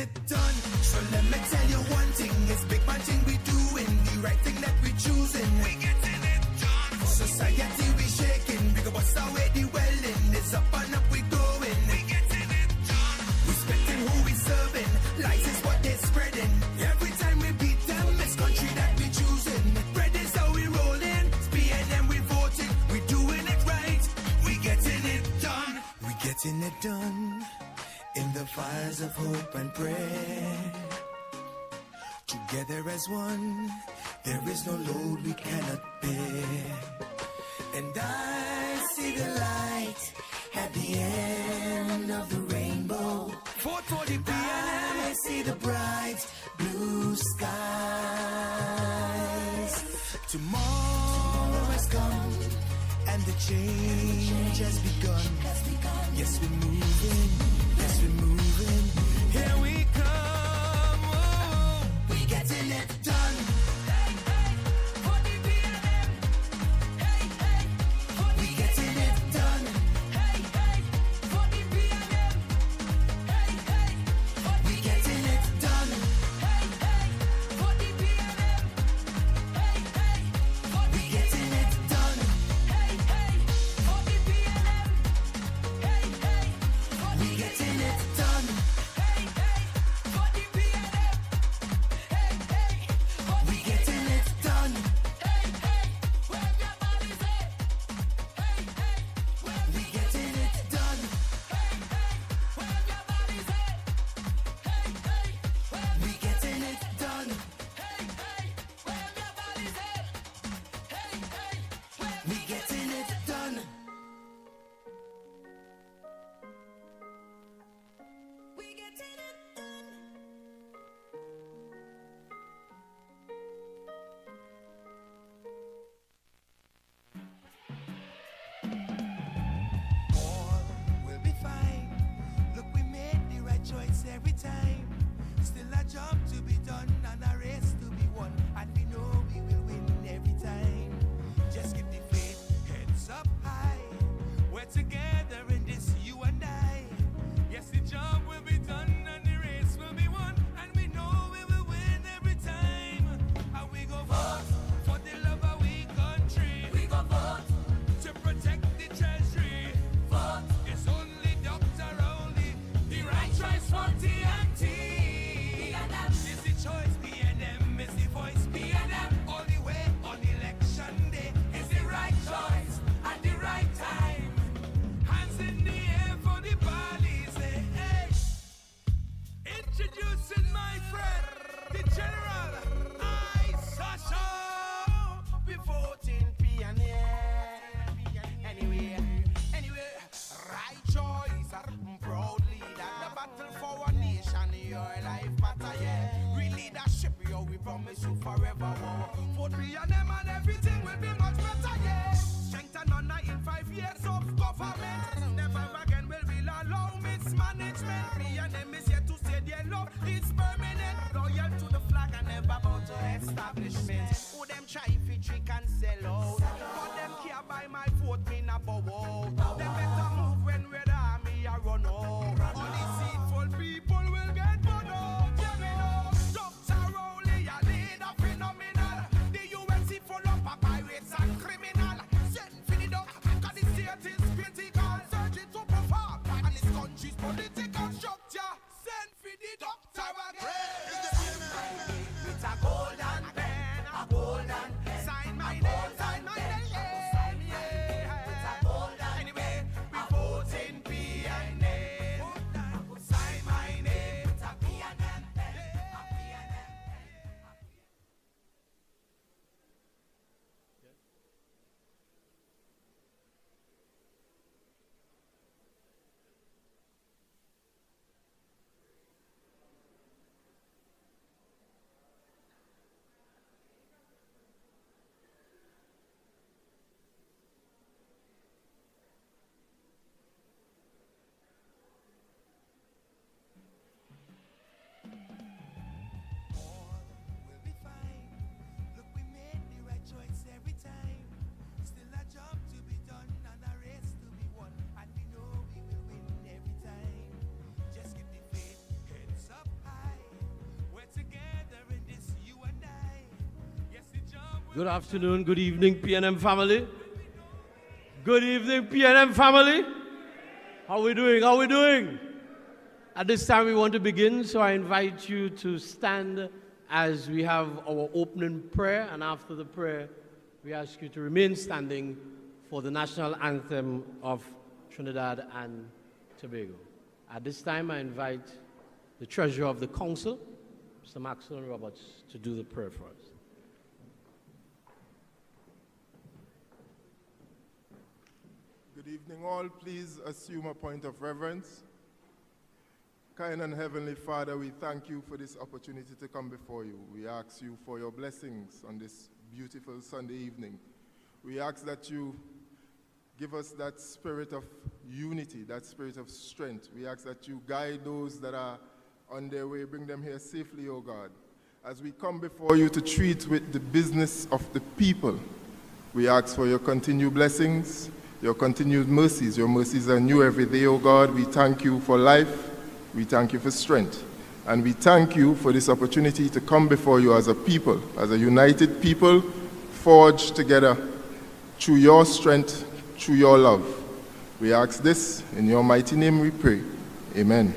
it done. So let me tell you one thing, it's big man thing we doing, the right thing that we choosing. We getting it done. Society we shaking, big up what's our way the welling. It's up and up we going. We getting it done. Respecting who we serving, lies is what they're spreading. Every time we beat them, it's country that we choosing. Bread is how we rolling, SPNM we voting. We doing it right, we getting it done. We getting it done. In the fires of hope and prayer, together as one, there is no load we cannot bear. And I see the light at the end of the rainbow. 4:40 p.m. I see the bright blue skies. Tomorrow has come and the change has begun. Yes, we're moving. Yes, we're moving. Here we come. Oh, we getting it done. Hey, hey, 40 p.m. Hey, hey, we getting it done. Hey, hey, 40 p.m. Hey, hey, we getting it done. Hey, hey, 40 p.m. Hey, hey, we getting it done. Hey, hey, 40 p.m. Hey, hey, we getting it done. Hey, hey, 40 p.m. Hey, hey, we getting it done. Hey, hey, where your body's at? Hey, hey, we getting it done. Hey, hey, where your body's at? Hey, hey, we getting it done. Hey, hey, where your body's at? Hey, hey, we getting it done. We getting it done. All will be fine. Look, we made the right choice every time. Still a job to be done and a race to be won, and we know we will win every time. Just keep the faith, heads up high. We're together in this, you and I. Yes, the job will be done and the race will be won, and we know we will win every time. And we go vote for the love of we country. We go vote to protect the treasury. Vote is only doctor only. The right choice for TNT. Is the choice, B&M is the voice, B&M all the way on election day. Is the right choice at the right time. Hands in the air for the bodies, hey. Introducing my friend, the General, Sasha. We voting pioneer. Anyway, right choice, proud leader. The battle for our nation, your life matter, yeah. Real leadership, yo, we promise you forever. Vote pioneer and everything will be much better, yeah. Strength and honor in 5 years of government. Never again will we allow mismanagement. P&M is here to say their love is permanent. Loyal to the flag and never bow to establishment. Who them try if trick and sell out. But them care by my vote, me na bow out. Them better move when we're the army a run out. Only seatful people will get put out. Yeah, me know. Dr. Rowley, a leader phenomenal. The UNC full up of pirates and criminal. Send for the duck, cause the state is critical. Searching to perform, and this country's political structure. Send for the doctor again. With a golden pen, a golden pen. Sign my name, yeah. With a golden Good afternoon, good evening, PNM family. Good evening, PNM family. How we doing? How we doing? At this time, we want to begin, so I invite you to stand as we have our opening prayer, and after the prayer, we ask you to remain standing for the national anthem of Trinidad and Tobago. At this time, I invite the Treasurer of the Council, Mr. Maxwell Roberts, to do the prayer for us. Good evening all. Please assume a point of reverence. Kind and Heavenly Father, we thank you for this opportunity to come before you. We ask you for your blessings on this beautiful Sunday evening. We ask that you give us that spirit of unity, that spirit of strength. We ask that you guide those that are on their way, bring them here safely, O God. As we come before you to treat with the business of the people, we ask for your continued blessings, your continued mercies. Your mercies are new every day, O God. We thank you for life. We thank you for strength. And we thank you for this opportunity to come before you as a people, as a united people, forged together through your strength, through your love. We ask this in your mighty name we pray. Amen.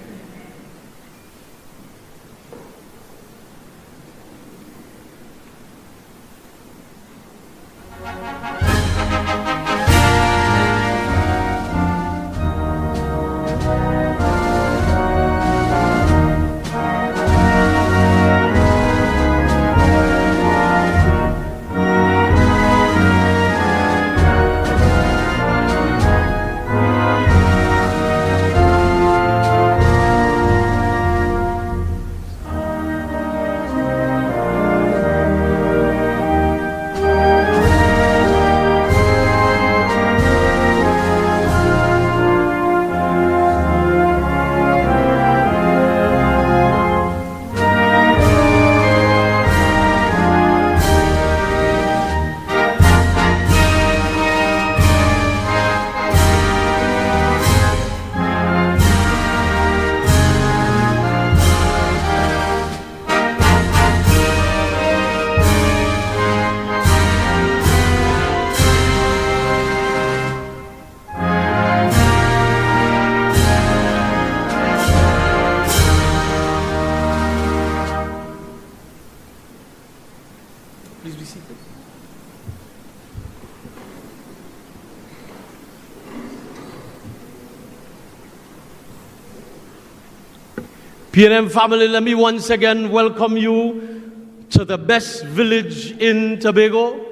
PNM family, let me once again welcome you to the best village in Tobago,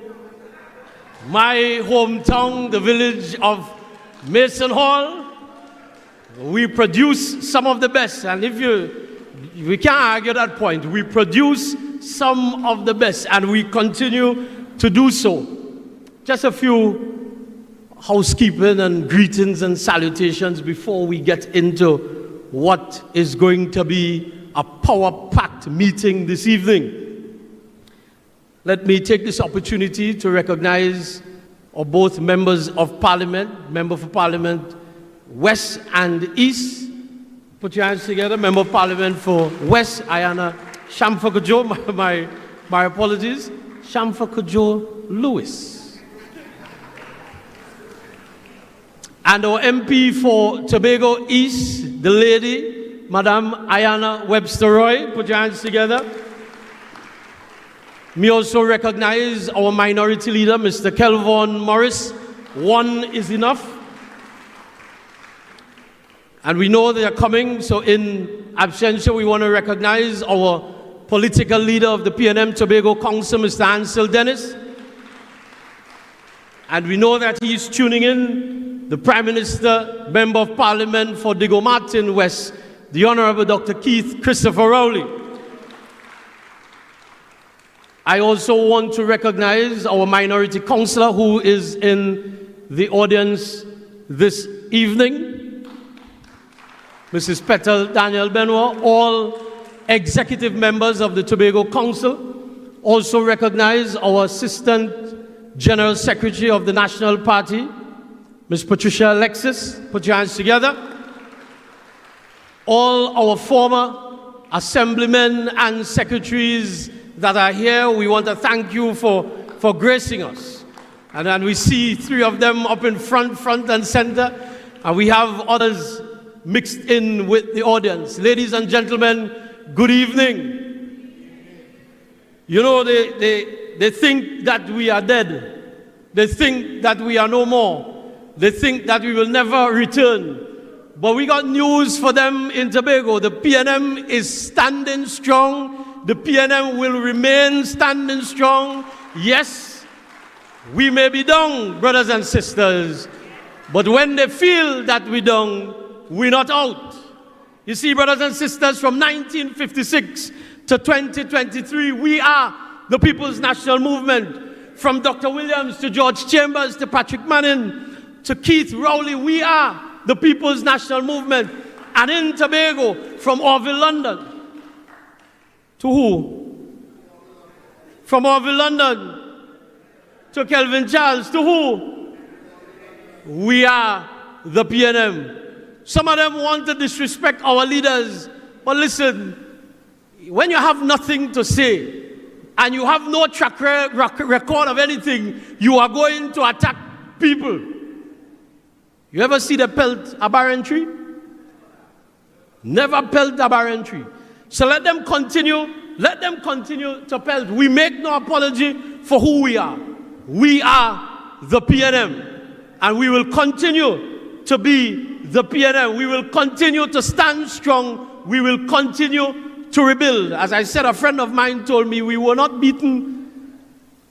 my hometown, the village of Mason Hall. We produce some of the best, and we can't argue that point. We produce some of the best, and we continue to do so. Just a few housekeeping and greetings and salutations before we get into what is going to be a power-packed meeting this evening. Let me take this opportunity to recognize both members of Parliament, Member for Parliament West and East. Put your hands together. Member of Parliament for West, Ayana Shamfa-Kojo, my apologies, Shamfa-Kojo Lewis. And our MP for Tobago East, the lady, Madam Ayana Webster-Roy. Put your hands together. Me also recognize our minority leader, Mr. Kelvin Morris. One is enough. And we know they are coming, so in absentia, we want to recognize our political leader of the PNM Tobago Council, Mr. Ansel Dennis. And we know that he is tuning in. The Prime Minister, Member of Parliament for Digo Martin West, the Honorable Dr. Keith Christopher Rowley. I also want to recognize our minority councillor who is in the audience this evening, Mrs. Petal Daniel Benoit, all executive members of the Tobago Council. Also recognize our Assistant General Secretary of the National Party, Ms. Patricia Alexis. Put your hands together. All our former assemblymen and secretaries that are here, we want to thank you for for gracing us. And we see three of them up in front and center, and we have others mixed in with the audience. Ladies and gentlemen, good evening. You know, they think that we are dead. They think that we are no more. They think that we will never return. But we got news for them in Tobago. The PNM is standing strong. The PNM will remain standing strong. Yes, we may be down, brothers and sisters, but when they feel that we're down, we're not out. You see, brothers and sisters, from 1956 to 2023, we are the People's National Movement. From Dr. Williams to George Chambers to Patrick Manning to Keith Rowley, we are the People's National Movement. And in Tobago, from Orville, London, to who? From Orville, London, to Kelvin Charles, to who? We are the PNM. Some of them want to disrespect our leaders, but listen, when you have nothing to say and you have no track record of anything, you are going to attack people. You ever see the pelt a barren tree? Never pelt a barren tree. So let them continue to pelt. We make no apology for who we are. We are the PNM, and we will continue to be the PNM. We will continue to stand strong. We will continue to rebuild. As I said, a friend of mine told me we were not beaten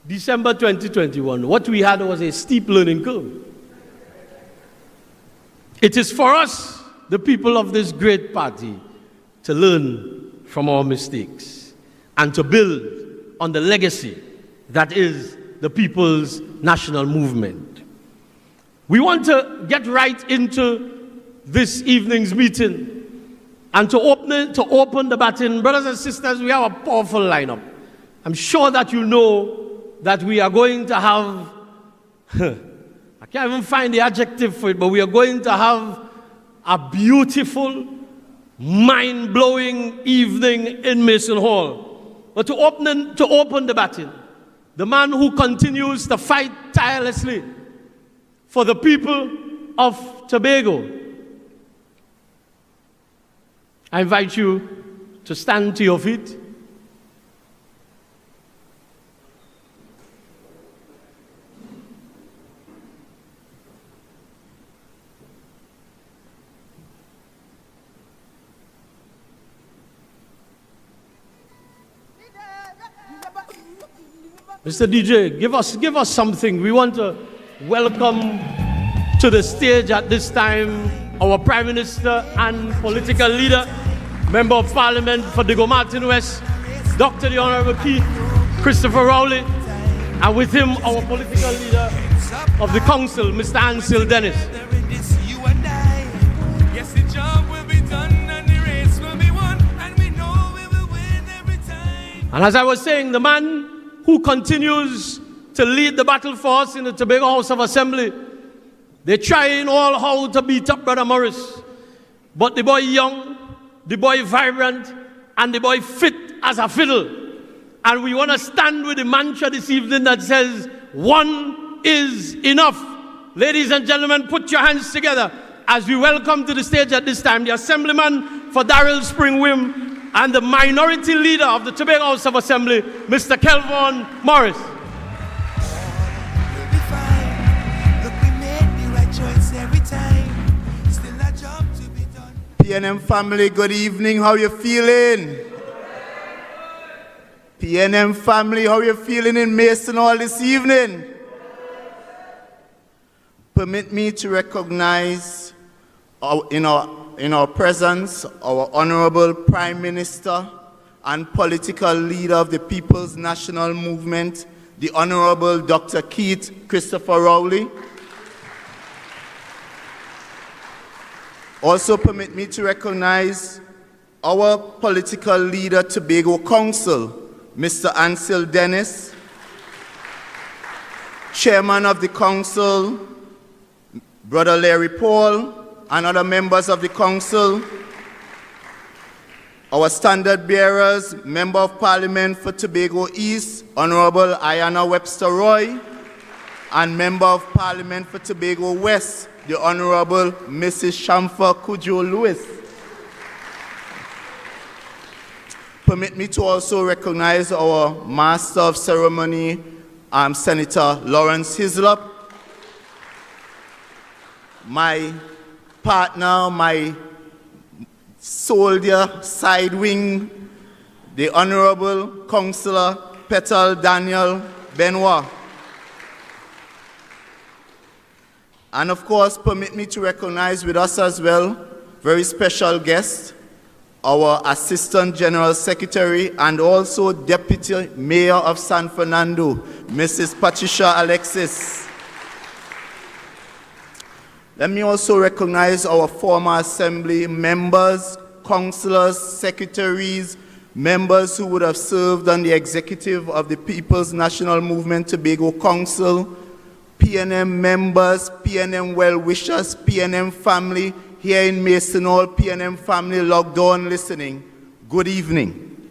December 2021. What we had was a steep learning curve. It is for us, the people of this great party, to learn from our mistakes and to build on the legacy that is the People's National Movement. We want to get right into this evening's meeting and to open the baton. Brothers and sisters, we have a powerful lineup. I'm sure that you know that we are going to have, I can't even find the adjective for it, but we are going to have a beautiful, mind-blowing evening in Mason Hall. But to open the baton, the man who continues to fight tirelessly for the people of Tobago, I invite you to stand to your feet. Mr. DJ, give us something. We want to welcome to the stage at this time our Prime Minister and political leader, Member of Parliament for Digo Martin West, Dr. the Honorable Keith Christopher Rowley, and with him our political leader of the Council, Mr. Ansel Dennis. And as I was saying, the man who continues to lead the battle for us in the Tobago House of Assembly, they're trying all how to beat up Brother Morris. But the boy young, the boy vibrant, and the boy fit as a fiddle. And we want to stand with the mantra this evening that says, one is enough. Ladies and gentlemen, put your hands together as we welcome to the stage at this time the Assemblyman for Darrell Spring Wim and the minority leader of the Tobago House of Assembly, Mr. Kelvin Morris. PNM family, good evening. How you feeling? PNM family, how you feeling in Mason Hall this evening? Permit me to recognize in our presence our Honorable Prime Minister and political leader of the People's National Movement, the Honorable Dr. Keith Christopher Rowley. Also permit me to recognize our political leader, Tobago Council, Mr. Ansel Dennis, Chairman of the Council, Brother Larry Paul, and other members of the Council, Our standard bearers, Member of Parliament for Tobago East, Honorable Ayanna Webster Roy, and Member of Parliament for Tobago West, the Honorable Mrs. Shamfa Kujo Lewis. Permit me to also recognize our Master of Ceremony, Senator Lawrence Hislop, my partner, my soldier, side wing, the Honorable Councillor Petal Daniel Benoit. And of course, permit me to recognize with us as well, very special guest, our Assistant General Secretary and also Deputy Mayor of San Fernando, Mrs. Patricia Alexis. Let me also recognize our former Assembly members, councillors, secretaries, members who would have served on the executive of the People's National Movement Tobago Council, PNM members, PNM well-wishers, PNM family, here in Mason Hall, PNM family logged on listening. Good evening.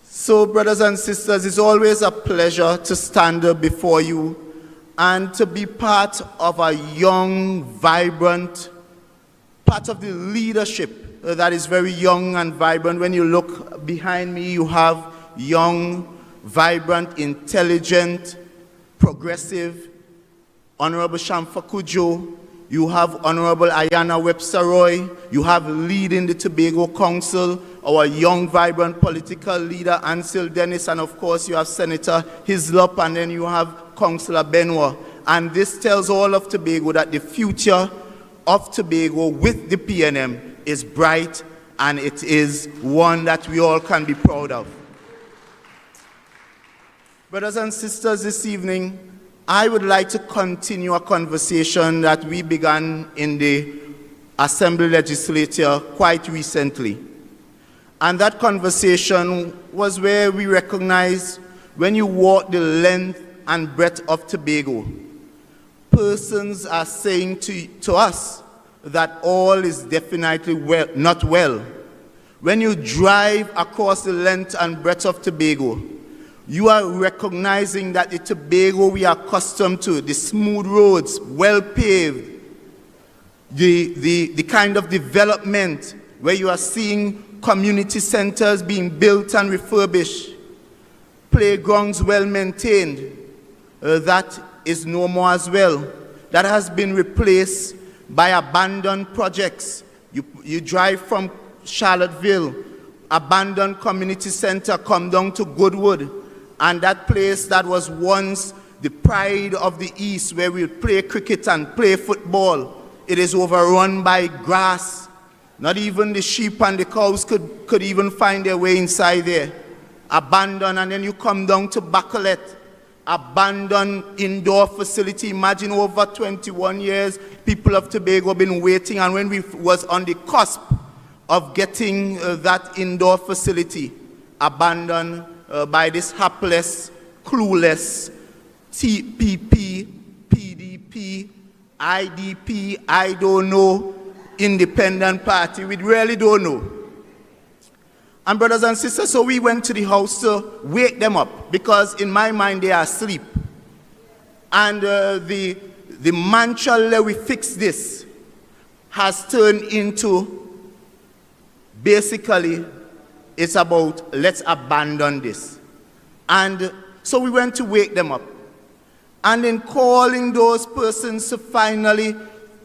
So, brothers and sisters, it's always a pleasure to stand up before you and to be part of a young, vibrant, part of the leadership that is very young and vibrant. When you look behind me, you have young, vibrant, intelligent, progressive, Honorable Shamfa Kujo, you have Honorable Ayanna Webster Roy, you have leading the Tobago Council, our young, vibrant political leader, Ansel Dennis, and of course you have Senator Hislop, and then you have Councillor Benoit. And this tells all of Tobago that the future of Tobago with the PNM is bright, and it is one that we all can be proud of. Brothers and sisters, this evening, I would like to continue a conversation that we began in the Assembly Legislature quite recently. And that conversation was where we recognized when you walk the length and breadth of Tobago, persons are saying to us that all is definitely not well. When you drive across the length and breadth of Tobago, you are recognizing that the Tobago we are accustomed to, the smooth roads, well paved, the kind of development where you are seeing community centers being built and refurbished, playgrounds well maintained, that is no more as well. That has been replaced by abandoned projects. You drive from Charlottesville, abandoned community center, come down to Goodwood, and that place that was once the pride of the East, where we would play cricket and play football, it is overrun by grass. Not even the sheep and the cows could even find their way inside there. Abandoned, and then you come down to Bacolet, abandoned indoor facility. Imagine over 21 years, people of Tobago have been waiting, and when we was on the cusp of getting that indoor facility, abandoned by this hapless, clueless TPP, PDP, IDP, I don't know, independent party. We really don't know. And brothers and sisters, so we went to the house to wake them up, because in my mind they are asleep. And the mantra "let we fix this" has turned into, basically, it's about let's abandon this. And so we went to wake them up. And in calling those persons to finally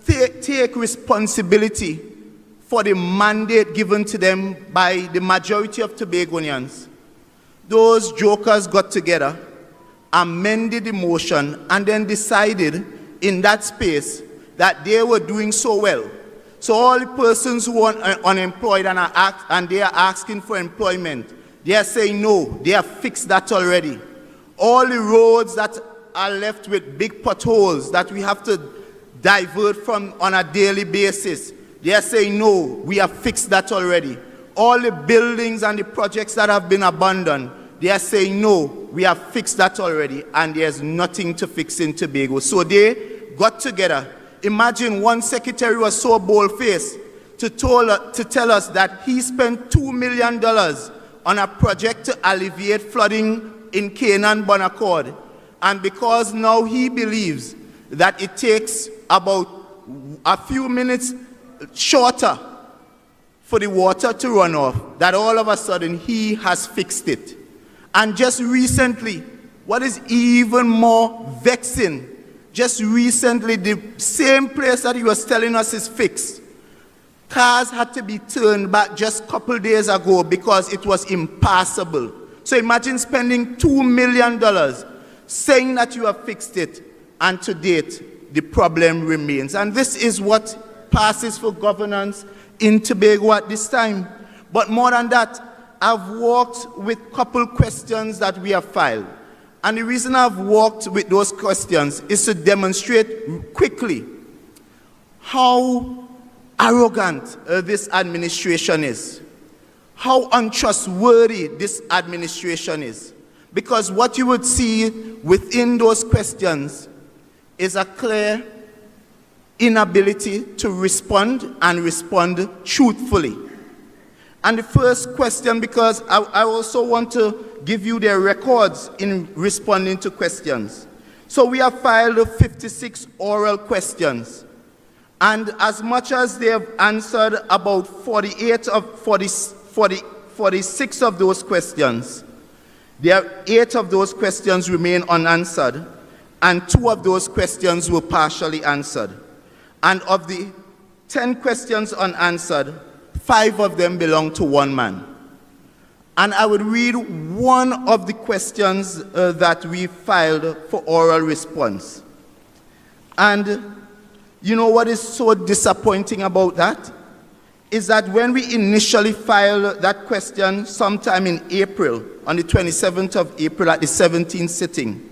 take responsibility for the mandate given to them by the majority of Tobagonians, those jokers got together, amended the motion, and then decided in that space that they were doing so well. So all the persons who are unemployed and they are asking for employment, they are saying no, they have fixed that already. All the roads that are left with big potholes that we have to divert from on a daily basis, they are saying no, we have fixed that already. All the buildings and the projects that have been abandoned, they are saying no, we have fixed that already, and there's nothing to fix in Tobago. So they got together. Imagine one secretary was so bold-faced to tell us that he spent $2 million on a project to alleviate flooding in Canaan Bonaccord. And because now he believes that it takes about a few minutes shorter for the water to run off, that all of a sudden he has fixed it. And just recently, what is even more vexing, just recently, the same place that he was telling us is fixed, cars had to be turned back just a couple days ago because it was impassable. So imagine spending $2 million saying that you have fixed it, and to date, the problem remains. And this is what passes for governance in Tobago at this time. But more than that, I've worked with a couple questions that we have filed. And the reason I've worked with those questions is to demonstrate quickly how arrogant this administration is, how untrustworthy this administration is. Because what you would see within those questions is a clear inability to respond and respond truthfully. And the first question, because I also want to give you their records in responding to questions. So we have filed 56 oral questions. And as much as they have answered about 46 of those questions, there are 8 of those questions remain unanswered, and 2 of those questions were partially answered. And of the 10 questions unanswered, 5 of them belong to one man. And I would read one of the questions that we filed for oral response. And you know what is so disappointing about that? Is that when we initially filed that question sometime in April, on the 27th of April at the 17th sitting,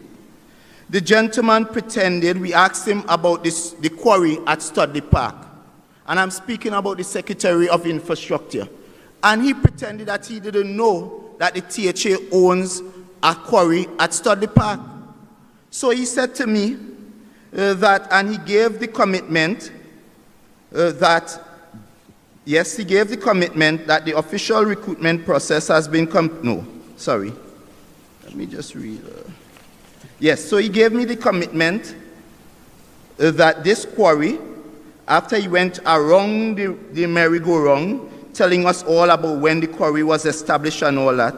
the gentleman pretended, we asked him about the quarry at Studley Park. And I'm speaking about the Secretary of Infrastructure. And he pretended that he didn't know that the THA owns a quarry at Studley Park. So he said to me and he gave the commitment yes, he gave the commitment that the official recruitment process has been let me just read. Yes, so he gave me the commitment that this quarry, after he went around the merry-go-round, telling us all about when the quarry was established and all that,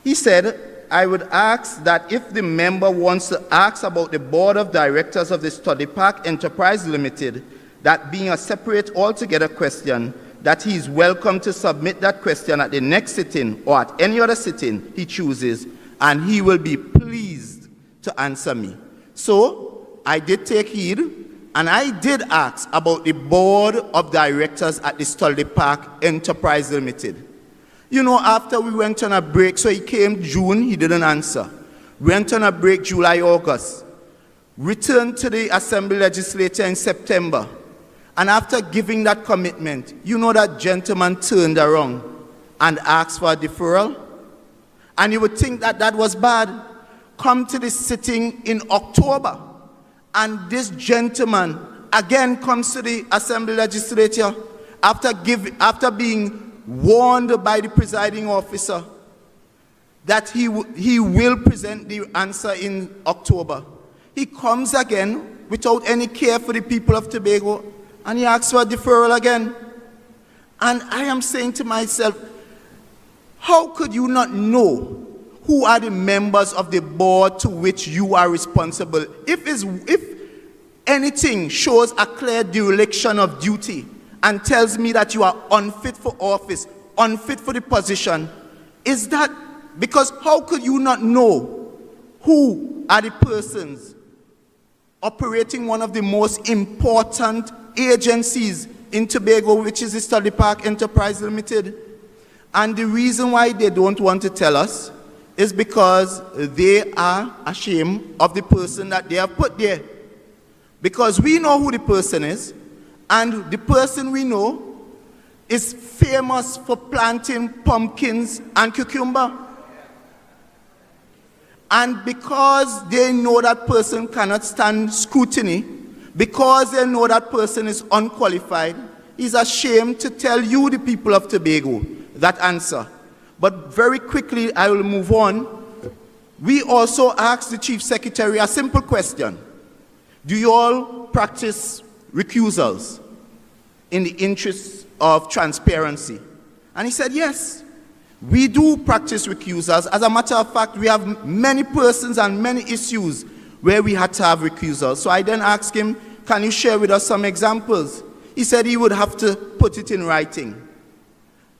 he said, I would ask that if the member wants to ask about the board of directors of the Studley Park Enterprise Limited, that being a separate altogether question, that he is welcome to submit that question at the next sitting or at any other sitting he chooses, and he will be pleased to answer me. So I did take heed, and I did ask about the board of directors at the Studley Park Enterprise Limited. You know, after we went on a break, so he came June, he didn't answer. Went on a break July, August. Returned to the Assembly Legislature in September. And after giving that commitment, you know that gentleman turned around and asked for a deferral? And you would think that that was bad. Come to the sitting in October, and this gentleman again comes to the Assembly Legislature after being warned by the presiding officer that he will present the answer in October. He comes again without any care for the people of Tobago, and he asks for a deferral again. And I am saying to myself, how could you not know who are the members of the board to which you are responsible? If anything shows a clear dereliction of duty and tells me that you are unfit for office, unfit for the position, is that because how could you not know who are the persons operating one of the most important agencies in Tobago, which is the Studley Park Enterprise Limited? And the reason why they don't want to tell us is because they are ashamed of the person that they have put there. Because we know who the person is, and the person we know is famous for planting pumpkins and cucumber. And because they know that person cannot stand scrutiny, because they know that person is unqualified, he's ashamed to tell you, the people of Tobago, that answer. But very quickly, I will move on. We also asked the Chief Secretary a simple question. Do you all practice recusals in the interest of transparency? And he said, yes, we do practice recusals. As a matter of fact, we have many persons and many issues where we had to have recusals. So I then asked him, can you share with us some examples? He said he would have to put it in writing.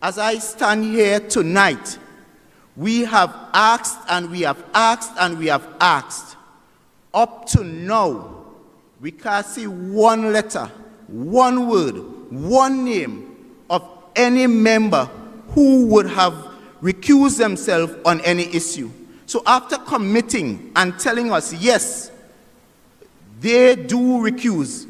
As I stand here tonight, we have asked and we have asked and we have asked. Up to now, we can't see one letter, one word, one name of any member who would have recused themselves on any issue. So after committing and telling us, yes, they do recuse,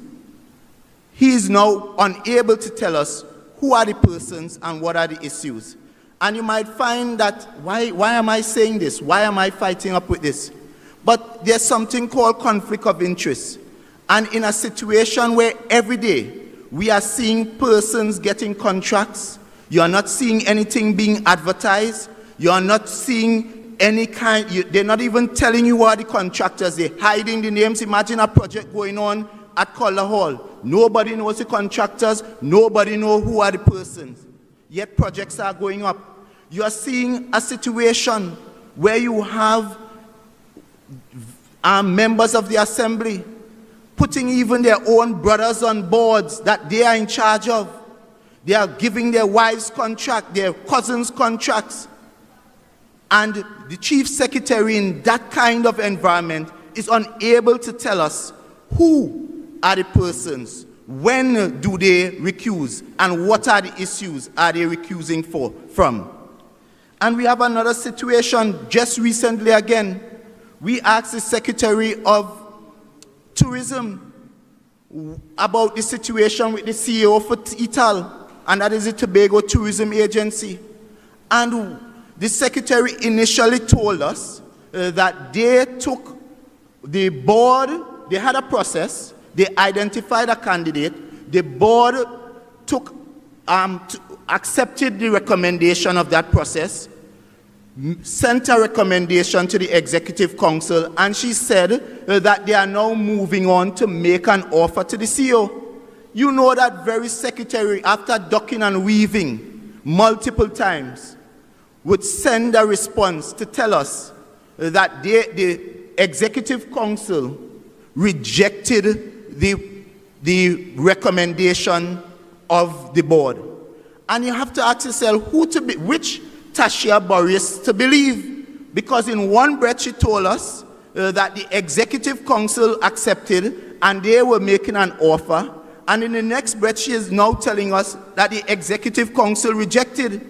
he is now unable to tell us who are the persons and what are the issues. And you might find that, why am I saying this? Why am I fighting up with this? But there's something called conflict of interest. And in a situation where every day we are seeing persons getting contracts, you are not seeing anything being advertised, you are not seeing any kind, they're not even telling you who are the contractors, they're hiding the names. Imagine a project going on at Collar Hall. Nobody knows the contractors, nobody knows who are the persons. Yet projects are going up. You are seeing a situation where you have members of the assembly putting even their own brothers on boards that they are in charge of. They are giving their wives contract, their cousins contracts. And the chief secretary in that kind of environment is unable to tell us who are the persons, when do they recuse, and what are the issues are they recusing from. And we have another situation just recently again. We asked the Secretary of Tourism about the situation with the CEO for TITAL, and that is the Tobago Tourism Agency. And the Secretary initially told us that they took the board, they had a process, they identified a candidate, the board took, accepted the recommendation of that process, sent a recommendation to the Executive Council, and she said that they are now moving on to make an offer to the CEO. You know that very secretary, after ducking and weaving multiple times, would send a response to tell us that the Executive Council rejected the recommendation of the board. And you have to ask yourself which Tasha Boris to believe, because in one breath she told us that the Executive Council accepted and they were making an offer, and in the next breath she is now telling us that the Executive Council rejected.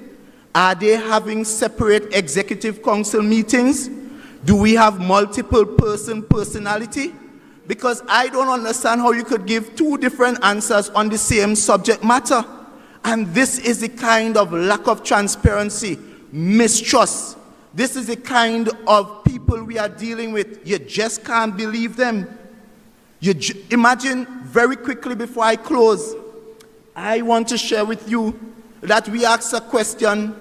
Are they having separate Executive Council meetings? Do we have multiple personality? Because I don't understand how you could give two different answers on the same subject matter. And this is the kind of lack of transparency, mistrust. This is the kind of people we are dealing with. You just can't believe them. Imagine, very quickly before I close, I want to share with you that we asked a question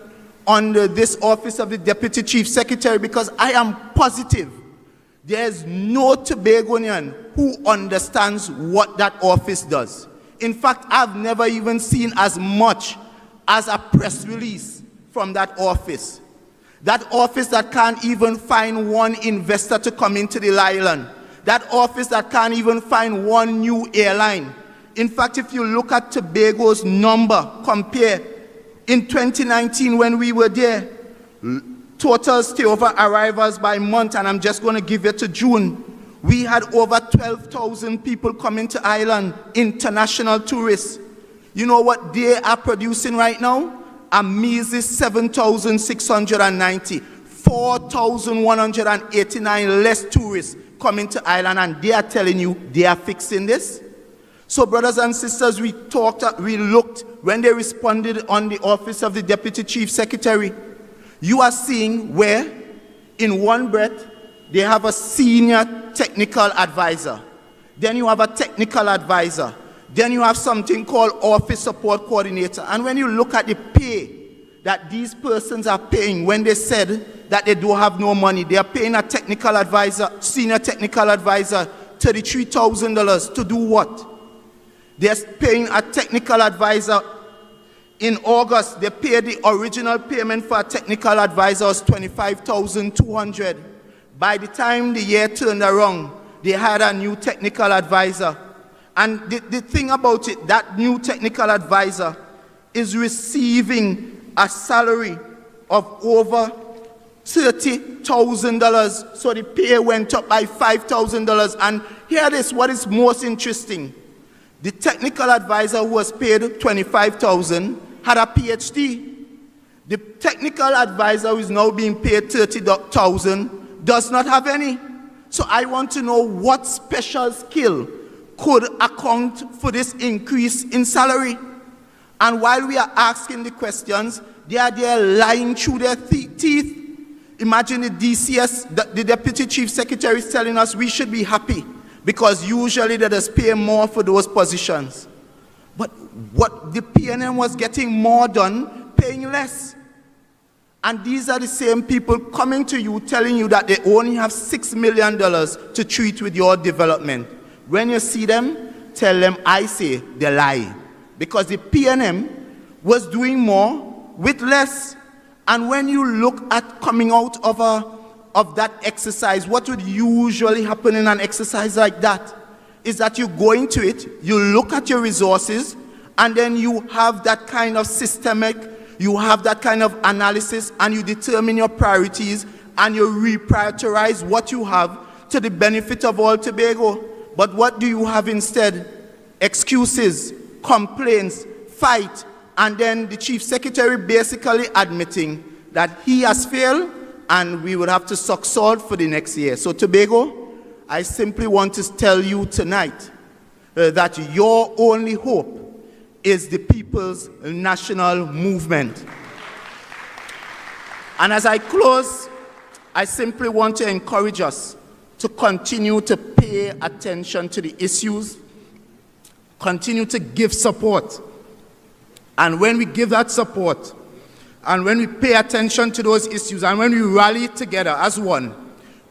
on this office of the Deputy Chief Secretary, because I am positive there's no Tobagonian who understands what that office does. In fact, I've never even seen as much as a press release from that office. That office that can't even find one investor to come into the island. That office that can't even find one new airline. In fact, if you look at Tobago's number, compare, in 2019 when we were there, total stayover arrivals by month, and I'm just going to give it to June, we had over 12,000 people coming to island, international tourists. You know what they are producing right now? A measly 7,690, 4,189 less tourists coming to island, and they are telling you they are fixing this. So brothers and sisters, we looked, when they responded on the office of the Deputy Chief Secretary, you are seeing where, in one breath, they have a senior technical advisor. Then you have a technical advisor. Then you have something called Office Support Coordinator. And when you look at the pay that these persons are paying, when they said that they do have no money, they are paying a technical advisor, senior technical advisor, $33,000 to do what? They're paying a technical advisor. In August, they paid the original payment for a technical advisor was $25,200. By the time the year turned around, they had a new technical advisor. And the thing about it, that new technical advisor is receiving a salary of over $30,000. So the pay went up by $5,000. And here it is, what is most interesting. The technical advisor who was paid $25,000 had a PhD. The technical advisor who is now being paid $30,000 does not have any. So I want to know what special skill could account for this increase in salary. And while we are asking the questions, they are there lying through their teeth. Imagine the DCS, the Deputy Chief Secretary, is telling us we should be happy because usually they just pay more for those positions. But what the PNM was getting more done, paying less. And these are the same people coming to you telling you that they only have $6 million to treat with your development. When you see them, tell them I say they lie. Because the PNM was doing more with less. And when you look at coming out of that exercise, what would usually happen in an exercise like that is that you go into it, you look at your resources, and then you have that kind of systemic, you have that kind of analysis, and you determine your priorities, and you reprioritize what you have to the benefit of all Tobago. But what do you have instead? Excuses, complaints, fight, and then the Chief Secretary basically admitting that he has failed and we would have to suck salt for the next year. So Tobago, I simply want to tell you tonight that your only hope is the People's National Movement. And as I close, I simply want to encourage us to continue to pay attention to the issues, continue to give support. And when we give that support, and when we pay attention to those issues, and when we rally together as one,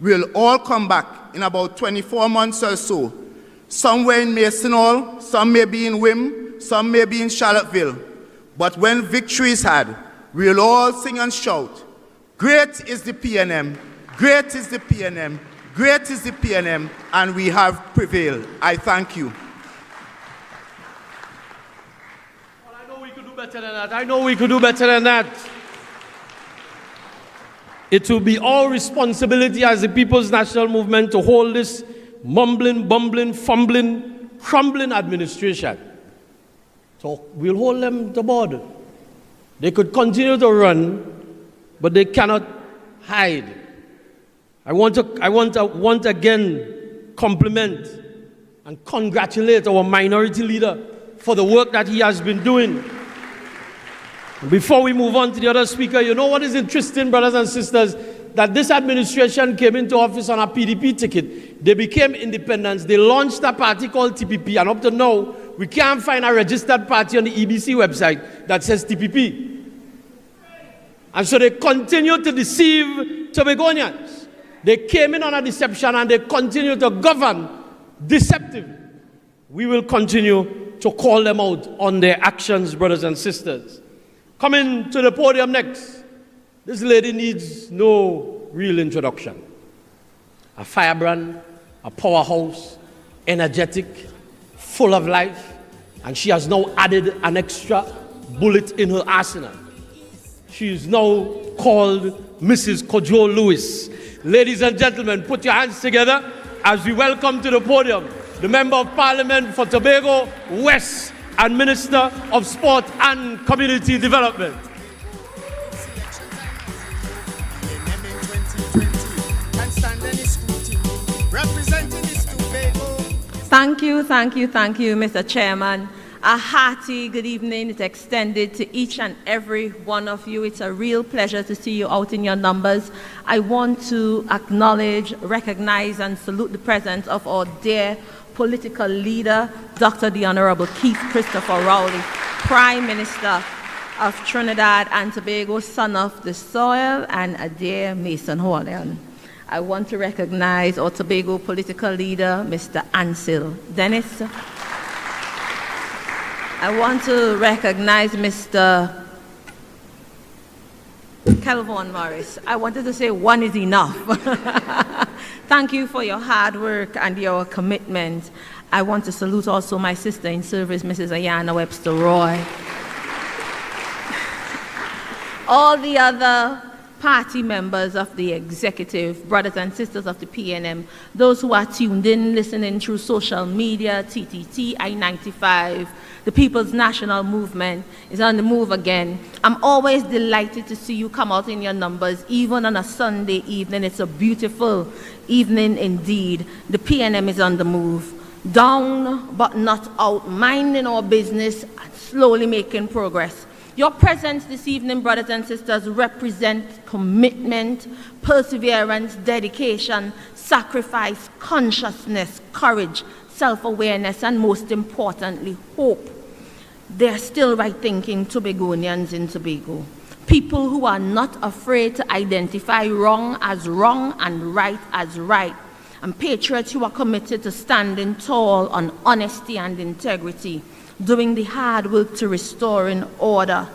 we'll all come back in about 24 months or so, somewhere in Mason Hall, some may be in Wim, some may be in Charlottesville. But when victory is had, we'll all sing and shout, great is the PNM, great is the PNM, great is the PNM, and we have prevailed. I thank you. Well, I know we could do better than that. I know we could do better than that. It will be our responsibility as the People's National Movement to hold this mumbling, bumbling, fumbling, crumbling administration. So we'll hold them to board. They could continue to run, but they cannot hide. I want to once again compliment and congratulate our minority leader for the work that he has been doing. Before we move on to the other speaker, you know what is interesting, brothers and sisters, that this administration came into office on a PDP ticket. They became independents. They launched a party called TPP, and up to now, we can't find a registered party on the EBC website that says TPP. And so they continue to deceive Tobagonians. They came in on a deception and they continue to govern deceptively. We will continue to call them out on their actions, brothers and sisters. Coming to the podium next, this lady needs no real introduction. A firebrand, a powerhouse, energetic, full of life, and she has now added an extra bullet in her arsenal. She is now called Mrs. Kojo Lewis. Ladies and gentlemen, put your hands together as we welcome to the podium the Member of Parliament for Tobago West and Minister of Sport and Community Development. Thank you, Mr. Chairman. A hearty good evening is extended to each and every one of you. It's a real pleasure to see you out in your numbers. I want to acknowledge, recognize, and salute the presence of our dear political leader, Dr. the Honorable Keith Christopher Rowley, Prime Minister of Trinidad and Tobago, son of the soil, and a dear Mason Horlian. I want to recognize our Tobago political leader, Mr. Ansel Dennis. I want to recognize Mr. Kelvon Morris. I wanted to say one is enough. Thank you for your hard work and your commitment. I want to salute also my sister in service, Mrs. Ayana Webster Roy. All the other party members of the executive, brothers and sisters of the PNM, those who are tuned in, listening through social media, TTT, I-95, the People's National Movement is on the move again. I'm always delighted to see you come out in your numbers, even on a Sunday evening. It's a beautiful evening indeed. The PNM is on the move. Down but not out, minding our business and slowly making progress. Your presence this evening, brothers and sisters, represent commitment, perseverance, dedication, sacrifice, consciousness, courage, self-awareness, and most importantly, hope. They're still right-thinking Tobagonians in Tobago. People who are not afraid to identify wrong as wrong and right as right. And patriots who are committed to standing tall on honesty and integrity, doing the hard work to restoring order,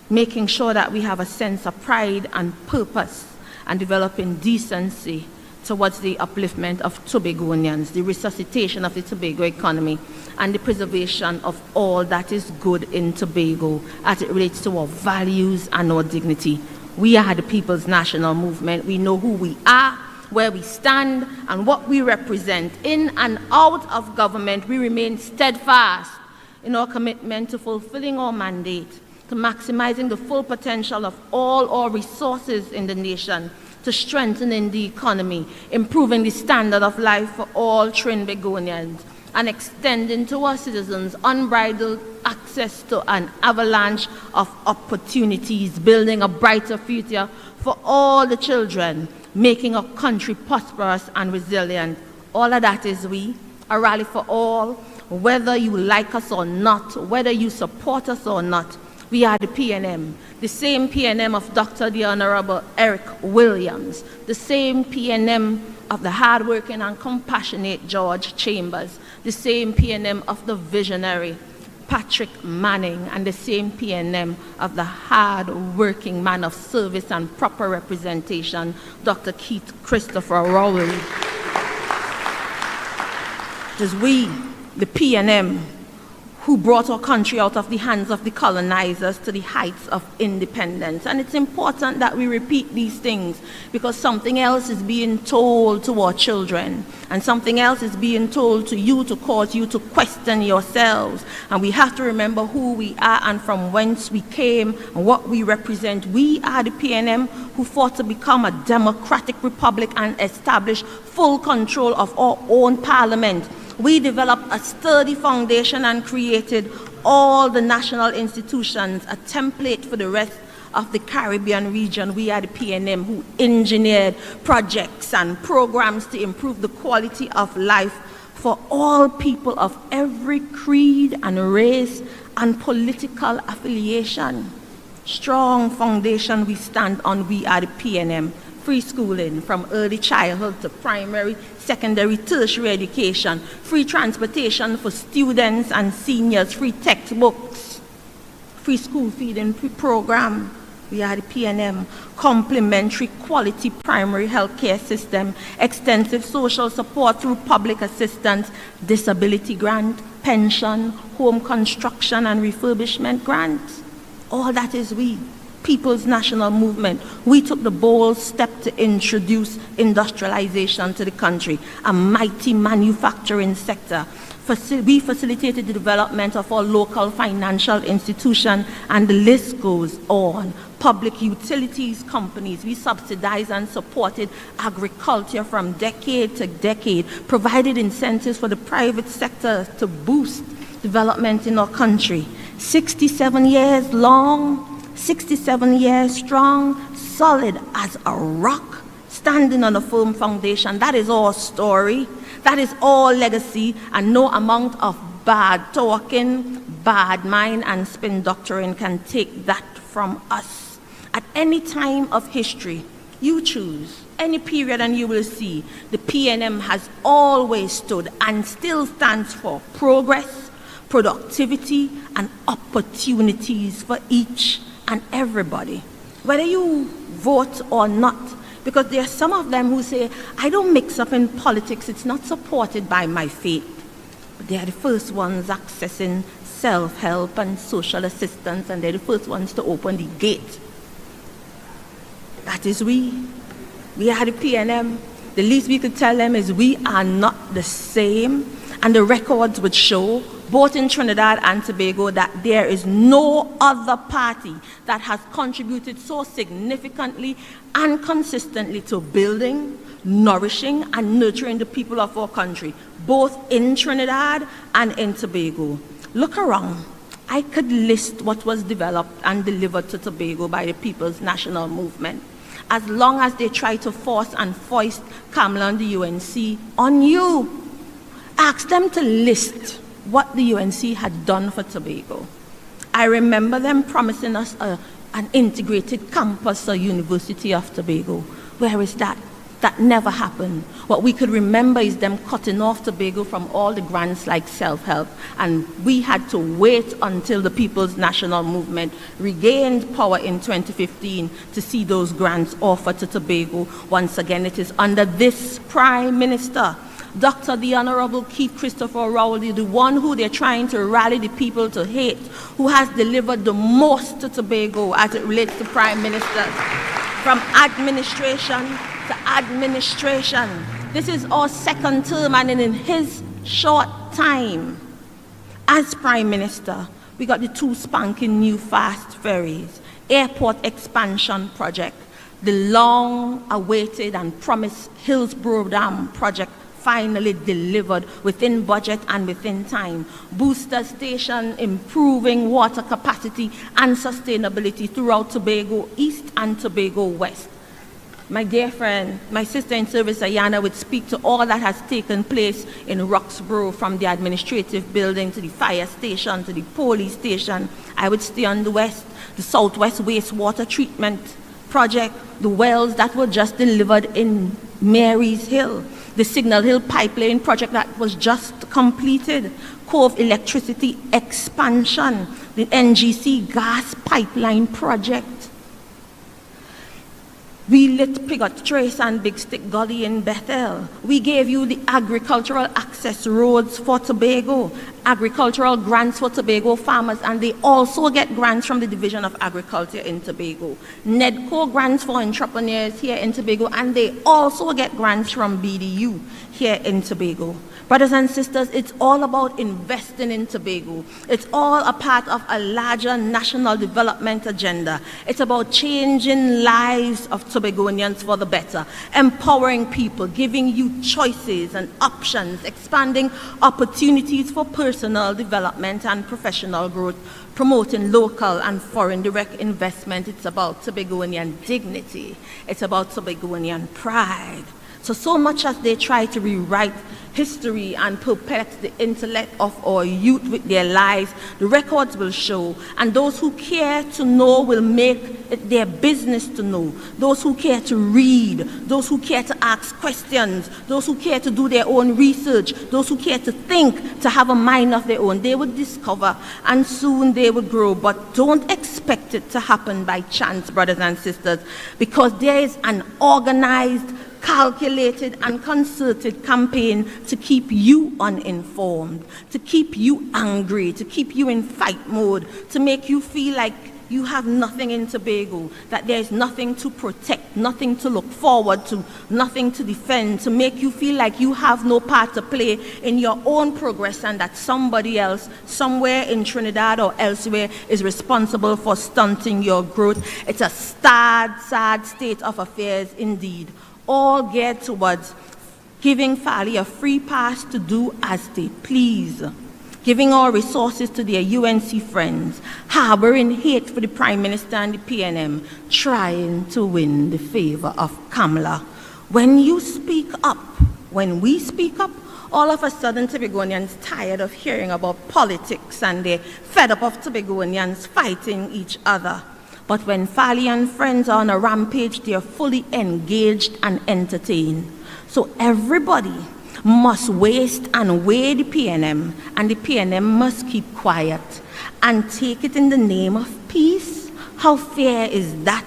making sure that we have a sense of pride and purpose, and developing decency towards the upliftment of Tobagonians, the resuscitation of the Tobago economy, and the preservation of all that is good in Tobago as it relates to our values and our dignity. We are the People's National Movement. We know who we are, where we stand, and what we represent. In and out of government, we remain steadfast in our commitment to fulfilling our mandate, to maximizing the full potential of all our resources in the nation, to strengthening the economy, improving the standard of life for all Trinbagonians, and extending to our citizens unbridled access to an avalanche of opportunities, building a brighter future for all the children, making our country prosperous and resilient. All of that is we, a rally for all, whether you like us or not, whether you support us or not. We are the PNM, the same PNM of Dr. the Honorable Eric Williams, the same PNM of the hardworking and compassionate George Chambers, the same PNM of the visionary Patrick Manning, and the same PNM of the hard-working man of service and proper representation, Dr. Keith Christopher Rowley. It is we, the PNM, who brought our country out of the hands of the colonizers to the heights of independence. And it's important that we repeat these things, because something else is being told to our children, and something else is being told to you to cause you to question yourselves. And we have to remember who we are and from whence we came and what we represent. We are the PNM who fought to become a democratic republic and establish full control of our own parliament. We developed a sturdy foundation and created all the national institutions, a template for the rest of the Caribbean region. We are the PNM who engineered projects and programs to improve the quality of life for all people of every creed and race and political affiliation. Strong foundation we stand on. We are the PNM. Free schooling from early childhood to primary, secondary, tertiary education, free transportation for students and seniors, free textbooks, free school feeding program. We are the PNM. Complementary quality primary health care system, extensive social support through public assistance, disability grant, pension, home construction and refurbishment grants. All that is we. People's National Movement. We took the bold step to introduce industrialization to the country, a mighty manufacturing sector. We facilitated the development of our local financial institution, and the list goes on. Public utilities companies, we subsidized and supported agriculture from decade to decade, provided incentives for the private sector to boost development in our country. 67 years long, 67 years strong, solid as a rock, standing on a firm foundation. That is our story. That is our legacy, and no amount of bad talking, bad mind, and spin doctrine can take that from us. At any time of history, you choose any period and you will see the PNM has always stood and still stands for progress, productivity, and opportunities for each and everybody. Whether you vote or not, because there are some of them who say, I don't mix up in politics, it's not supported by my faith. But they are the first ones accessing self-help and social assistance, and they're the first ones to open the gate. That is we. We are the PNM. The least we could tell them is we are not the same, and the records would show, both in Trinidad and Tobago, that there is no other party that has contributed so significantly and consistently to building, nourishing, and nurturing the people of our country, both in Trinidad and in Tobago. Look around. I could list what was developed and delivered to Tobago by the People's National Movement. As long as they try to force and foist Kamala and the UNC on you, ask them to list what the UNC had done for Tobago. I remember them promising us an integrated campus or University of Tobago. Where is that? That never happened. What we could remember is them cutting off Tobago from all the grants like self-help, and we had to wait until the People's National Movement regained power in 2015 to see those grants offered to Tobago. Once again, it is under this Prime Minister, Dr. the Honorable Keith Christopher Rowley, the one who they're trying to rally the people to hate, who has delivered the most to Tobago as it relates to Prime Ministers. From administration to administration. This is our second term, and in his short time as Prime Minister, we got the 2 spanking new fast ferries, airport expansion project, the long-awaited and promised Hillsborough Dam project finally delivered within budget and within time. Booster station improving water capacity and sustainability throughout Tobago East and Tobago West. My dear friend, my sister in service, Ayana, would speak to all that has taken place in Roxborough, from the administrative building to the fire station to the police station. I would stay on the west, the southwest wastewater treatment project, the wells that were just delivered in Mary's Hill, the Signal Hill pipeline project that was just completed, Cove electricity expansion, the NGC gas pipeline project. We lit Pigot Trace and Big Stick Gully in Bethel. We gave you the agricultural access roads for Tobago, agricultural grants for Tobago farmers, and they also get grants from the Division of Agriculture in Tobago. NEDCO grants for entrepreneurs here in Tobago, and they also get grants from BDU here in Tobago. Brothers and sisters, it's all about investing in Tobago. It's all a part of a larger national development agenda. It's about changing lives of Tobagonians for the better, empowering people, giving you choices and options, expanding opportunities for personal development and professional growth, promoting local and foreign direct investment. It's about Tobagonian dignity. It's about Tobagonian pride. So much as they try to rewrite history and perplex the intellect of our youth with their lies, the records will show, and those who care to know will make it their business to know. Those who care to read, those who care to ask questions, those who care to do their own research, those who care to think, to have a mind of their own, they would discover, and soon they would grow. But don't expect it to happen by chance, brothers and sisters, because there is an organized, calculated and concerted campaign to keep you uninformed, to keep you angry, to keep you in fight mode, to make you feel like you have nothing in Tobago, that there is nothing to protect, nothing to look forward to, nothing to defend, to make you feel like you have no part to play in your own progress, and that somebody else, somewhere in Trinidad or elsewhere, is responsible for stunting your growth. It's a sad, sad state of affairs indeed, all geared towards giving Fali a free pass to do as they please, giving our resources to their UNC friends, harboring hate for the Prime Minister and the PNM, trying to win the favor of Kamala. When you speak up, when we speak up, all of a sudden Tobagoanians tired of hearing about politics and they're fed up of Tobagoanians fighting each other. But when Fali and friends are on a rampage, they are fully engaged and entertained. So everybody must waste and weigh the PNM, and the PNM must keep quiet and take it in the name of peace. How fair is that?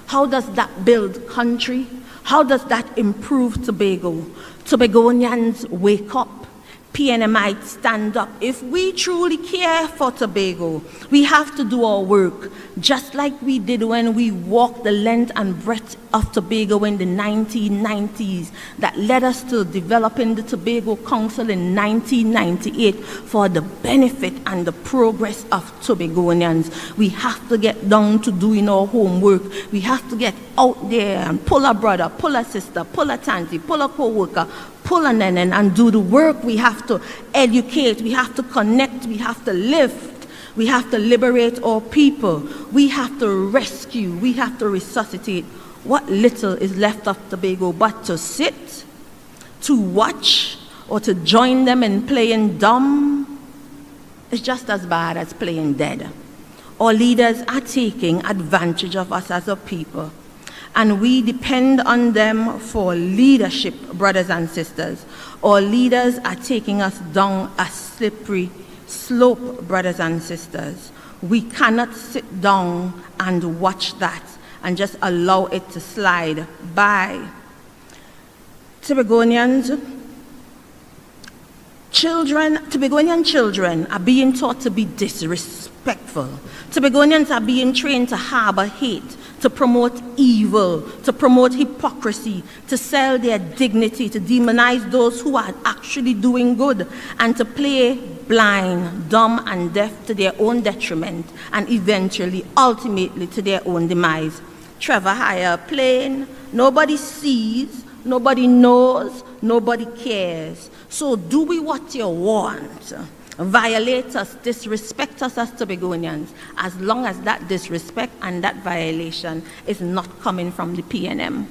How does that build country? How does that improve Tobago? Tobagoanians wake up. PNMites stand up. If we truly care for Tobago, we have to do our work, just like we did when we walked the length and breadth of Tobago in the 1990s, that led us to developing the Tobago Council in 1998 for the benefit and the progress of Tobagoanians. We have to get down to doing our homework. We have to get out there and pull a brother, pull a sister, pull a auntie, pull a co-worker, pull a nenen and do the work. We have to educate, we have to connect, we have to lift, we have to liberate our people, we have to rescue, we have to resuscitate what little is left of Tobago. But to sit, to watch, or to join them in playing dumb is just as bad as playing dead. Our leaders are taking advantage of us as a people, and we depend on them for leadership, brothers and sisters. Our leaders are taking us down a slippery slope, brothers and sisters. We cannot sit down and watch that and just allow it to slide by. Tobagonian children are being taught to be disrespectful. Tobagonians are being trained to harbor hate, to promote evil, to promote hypocrisy, to sell their dignity, to demonize those who are actually doing good, and to play blind, dumb, and deaf to their own detriment, and eventually, ultimately, to their own demise. Trevor hire a plane, nobody sees, nobody knows, nobody cares. So do we what you want? Violate us, disrespect us as Tobagonians, as long as that disrespect and that violation is not coming from the PNM.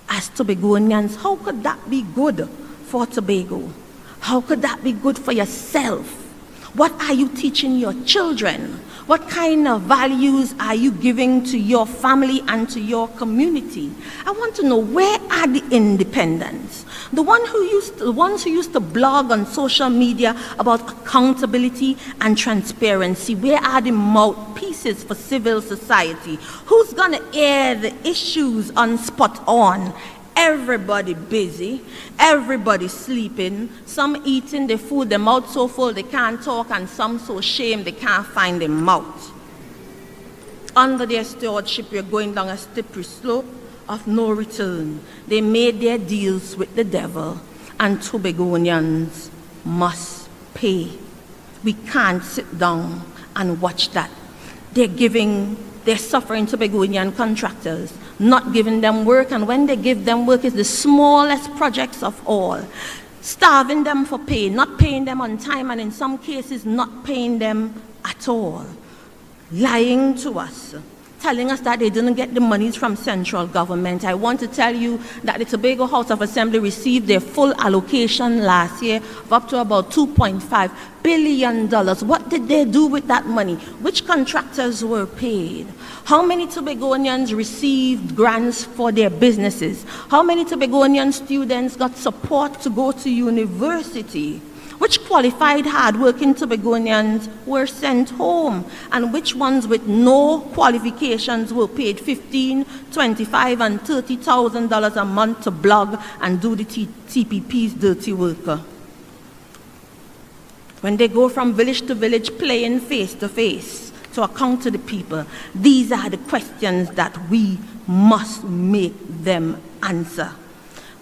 As Tobagonians, how could that be good for Tobago? How could that be good for yourself? What are you teaching your children? What kind of values are you giving to your family and to your community? I want to know, where are the independents? The ones who used to blog on social media about accountability and transparency, where are the mouthpieces for civil society? Who's gonna air the issues on Spot On? Everybody busy, everybody sleeping, some eating their food, their mouth so full they can't talk, and some so ashamed they can't find their mouth. Under their stewardship, we're going down a slippery slope of no return. They made their deals with the devil, and Tobagonians must pay. We can't sit down and watch that. They're suffering Tobagonian contractors, not giving them work, and when they give them work, it's the smallest projects of all. Starving them for pay, not paying them on time, and in some cases not paying them at all. Lying to us, telling us that they didn't get the monies from central government. I want to tell you that the Tobago House of Assembly received their full allocation last year of up to about $2.5 billion. What did they do with that money? Which contractors were paid? How many Tobagonians received grants for their businesses? How many Tobagonian students got support to go to university? Which qualified, hard-working Tobagonians were sent home, and which ones with no qualifications were paid $15,000, $25,000, and $30,000 a month to blog and do the TPP's dirty work? When they go from village to village playing face-to-face to account to the people, these are the questions that we must make them answer.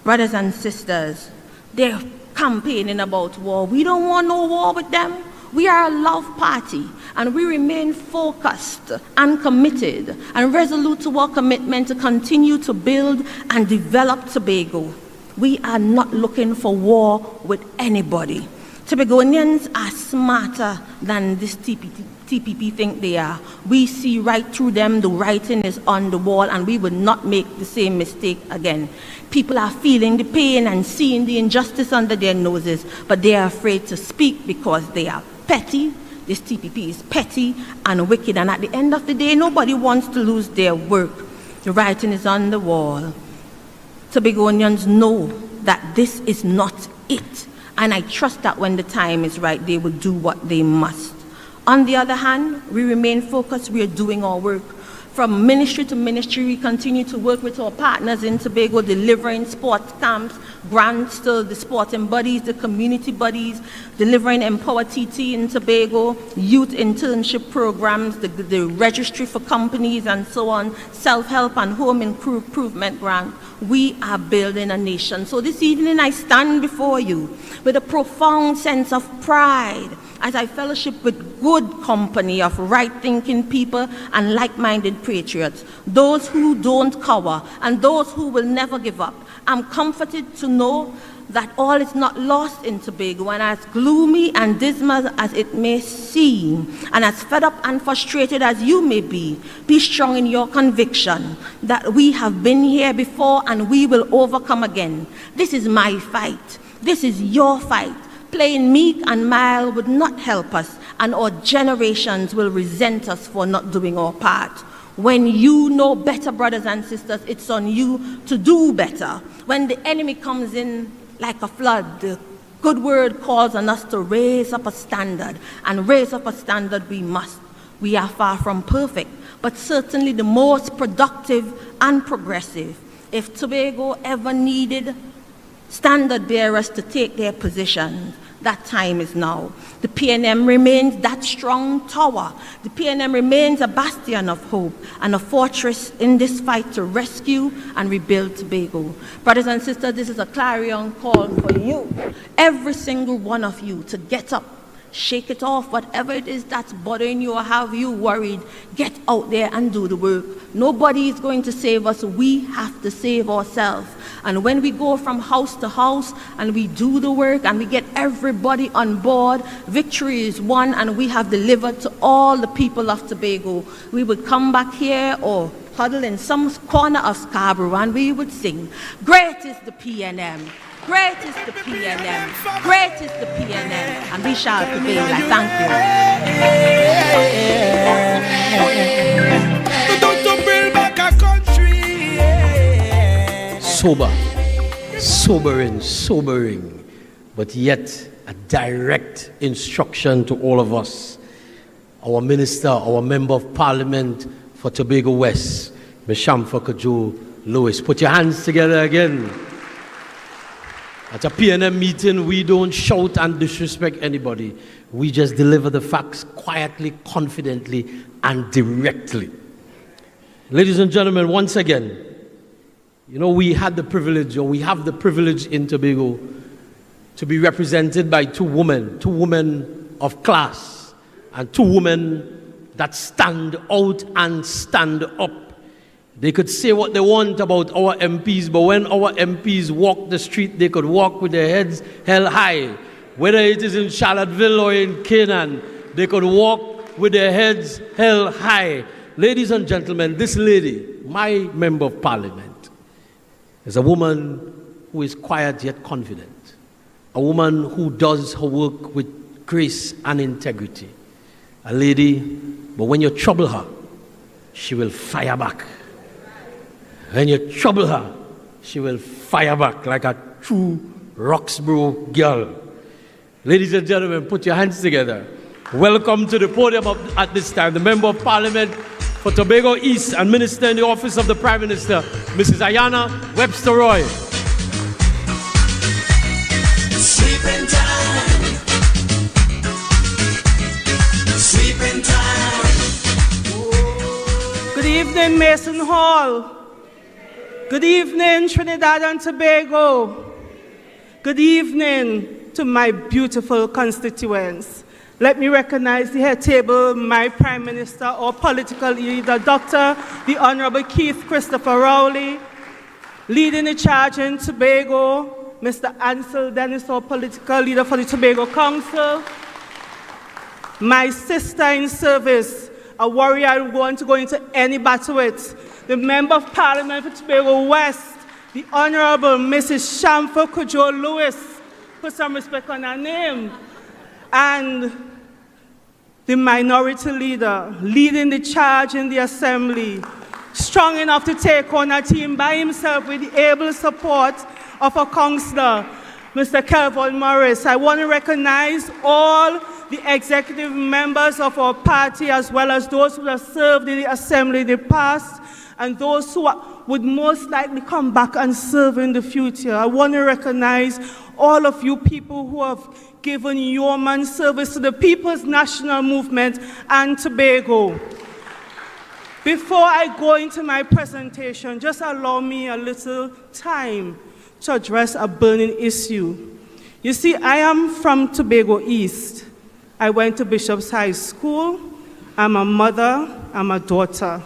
Brothers and sisters, they're campaigning about war. We don't want no war with them. We are a love party, and we remain focused and committed and resolute to our commitment to continue to build and develop Tobago. We are not looking for war with anybody. Tobagonians are smarter than this TPP think they are. We see right through them. The writing is on the wall, and we will not make the same mistake again. People are feeling the pain and seeing the injustice under their noses, but they are afraid to speak because they are petty. This TPP is petty and wicked, and at the end of the day, nobody wants to lose their work. The writing is on the wall. Tobagoanians know that this is not it, and I trust that when the time is right, they will do what they must. On the other hand, we remain focused. We are doing our work. From ministry to ministry, we continue to work with our partners in Tobago, delivering sports camps, grants to the sporting bodies, the community bodies, delivering Empower TT in Tobago, youth internship programs, the registry for companies and so on, self-help and home improvement grant. We are building a nation. So this evening I stand before you with a profound sense of pride as I fellowship with good company of right-thinking people and like-minded patriots, those who don't cower and those who will never give up. I'm comforted to know that all is not lost in Tobago, and as gloomy and dismal as it may seem, and as fed up and frustrated as you may be strong in your conviction that we have been here before and we will overcome again. This is my fight. This is your fight. Playing meek and mild would not help us, and our generations will resent us for not doing our part. When you know better, brothers and sisters, it's on you to do better. When the enemy comes in like a flood, the good word calls on us to raise up a standard, and raise up a standard we must. We are far from perfect, but certainly the most productive and progressive. If Tobago ever needed standard bearers to take their positions, that time is now. The PNM remains that strong tower. The PNM remains a bastion of hope and a fortress in this fight to rescue and rebuild Tobago. Brothers and sisters, this is a clarion call for you, every single one of you, to get up, shake it off, whatever it is that's bothering you or have you worried. Get out there and do the work. Nobody is going to save us. We have to save ourselves. And when we go from house to house and we do the work and we get everybody on board, victory is won, and we have delivered to all the people of Tobago. We would come back here or huddle in some corner of Scarborough and we would sing, "Great is the PNM. Great is the PNM. Great is the PNM." And we shall prevail. I thank you. Sober, sobering, but yet a direct instruction to all of us. Our minister, our member of parliament for Tobago West, Ms. Shamfa Kaju Lewis. Put your hands together again. At a PNM meeting, we don't shout and disrespect anybody. We just deliver the facts quietly, confidently, and directly. Ladies and gentlemen, once again, you know, we have the privilege in Tobago to be represented by two women of class, and two women that stand out and stand up. They could say what they want about our MPs, but when our MPs walk the street, they could walk with their heads held high. Whether it is in Charlottesville or in Canaan, they could walk with their heads held high. Ladies and gentlemen, this lady, my member of parliament, is a woman who is quiet yet confident. A woman who does her work with grace and integrity. A lady, but when you trouble her, she will fire back. When you trouble her, she will fire back like a true Roxborough girl. Ladies and gentlemen, put your hands together. Welcome to the podium at this time, the Member of Parliament for Tobago East and Minister in the Office of the Prime Minister, Mrs. Ayanna Webster Roy. Sleeping time. Sleeping time. Good evening, Mason Hall. Good evening, Trinidad and Tobago. Good evening to my beautiful constituents. Let me recognize the head table, my Prime Minister, our political leader, Dr. the Honorable Keith Christopher Rowley, leading the charge in Tobago, Mr. Ansel Dennis, our political leader for the Tobago Council, my sister in service, a warrior I want to go into any battle with, the Member of Parliament for Tobago West, the Honorable Mrs. Hall-Tobago'S Lewis, put some respect on her name, and the minority leader leading the charge in the assembly, strong enough to take on a team by himself with the able support of a councillor, Mr. Kelvin Morris. I want to recognize all the executive members of our party, as well as those who have served in the assembly in the past, and those who would most likely come back and serve in the future. I want to recognize all of you people who have given yeoman service to the People's National Movement and Tobago. Before I go into my presentation, just allow me a little time to address a burning issue. You see, I am from Tobago East. I went to Bishop's High School. I'm a mother, I'm a daughter.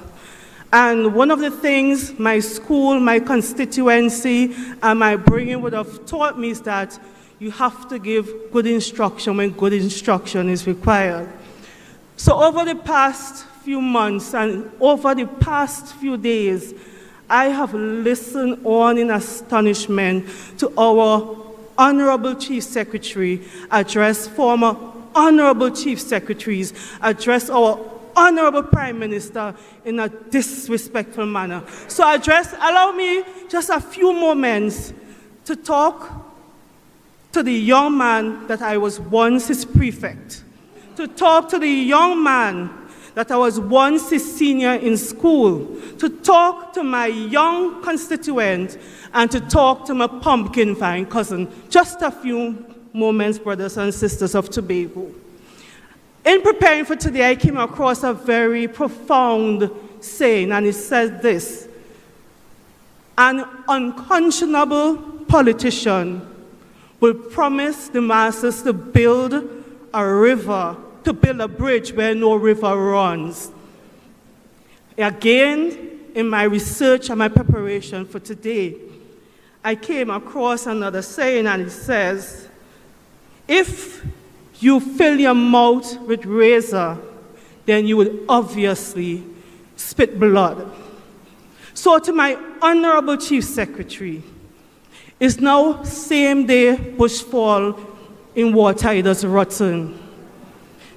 And one of the things my school, my constituency, and my bringing would have taught me is that you have to give good instruction when good instruction is required. So over the past few months and over the past few days, I have listened on in astonishment to our Honorable Chief Secretary address former Honorable Chief Secretaries, address our Honorable Prime Minister in a disrespectful manner. So allow me just a few moments to talk to the young man that I was once his prefect, to talk to the young man that I was once his senior in school, to talk to my young constituent, and to talk to my pumpkin vine cousin. Just a few moments, brothers and sisters of Tobago. In preparing for today, I came across a very profound saying, and it says this: an unconscionable politician will promise the masses to build a river, to build a bridge where no river runs. Again, in my research and my preparation for today, I came across another saying, and it says, if you fill your mouth with razor, then you will obviously spit blood. So to my Honorable Chief Secretary, it's now same day bushfall in water it is rotten.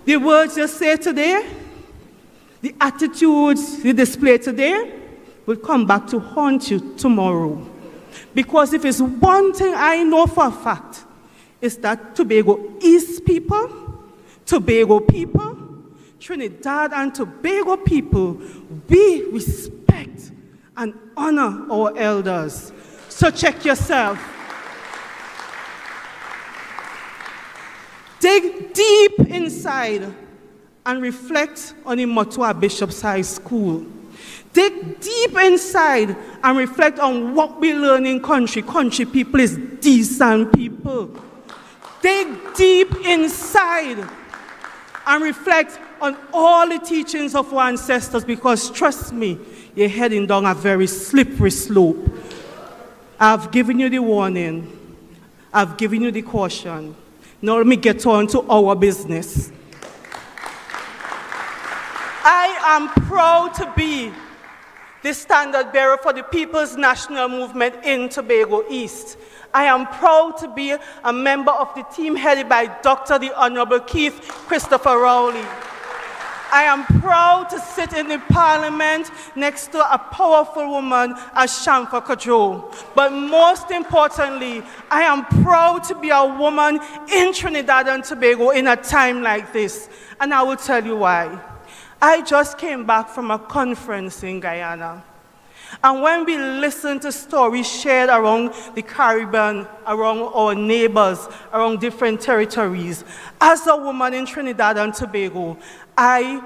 The words you say today, the attitudes you display today, will come back to haunt you tomorrow. Because if it's one thing I know for a fact, it's that Tobago East people, Tobago people, Trinidad and Tobago people, we respect and honor our elders. So check yourself. Dig deep inside and reflect on the motto at Bishop's High School. Dig deep inside and reflect on what we learn in country. Country people is decent people. Dig deep inside and reflect on all the teachings of our ancestors, because trust me, you're heading down a very slippery slope. I've given you the warning. I've given you the caution. Now let me get on to our business. I am proud to be the standard bearer for the People's National Movement in Tobago East. I am proud to be a member of the team headed by Dr. the Honorable Keith Christopher Rowley. I am proud to sit in the parliament next to a powerful woman as Hall-Tobago'S. But most importantly, I am proud to be a woman in Trinidad and Tobago in a time like this. And I will tell you why. I just came back from a conference in Guyana. And when we listen to stories shared around the Caribbean, around our neighbors, around different territories, as a woman in Trinidad and Tobago, I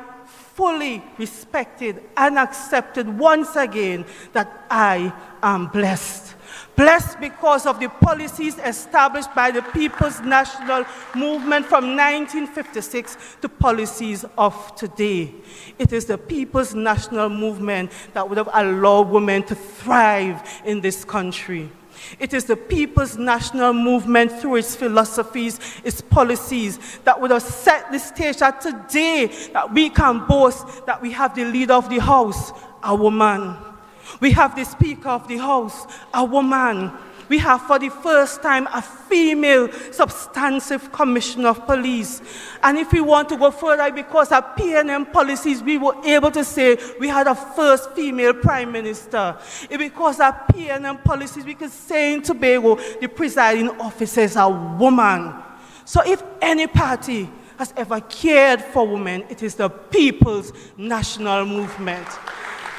fully respected and accepted once again that I am blessed. Blessed because of the policies established by the People's National Movement from 1956 to policies of today. It is the People's National Movement that would have allowed women to thrive in this country. It is the People's National Movement through its philosophies, its policies, that would have set the stage that today that we can boast that we have the leader of the House, a woman. We have the Speaker of the House, a woman. We have for the first time a female substantive commissioner of police. And if we want to go further, because of PNM policies, we were able to say we had a first female prime minister. It's because of PNM policies, we can say in Tobago, the presiding officer is a woman. So if any party has ever cared for women, it is the People's National Movement.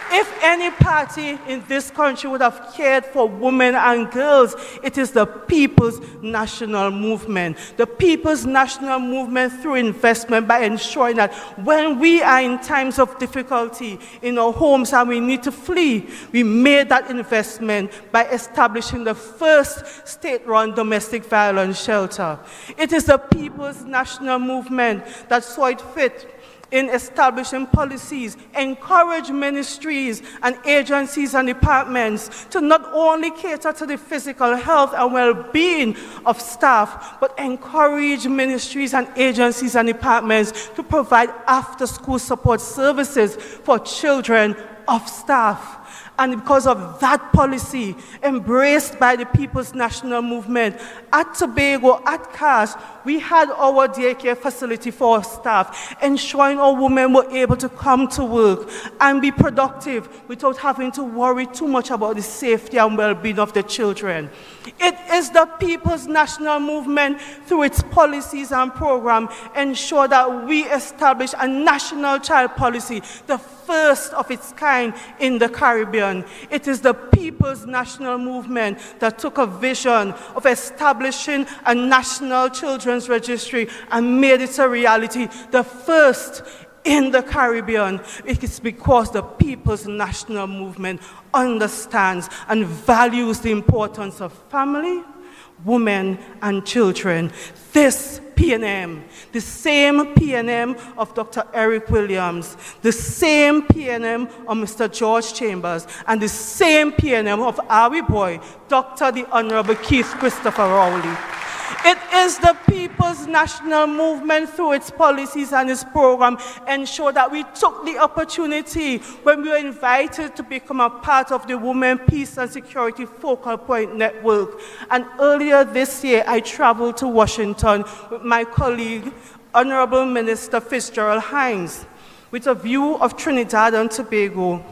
If any party in this country would have cared for women and girls, it is the People's National Movement. The People's National Movement through investment by ensuring that when we are in times of difficulty in our homes and we need to flee, we made that investment by establishing the first state-run domestic violence shelter. It is the People's National Movement that saw it fit in establishing policies, encourage ministries and agencies and departments to not only cater to the physical health and well-being of staff, but encourage ministries and agencies and departments to provide after-school support services for children of staff. And because of that policy, embraced by the People's National Movement, at Tobago, at CAS, we had our daycare facility for our staff, ensuring our women were able to come to work and be productive without having to worry too much about the safety and well-being of the children. It is the People's National Movement, through its policies and program, ensure that we establish a national child policy, the first of its kind in the Caribbean. It is the People's National Movement that took a vision of establishing a national children's registry and made it a reality, the first in the Caribbean. It is because the People's National Movement understands and values the importance of family, women, and children. This PNM, the same PNM of Dr. Eric Williams, the same PNM of Mr. George Chambers, and the same PNM of our boy, Dr. the Honorable Keith Christopher Rowley. It is the People's National Movement through its policies and its program ensure that we took the opportunity when we were invited to become a part of the Women, Peace and Security Focal Point Network. And earlier this year, I traveled to Washington with my colleague, Honorable Minister Fitzgerald Hines, with a view of Trinidad and Tobago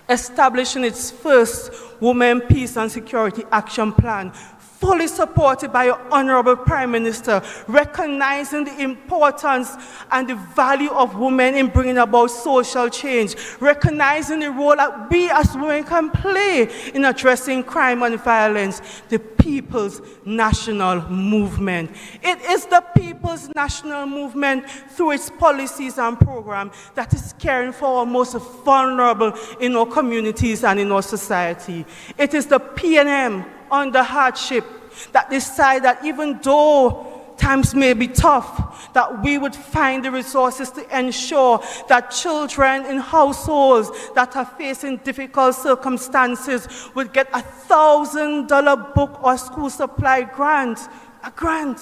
establishing its first Women, Peace and Security Action Plan, fully supported by your Honorable Prime Minister, recognizing the importance and the value of women in bringing about social change, recognizing the role that we as women can play in addressing crime and violence. The People's National Movement. It is the People's National Movement through its policies and program that is caring for our most vulnerable in our communities and in our society. It is the PNM under hardship that decide that even though times may be tough, that we would find the resources to ensure that children in households that are facing difficult circumstances would get a $1,000 book or school supply grant, a grant.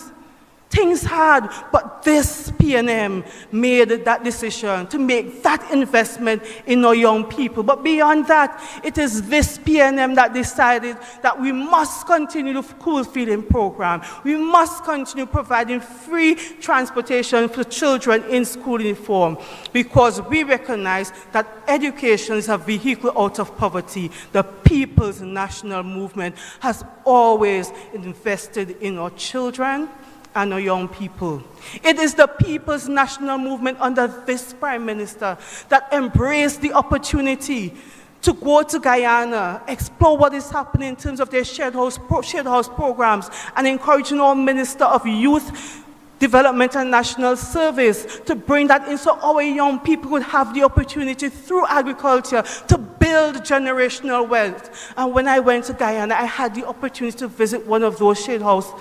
Things hard, but this PNM made that decision to make that investment in our young people. But beyond that, it is this PNM that decided that we must continue the school feeding program. We must continue providing free transportation for children in school uniform, because we recognize that education is a vehicle out of poverty. The People's National Movement has always invested in our children and our young people. It is the People's National Movement under this Prime Minister that embraced the opportunity to go to Guyana, explore what is happening in terms of their shared house programs, and encouraging our Minister of Youth Development and National Service to bring that in so our young people would have the opportunity through agriculture to build generational wealth. And when I went to Guyana, I had the opportunity to visit one of those shade houses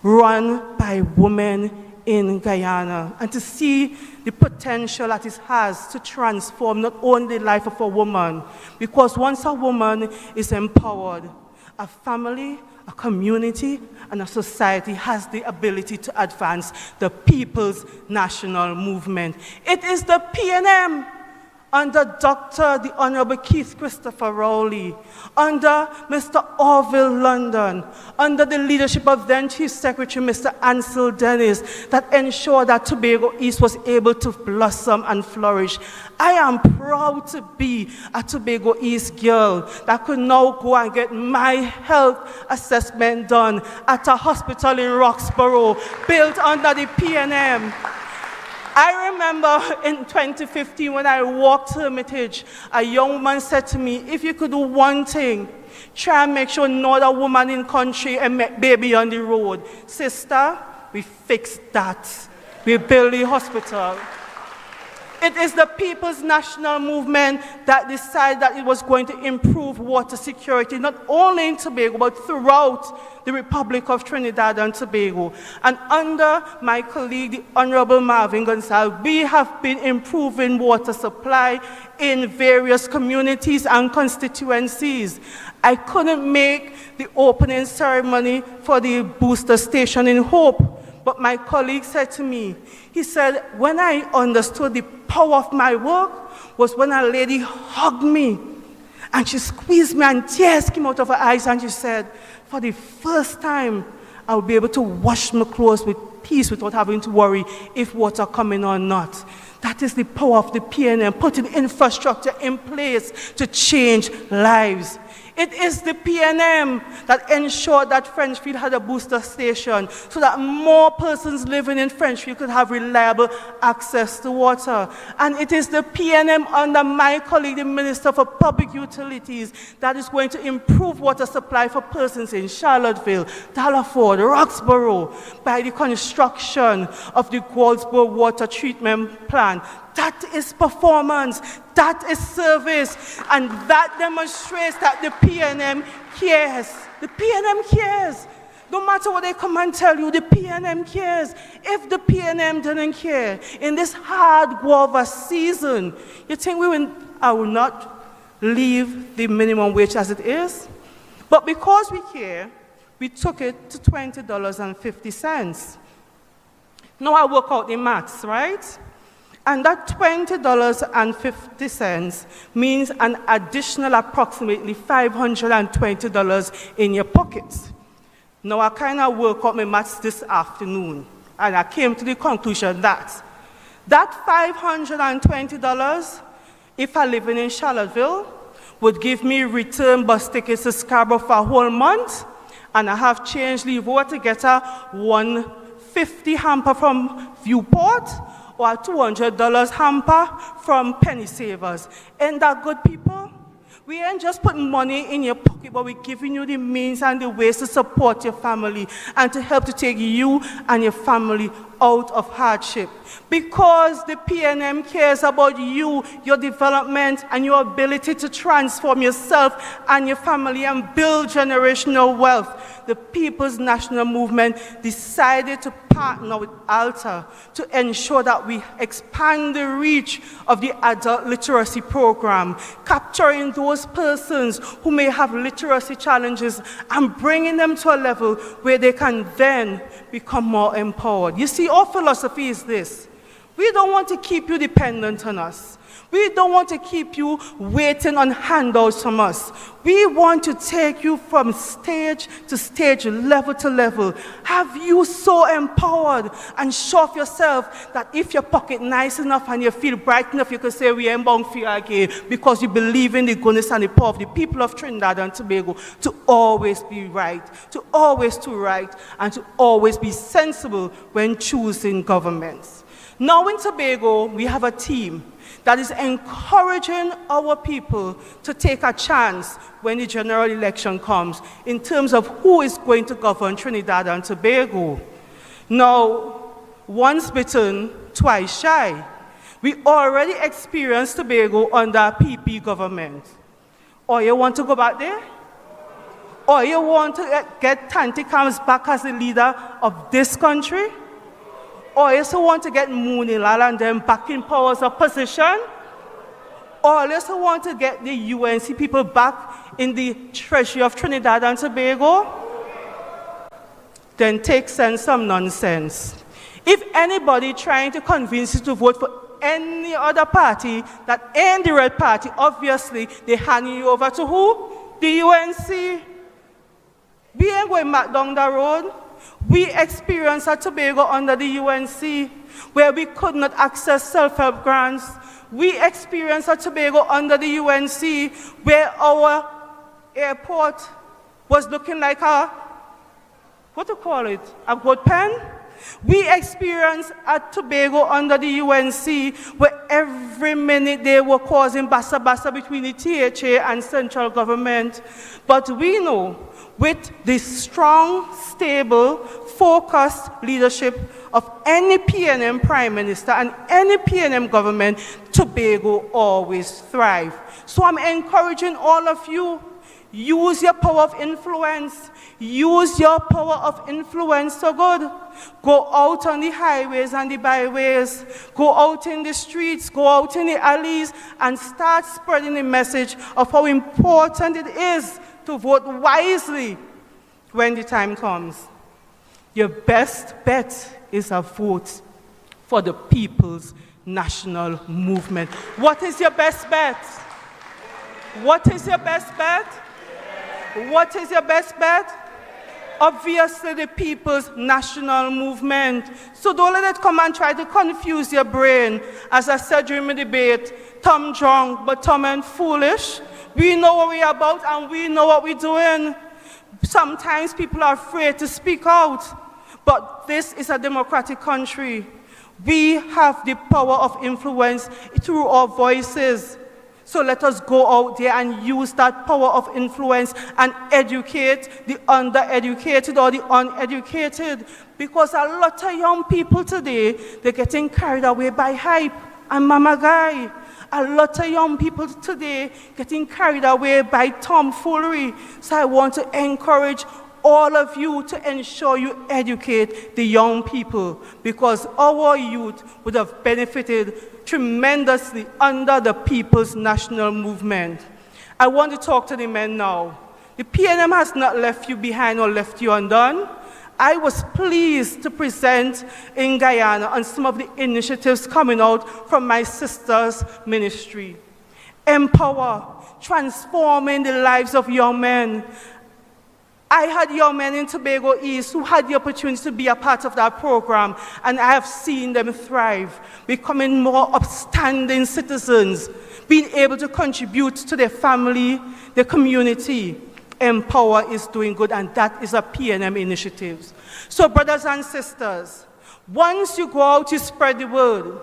run by women in Guyana, and to see the potential that it has to transform not only the life of a woman, because once a woman is empowered, a family, a community, and a society has the ability to advance the people's national movement. It is the PNM under Dr. the Honorable Keith Christopher Rowley, under Mr. Orville London, under the leadership of then Chief Secretary Mr. Ansel Dennis, that ensured that Tobago East was able to blossom and flourish. I am proud to be a Tobago East girl that could now go and get my health assessment done at a hospital in Roxborough, built under the PNM. I remember in 2015 when I walked Hermitage, a young woman said to me, if you could do one thing, try and make sure no other woman in country and baby on the road. Sister, we fixed that. We built the hospital. It is the people's national movement that decided that it was going to improve water security, not only in Tobago, but throughout the Republic of Trinidad and Tobago. And under my colleague, the Honorable Marvin Gonzalez, we have been improving water supply in various communities and constituencies. I couldn't make the opening ceremony for the booster station in Hope, but my colleague said to me, he said, when I understood the power of my work was when a lady hugged me and she squeezed me and tears came out of her eyes and she said, for the first time, I'll be able to wash my clothes with peace without having to worry if water coming or not. That is the power of the PNM, putting infrastructure in place to change lives. It is the PNM that ensured that Frenchfield had a booster station so that more persons living in Frenchfield could have reliable access to water. And it is the PNM under my colleague, the Minister for Public Utilities, that is going to improve water supply for persons in Charlottesville, Dallaford, Roxborough, by the construction of the Goldsboro Water Treatment Plant. That is performance, that is service, and that demonstrates that the PNM cares. The PNM cares. No matter what they come and tell you, the PNM cares. If the PNM didn't care in this hard guava season, you think I will not leave the minimum wage as it is? But because we care, we took it to $20.50. Now I work out the maths, right? And that $20.50 means an additional approximately $520 in your pockets. Now I kind of worked out my maths this afternoon, and I came to the conclusion that that $520, if I live in Charlottesville, would give me return bus tickets to Scarborough for a whole month, and I have changed leave over to get a $150 hamper from Viewport, or a $200 hamper from Penny Savers. Ain't that good, people? We ain't just putting money in your pocket, but we're giving you the means and the ways to support your family and to help to take you and your family out of hardship. Because the PNM cares about you, your development, and your ability to transform yourself and your family and build generational wealth. The People's National Movement decided to partner with ALTA to ensure that we expand the reach of the adult literacy program, capturing those persons who may have literacy challenges and bringing them to a level where they can then become more empowered. You see, our philosophy is this. We don't want to keep you dependent on us. We don't want to keep you waiting on handouts from us. We want to take you from stage to stage, level to level. Have you so empowered and show off yourself that if your pocket nice enough and you feel bright enough, you can say, we ain't bound for again, because you believe in the goodness and the power of the people of Trinidad and Tobago to always be right, to always do right, and to always be sensible when choosing governments. Now in Tobago, we have a team that is encouraging our people to take a chance when the general election comes in terms of who is going to govern Trinidad and Tobago. Now, once bitten, twice shy. We already experienced Tobago under a PP government. Or you want to go back there? Or you want to get Tanti Kams back as the leader of this country? Or you also want to get Mooney Lal and them back in powers of position? all those who want to get the UNC people back in the treasury of Trinidad and Tobago, then take sense some nonsense. If anybody trying to convince you to vote for any other party that ain't the red party, obviously they hand you over to who? The UNC. We ain't going back down the road. We experienced at Tobago under the UNC where we could not access self-help grants. We experienced at Tobago under the UNC where our airport was looking like a, what to call it, a goat pen? We experienced at Tobago under the UNC where every minute they were causing bassa between the THA and central government. But we know with the strong, stable, focused leadership of any PNM Prime Minister and any PNM government, Tobago always thrive. So I'm encouraging all of you, use your power of influence. Use your power of influence so good. Go out on the highways and the byways. Go out in the streets, go out in the alleys, and start spreading the message of how important it is to vote wisely when the time comes. Your best bet is a vote for the People's National Movement. What is your best bet? What is your best bet? What is your best bet? Obviously, the People's National Movement. So don't let it come and try to confuse your brain. As I said during the debate, Tom drunk, but Tom ain't foolish. We know what we're about and we know what we're doing. Sometimes people are afraid to speak out, but this is a democratic country. We have the power of influence through our voices. So let us go out there and use that power of influence and educate the undereducated or the uneducated. Because a lot of young people today, they're getting carried away by hype and mama guy. A lot of young people today getting carried away by tomfoolery. So I want to encourage all of you to ensure you educate the young people, because our youth would have benefited tremendously under the People's National Movement. I want to talk to the men now. The PNM has not left you behind or left you undone. I was pleased to present in Guyana on some of the initiatives coming out from my sister's ministry. Empower, transforming the lives of young men. I had young men in Tobago East who had the opportunity to be a part of that program, and I have seen them thrive, becoming more upstanding citizens, being able to contribute to their family, their community. Empower is doing good, and that is a PNM initiative. So brothers and sisters, once you go out, you spread the word.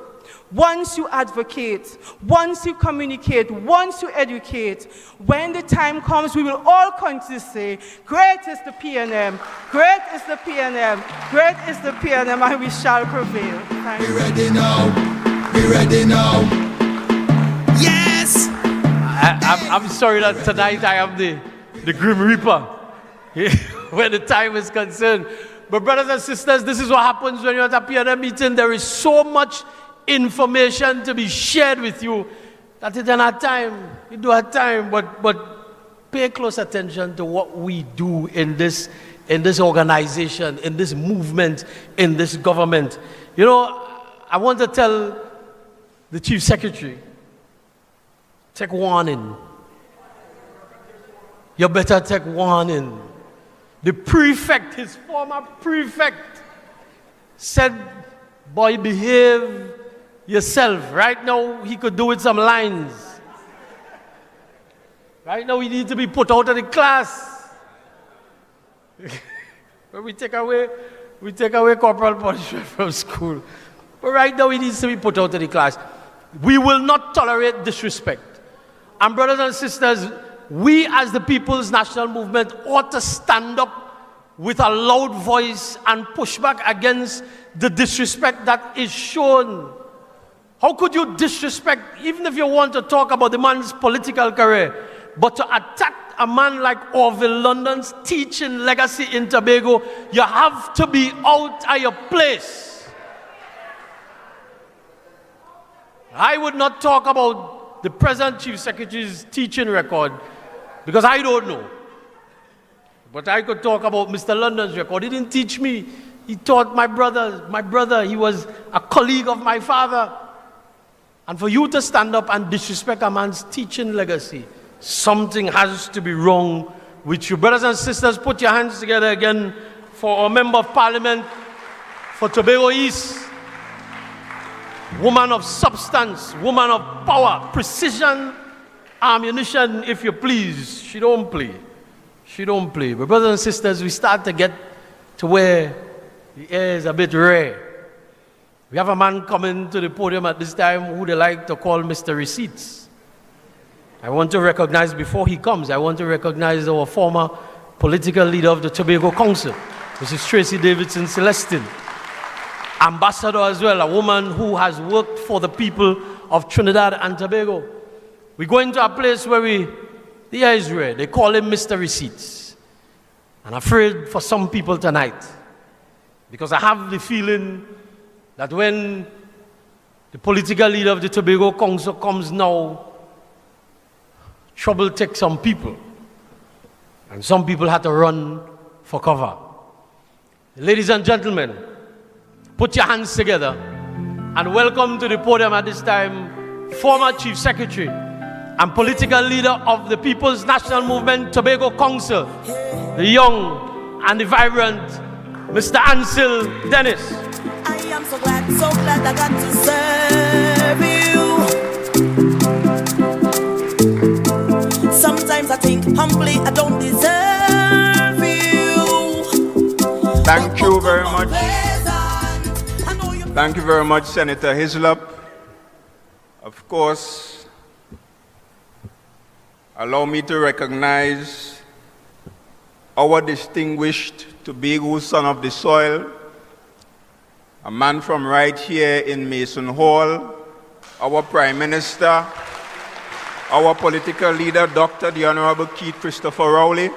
Once you advocate, once you communicate, once you educate, when the time comes, we will all continue to say, great is the PNM, great is the PNM, great is the PNM, and we shall prevail. Thank you. Be ready now, be ready now. Yes! I'm sorry that tonight I am the Grim Reaper when the time is concerned. But brothers and sisters, this is what happens when you're at a PNM meeting. There is so much information to be shared with you that it don't have time. You do have time, but pay close attention to what we do in this organization, in this movement, in this government. You know, I want to tell the Chief Secretary, take warning. You better take warning. The prefect, his former prefect, said, boy, behave yourself. Right now, he could do with some lines. Right now, he needs to be put out of the class. When we take away corporal punishment from school. But right now, he needs to be put out of the class. We will not tolerate disrespect. And brothers and sisters, we as the People's National Movement ought to stand up with a loud voice and push back against the disrespect that is shown. How could you disrespect, even if you want to talk about the man's political career, but to attack a man like Orville London's teaching legacy in Tobago, you have to be out of your place. I would not talk about the present Chief Secretary's teaching record, because I don't know. But I could talk about Mr. London's record. He didn't teach me. He taught my brother. My brother, he was a colleague of my father. And for you to stand up and disrespect a man's teaching legacy, something has to be wrong with you. Brothers and sisters, put your hands together again for our Member of Parliament for Tobago East. Woman of substance, woman of power, precision, ammunition, if you please. She don't play. She don't play. But brothers and sisters, we start to get to where the air is a bit rare. We have a man coming to the podium at this time who they like to call Mr. Receipts. I want to recognize, before he comes, I want to recognize our former political leader of the Tobago Council, Mrs. Tracy Davidson Celestine. Ambassador as well, a woman who has worked for the people of Trinidad and Tobago. We go into a place where the air is rare. They call him Mr. Receipts. And I'm afraid for some people tonight, because I have the feeling that when the political leader of the Tobago Council comes now, trouble takes some people. And some people had to run for cover. Ladies and gentlemen, put your hands together and welcome to the podium at this time, former Chief Secretary and political leader of the People's National Movement Tobago Council, the young and the vibrant Mr. Ansel Dennis. I am so glad I got to serve you. Sometimes I think humbly I don't deserve you. Thank you very much. Thank you very much, Senator Hislop. Of course, allow me to recognize our distinguished Tobago son of the soil, a man from right here in Mason Hall, our Prime Minister, our political leader, Dr. the Honorable Keith Christopher Rowley.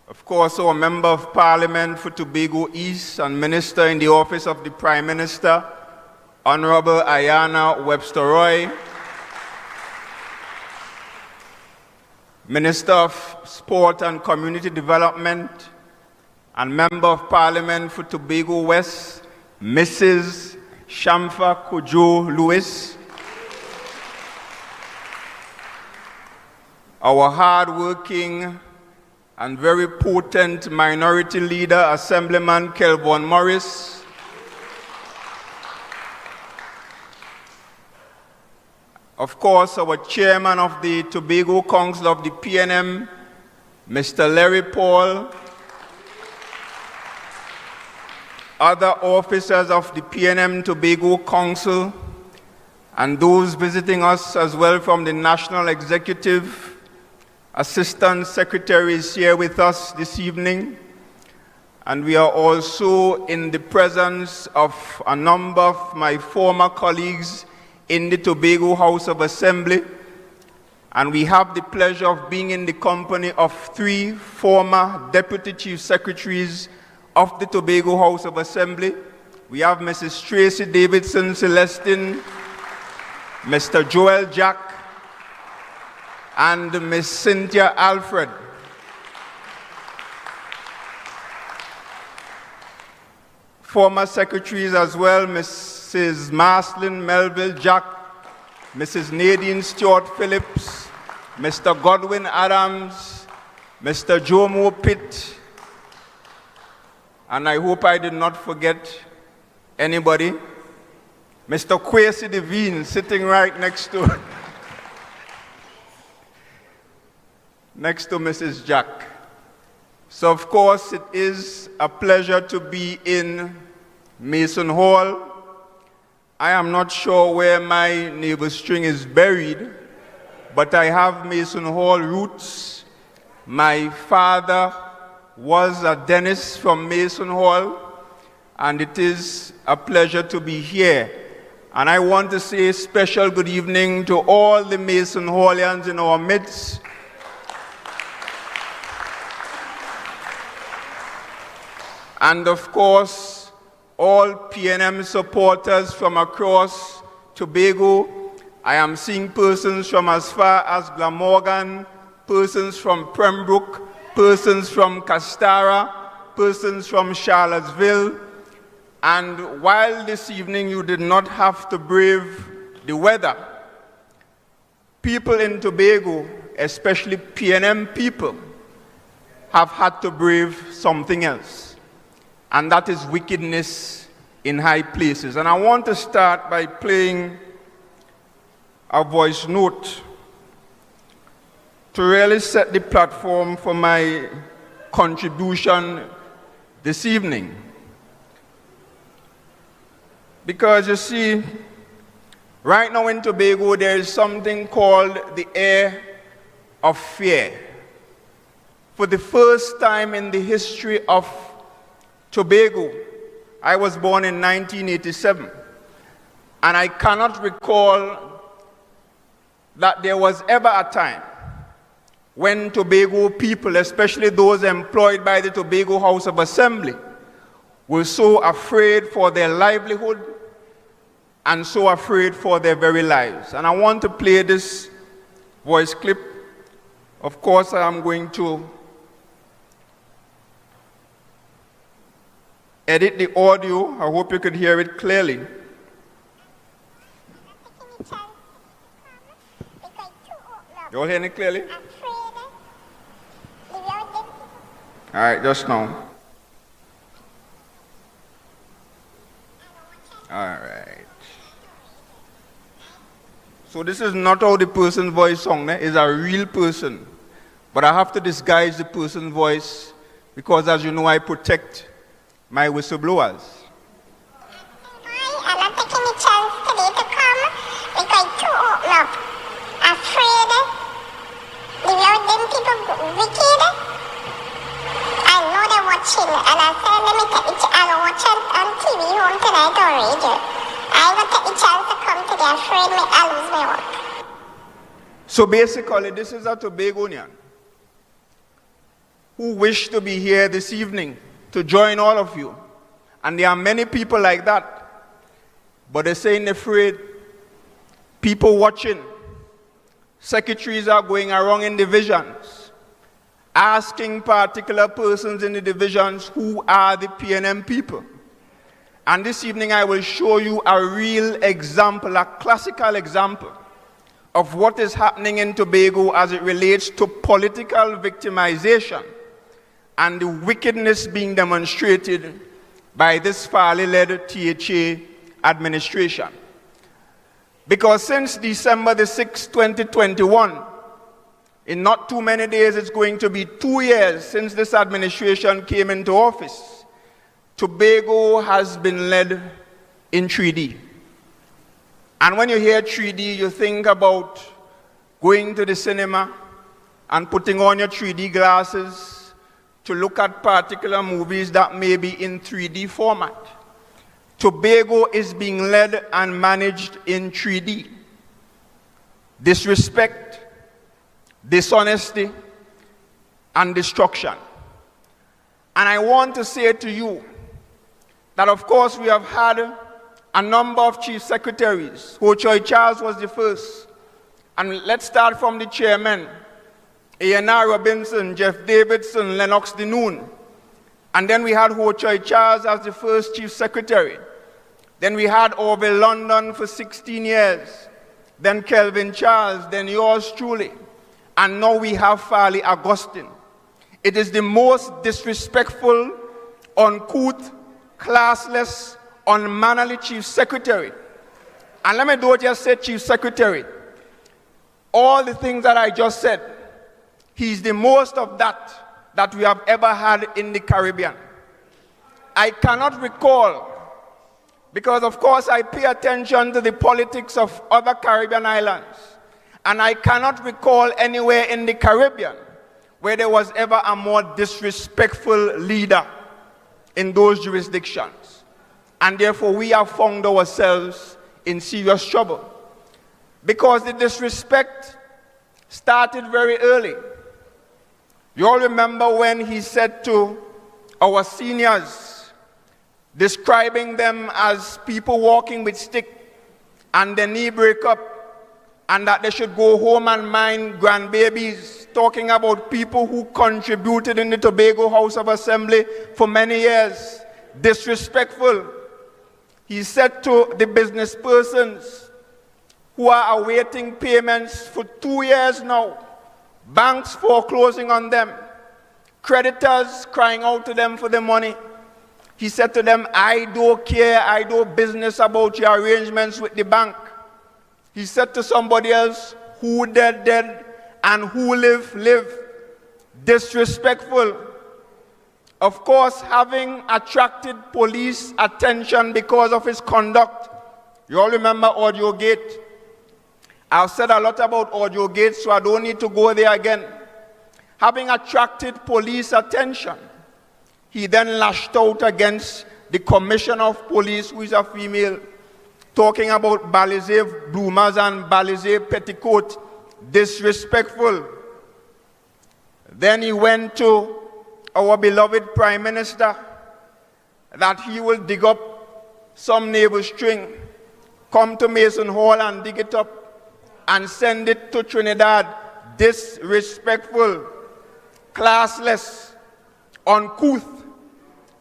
Of course, our Member of Parliament for Tobago East and Minister in the Office of the Prime Minister, Honorable Ayanna Webster-Roy. Minister of Sport and Community Development and Member of Parliament for Tobago West, Mrs. Shamfa Kojo Lewis. Our hard-working and very potent minority leader, Assemblyman Kelvon Morris. Of course, our chairman of the Tobago Council of the PNM, Mr. Larry Paul. Other officers of the PNM Tobago Council, and those visiting us as well from the National Executive. Assistant Secretary is here with us this evening, and we are also in the presence of a number of my former colleagues in the Tobago House of Assembly, and we have the pleasure of being in the company of 3 former Deputy Chief Secretaries of the Tobago House of Assembly. We have Mrs. Tracy Davidson Celestine, Mr. Joel Jack, and Ms. Cynthia Alfred. Former secretaries as well, Mrs. Marcelin Melville Jack, Mrs. Nadine Stewart Phillips, Mr. Godwin Adams, Mr. Jomo Pitt, and I hope I did not forget anybody. Mr. Kwesi Devine sitting right next to Mrs. Jack. So of course it is a pleasure to be in Mason Hall. I am not sure where my navel string is buried, but I have Mason Hall roots. My father was a dentist from Mason Hall, and it is a pleasure to be here. And I want to say a special good evening to all the Mason Hallians in our midst. And of course, all PNM supporters from across Tobago. I am seeing persons from as far as Glamorgan, persons from Pembroke, persons from Castara, persons from Charlottesville. And while this evening you did not have to brave the weather, people in Tobago, especially PNM people, have had to brave something else, and that is wickedness in high places. And I want to start by playing a voice note to really set the platform for my contribution this evening. Because you see, right now in Tobago, there is something called the air of fear. For the first time in the history of Tobago, I was born in 1987, and I cannot recall that there was ever a time when Tobago people, especially those employed by the Tobago House of Assembly, were so afraid for their livelihood and so afraid for their very lives. And I want to play this voice clip. Of course, I am going to edit the audio. I hope you could hear it clearly. You all hear it clearly? All right, just now. All right. So this is not how the person's voice sung, it's a real person. But I have to disguise the person's voice because, as you know, I protect my whistleblowers. I'm not taking the chance today to come because to open up. Afraid the them people wicked. I know they're watching, and I said, let me take the chance. I watch on TV home tonight or radio. I will take the chance to come today. Afraid me, I lose my work. So basically, this is a Tobagonian who wish to be here this evening to join all of you. And there are many people like that. But they're saying afraid. People watching. Secretaries are going around in divisions, asking particular persons in the divisions who are the PNM people. And this evening I will show you a real example, a classical example of what is happening in Tobago as it relates to political victimization and the wickedness being demonstrated by this Farley-led THA administration. Because since December the 6th, 2021, in not too many days, it's going to be 2 years since this administration came into office, Tobago has been led in 3D. And when you hear 3D, you think about going to the cinema and putting on your 3D glasses to look at particular movies that may be in 3D format. Tobago is being led and managed in 3D. Disrespect, dishonesty, and destruction. And I want to say to you that, of course, we have had a number of chief secretaries. Ho Choi Charles was the first. And let's start from the chairman. A.N.R. Robinson, Jeff Davidson, Lennox Denoon. And then we had Ho Choi Charles as the first chief secretary. Then we had Orville London for 16 years. Then Kelvin Charles, then yours truly. And now we have Farley Augustine. It is the most disrespectful, uncouth, classless, unmannerly chief secretary. And let me do it just say chief secretary. All the things that I just said, he's the most of that we have ever had in the Caribbean. I cannot recall, because of course I pay attention to the politics of other Caribbean islands, and I cannot recall anywhere in the Caribbean where there was ever a more disrespectful leader in those jurisdictions. And therefore we have found ourselves in serious trouble. Because the disrespect started very early. You all remember when he said to our seniors, describing them as people walking with sticks, and the knee break up, and that they should go home and mind grandbabies, talking about people who contributed in the Tobago House of Assembly for many years. Disrespectful. He said to the business persons who are awaiting payments for 2 years now, banks foreclosing on them, creditors crying out to them for the money. He said to them, I don't care, I do business about your arrangements with the bank. He said to somebody else, who dead, dead, and who live, live. Disrespectful. Of course, having attracted police attention because of his conduct. You all remember Audiogate? I've said a lot about Audiogate, so I don't need to go there again. Having attracted police attention, he then lashed out against the commissioner of police, who is a female, talking about balisé bloomers and balisé petticoat. Disrespectful. Then he went to our beloved Prime Minister that he will dig up some navel string, come to Mason Hall and dig it up and send it to Trinidad. Disrespectful, classless, uncouth.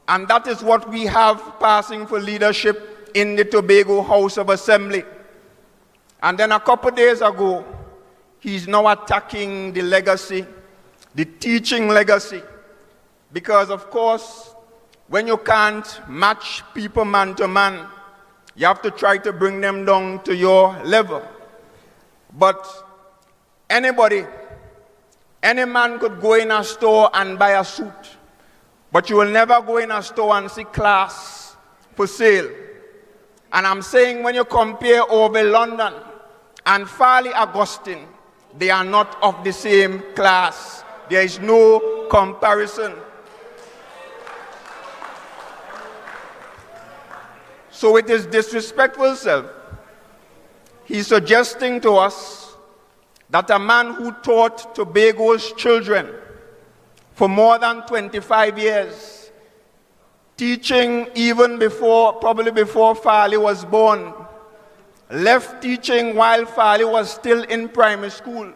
And that is what we have passing for leadership in the Tobago House of Assembly. And then a couple days ago, he's now attacking the legacy, the teaching legacy. Because of course, when you can't match people man to man, you have to try to bring them down to your level. But anybody, any man could go in a store and buy a suit, but you will never go in a store and see class for sale. And I'm saying when you compare Orville London and Farley Augustine, they are not of the same class. There is no comparison. So it is disrespectful self. He's suggesting to us that a man who taught Tobago's children for more than 25 years, teaching even before, probably before Farley was born, left teaching while Farley was still in primary school.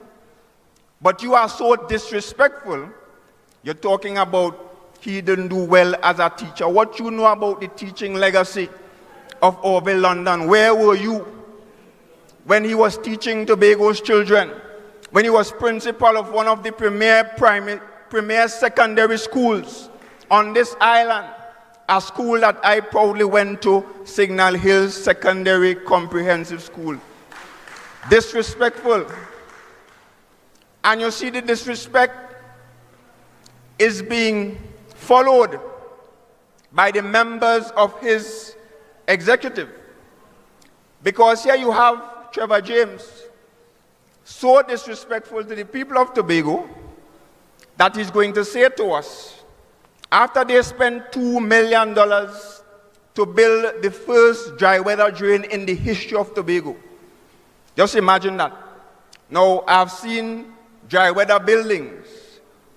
But you are so disrespectful, you're talking about he didn't do well as a teacher. What you know about the teaching legacy of Orville London? Where were you when he was teaching Tobago's children? When he was principal of one of the premier secondary schools on this island, a school that I proudly went to, Signal Hills Secondary Comprehensive School. Disrespectful. And you see the disrespect is being followed by the members of his executive. Because here you have Trevor James, so disrespectful to the people of Tobago that he's going to say to us, after they spent $2 million to build the first dry weather drain in the history of Tobago. Just imagine that. Now, I've seen dry weather buildings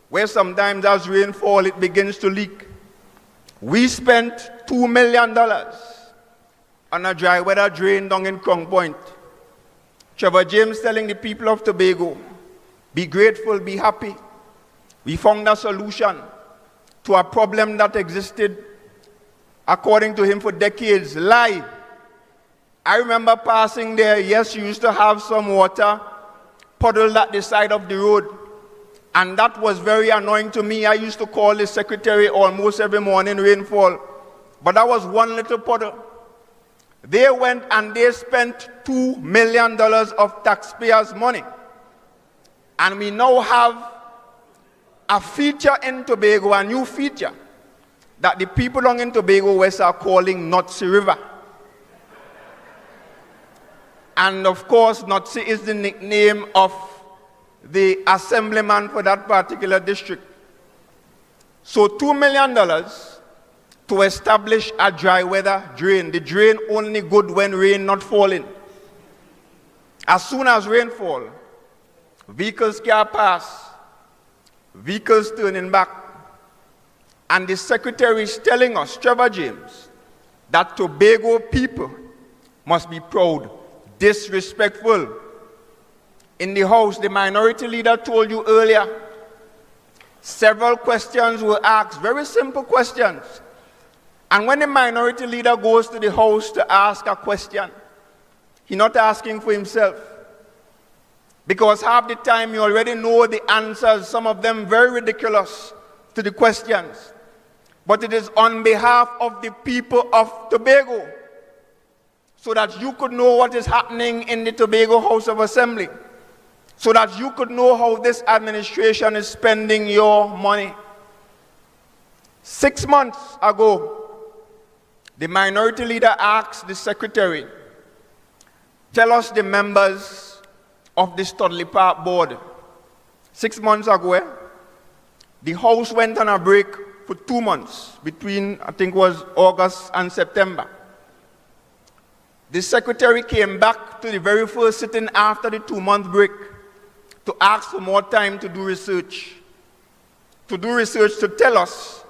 where sometimes as rainfall it begins to leak. We spent $2 million on a dry weather drain down in Crown Point. Trevor James telling the people of Tobago, be grateful, be happy. We found a solution to a problem that existed, according to him, for decades. Lie. I remember passing there. Yes, you used to have some water puddled at the side of the road, and that was very annoying to me. I used to call the secretary almost every morning, rainfall, but that was one little puddle. They went and they spent $2 million of taxpayers' money, and we now have a feature in Tobago, a new feature, that the people down in Tobago West are calling Notsi River. And of course, Notsi is the nickname of the assemblyman for that particular district. So $2 million to establish a dry weather drain. The drain only good when rain not falling. As soon as rain fall, vehicles can pass, vehicles turning back. And the secretary is telling us, Trevor James, that Tobago people must be proud. disrespectful. In the House, the minority leader told you earlier, several questions were asked, very simple questions. And when the minority leader goes to the House to ask a question, he's not asking for himself. Because half the time you already know the answers, some of them very ridiculous, to the questions. But it is on behalf of the people of Tobago, so that you could know what is happening in the Tobago House of Assembly, so that you could know how this administration is spending your money. 6 months ago, the minority leader asked the secretary, tell us the members of the Studley Park board. 6 months ago, the House went on a break for 2 months, between, I think it was August and September. The secretary came back to the very first sitting after the 2-month break to ask for more time to do research. To tell us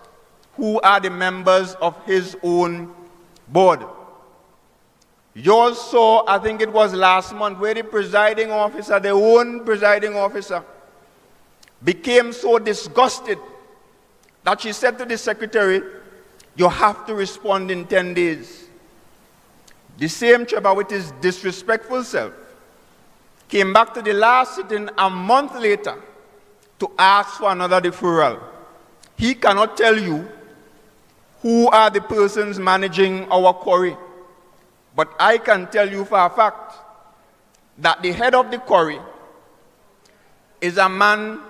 who are the members of his own board. Yours saw, I think it was last month, where the presiding officer, their own presiding officer, became so disgusted that she said to the secretary, you have to respond in 10 days. The same Cheba with his disrespectful self came back to the last sitting a month later to ask for another deferral. He cannot tell you who are the persons managing our quarry, but I can tell you for a fact that the head of the quarry is a man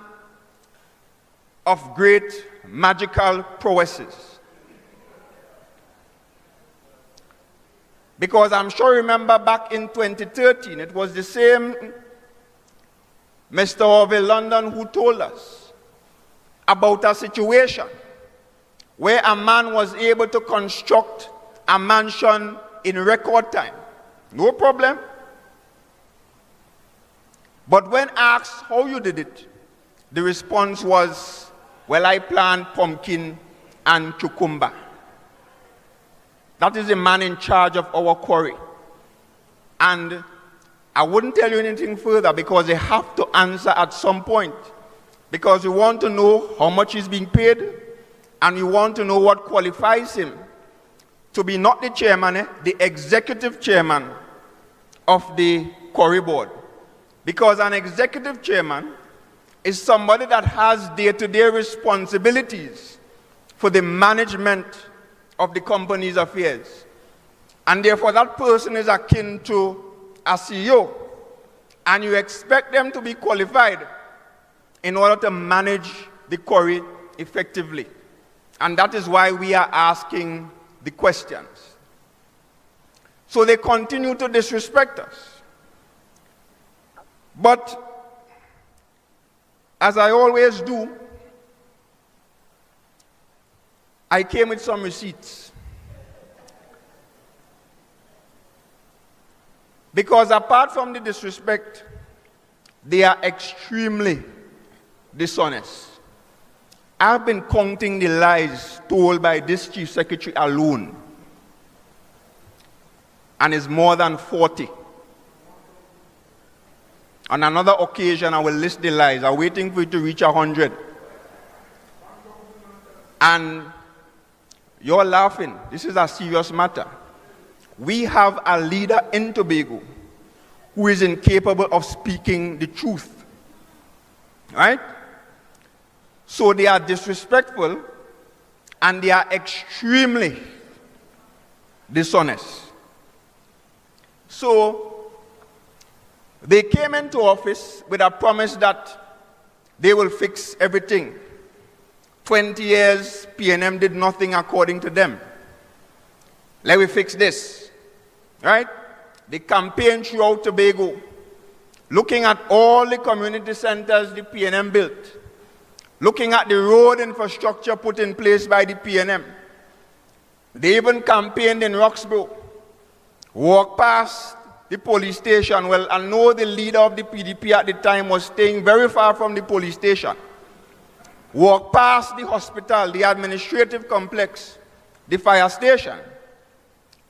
of great magical prowesses. Because I'm sure you remember back in 2013, it was the same Mr. Orville London who told us about a situation where a man was able to construct a mansion in record time. No problem. But when asked how you did it, the response was, well, I plant pumpkin and cucumber. That is the man in charge of our quarry. And I wouldn't tell you anything further because they have to answer at some point. Because we want to know how much he's being paid, and we want to know what qualifies him to be not the chairman, the executive chairman of the quarry board. Because an executive chairman is somebody that has day-to-day responsibilities for the management of the company's affairs. And therefore that person is akin to a CEO, and you expect them to be qualified in order to manage the quarry effectively. And that is why we are asking the questions. So they continue to disrespect us. But as I always do, I came with some receipts. Because apart from the disrespect, they are extremely dishonest. I've been counting the lies told by this chief secretary alone, and it's more than 40. On another occasion, I will list the lies. I'm waiting for it to reach 100. And you're laughing. This is a serious matter. We have a leader in Tobago who is incapable of speaking the truth. Right? So they are disrespectful and they are extremely dishonest. So they came into office with a promise that they will fix everything. 20 years, PNM did nothing according to them. Let me fix this, right? The campaign throughout Tobago, looking at all the community centers the PNM built, looking at the road infrastructure put in place by the PNM. They even campaigned in Roxborough, walked past the police station. Well, I know the leader of the PDP at the time was staying very far from the police station. Walked past the hospital, the administrative complex, the fire station,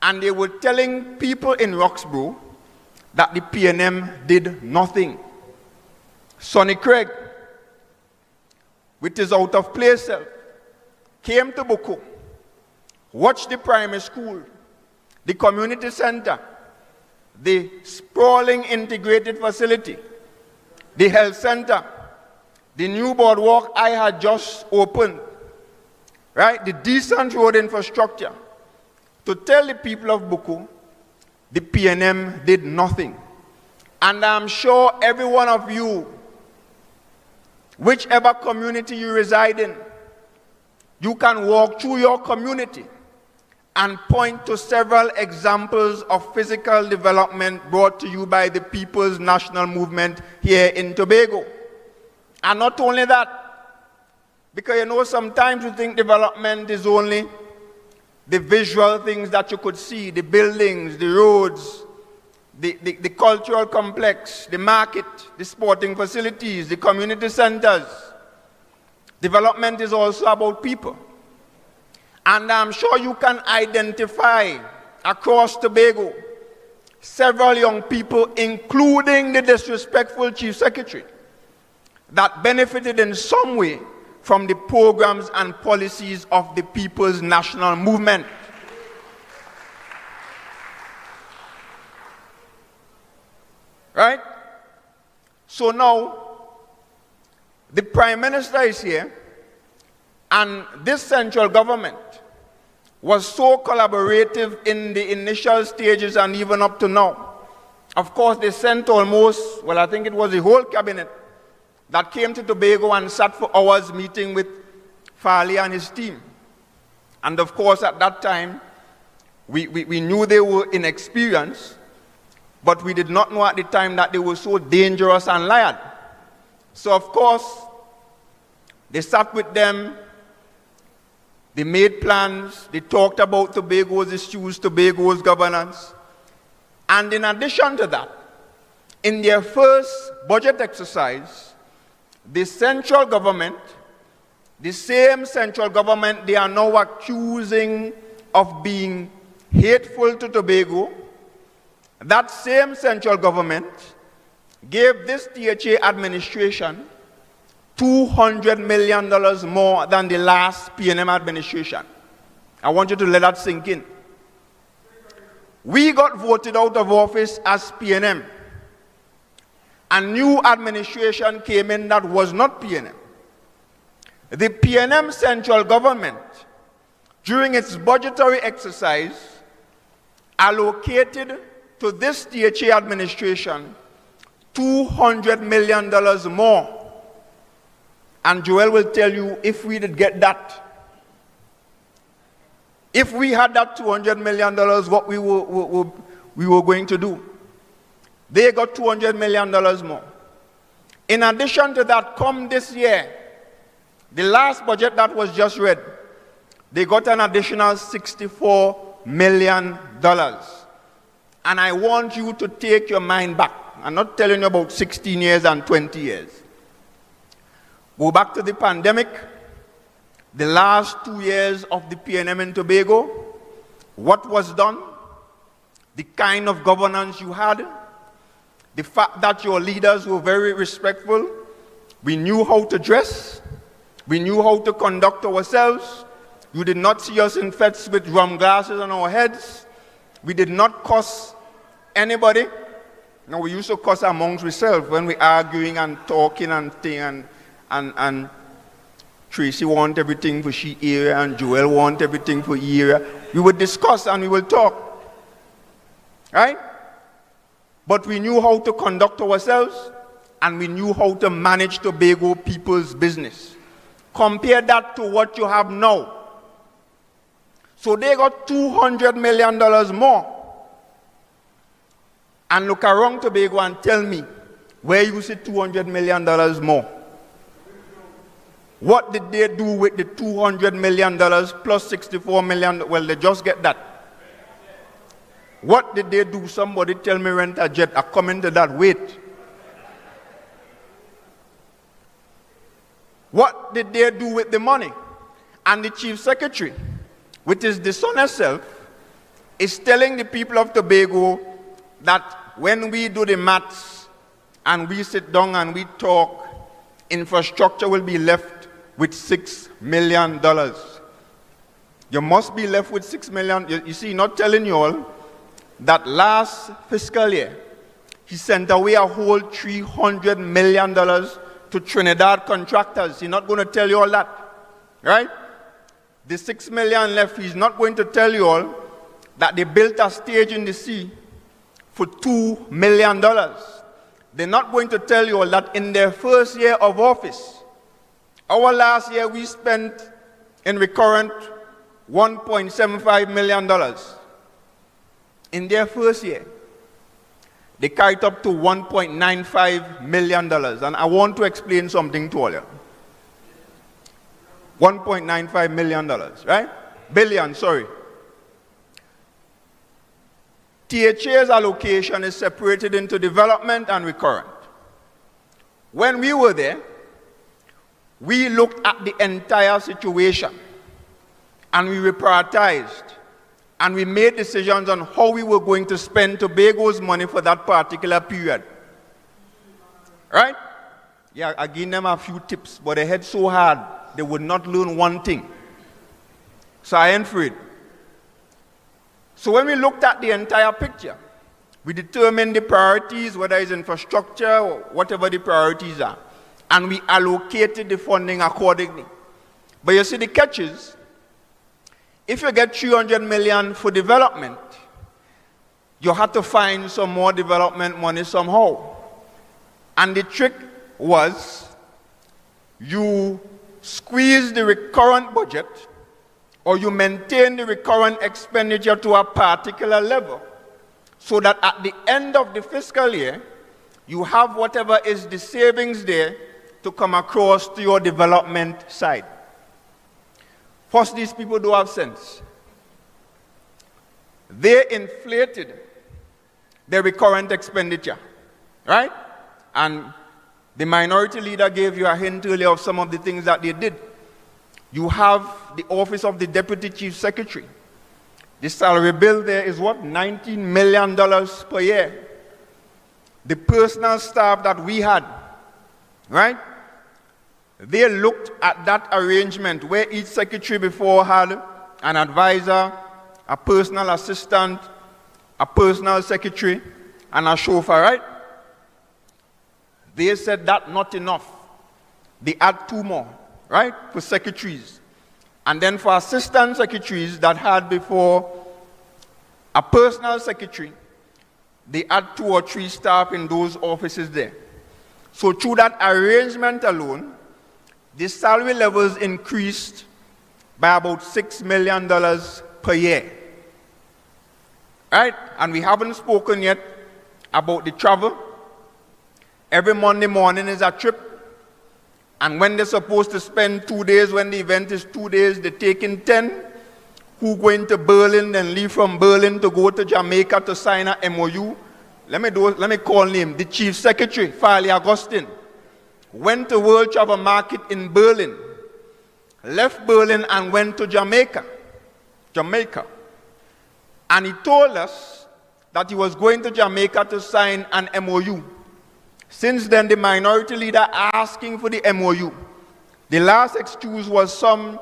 and they were telling people in Roxborough that the PNM did nothing. Sonny Craig, with his out of place self, came to Boko, watched the primary school, the community center, the sprawling integrated facility, the health center, the new boardwalk I had just opened, right? The decent road infrastructure, to tell the people of Boko, the PNM did nothing. And I'm sure every one of you, whichever community you reside in, you can walk through your community and point to several examples of physical development brought to you by the People's National Movement here in Tobago. And not only that, because you know sometimes you think development is only the visual things that you could see, the buildings, the roads, the cultural complex, the market, the sporting facilities, the community centers. Development is also about people. And I'm sure you can identify across Tobago several young people, including the disrespectful Chief Secretary, that benefited in some way from the programs and policies of the People's National Movement. Right? So now, the Prime Minister is here, and this central government was so collaborative in the initial stages and even up to now. Of course, they sent almost, well, I think it was the whole cabinet that came to Tobago and sat for hours meeting with Farley and his team. And of course, at that time, we knew they were inexperienced, but we did not know at the time that they were so dangerous and lied. So of course, they sat with them, they made plans, they talked about Tobago's issues, Tobago's governance. And in addition to that, in their first budget exercise, the central government, the same central government they are now accusing of being hateful to Tobago, that same central government gave this THA administration $200 million more than the last PNM administration. I want you to let that sink in. We got voted out of office as PNM. A new administration came in that was not PNM. The PNM central government, during its budgetary exercise, allocated to this THA administration $200 million more. And Joel will tell you if we did get that. If we had that $200 million, what we were going to do. They got $200 million more. In addition to that, come this year, the last budget that was just read, they got an additional $64 million. And I want you to take your mind back. I'm not telling you about 16 years and 20 years. Go back to the pandemic, the last 2 years of the PNM in Tobago, what was done, the kind of governance you had, the fact that your leaders were very respectful. We knew how to dress. We knew how to conduct ourselves. You did not see us in fets with rum glasses on our heads. We did not cuss anybody. No, we used to cuss amongst ourselves when we arguing and talking and thing and Tracy want everything for she area and Joel want everything for he area. We would discuss and we would talk. Right? But we knew how to conduct ourselves and we knew how to manage Tobago people's business. Compare that to what you have now. So they got $200 million more. And look around Tobago and tell me where you see $200 million more. What did they do with the $200 million plus $64 million? Well, they just get that. What did they do? Somebody tell me rent a jet. I come into that. Wait. What did they do with the money? And the Chief Secretary, with his dishonest self, is telling the people of Tobago that when we do the maths and we sit down and we talk, infrastructure will be left with $6 million. You must be left with $6 million. You see, not telling you all that last fiscal year, he sent away a whole $300 million to Trinidad contractors. He's not going to tell you all that, right? The $6 million left, he's not going to tell you all that they built a stage in the sea for $2 million. They're not going to tell you all that in their first year of office, our last year we spent in recurrent $1.75 million. In their first year, they carried up to $1.95 million. And I want to explain something to all you. $1.95 million, right? Billion, sorry. THA's allocation is separated into development and recurrent. When we were there, we looked at the entire situation and we reprioritized and we made decisions on how we were going to spend Tobago's money for that particular period. Right? Yeah, I gave them a few tips, but they had so hard, they would not learn one thing. So I ain't afraid. So when we looked at the entire picture, we determined the priorities, whether it's infrastructure or whatever the priorities are, and we allocated the funding accordingly. But you see the catch is, if you get $300 million for development, you have to find some more development money somehow. And the trick was, you squeeze the recurrent budget, or you maintain the recurrent expenditure to a particular level, so that at the end of the fiscal year, you have whatever is the savings there to come across to your development side. First, these people do have sense. They inflated their recurrent expenditure, right? And the minority leader gave you a hint earlier of some of the things that they did. You have the office of the Deputy Chief Secretary. The salary bill there is what? $19 million per year. The personal staff that we had, right? They looked at that arrangement where each secretary before had an advisor, a personal assistant, a personal secretary, and a chauffeur, right? They said that not enough. They add 2 more, right, for secretaries. And then for assistant secretaries that had before a personal secretary, they add 2 or 3 staff in those offices there. So through that arrangement alone, the salary levels increased by about $6 million per year. Right? And we haven't spoken yet about the travel. Every Monday morning is a trip. And when they're supposed to spend 2 days, when the event is 2 days, they're taking 10. Who going to Berlin, then leave from Berlin to go to Jamaica to sign a MOU? Let me call him, the Chief Secretary, Farley Augustine. Went to World Travel Market in Berlin, left Berlin and went to Jamaica. And he told us that he was going to Jamaica to sign an MOU. Since then, the minority leader asking for the MOU. The last excuse was some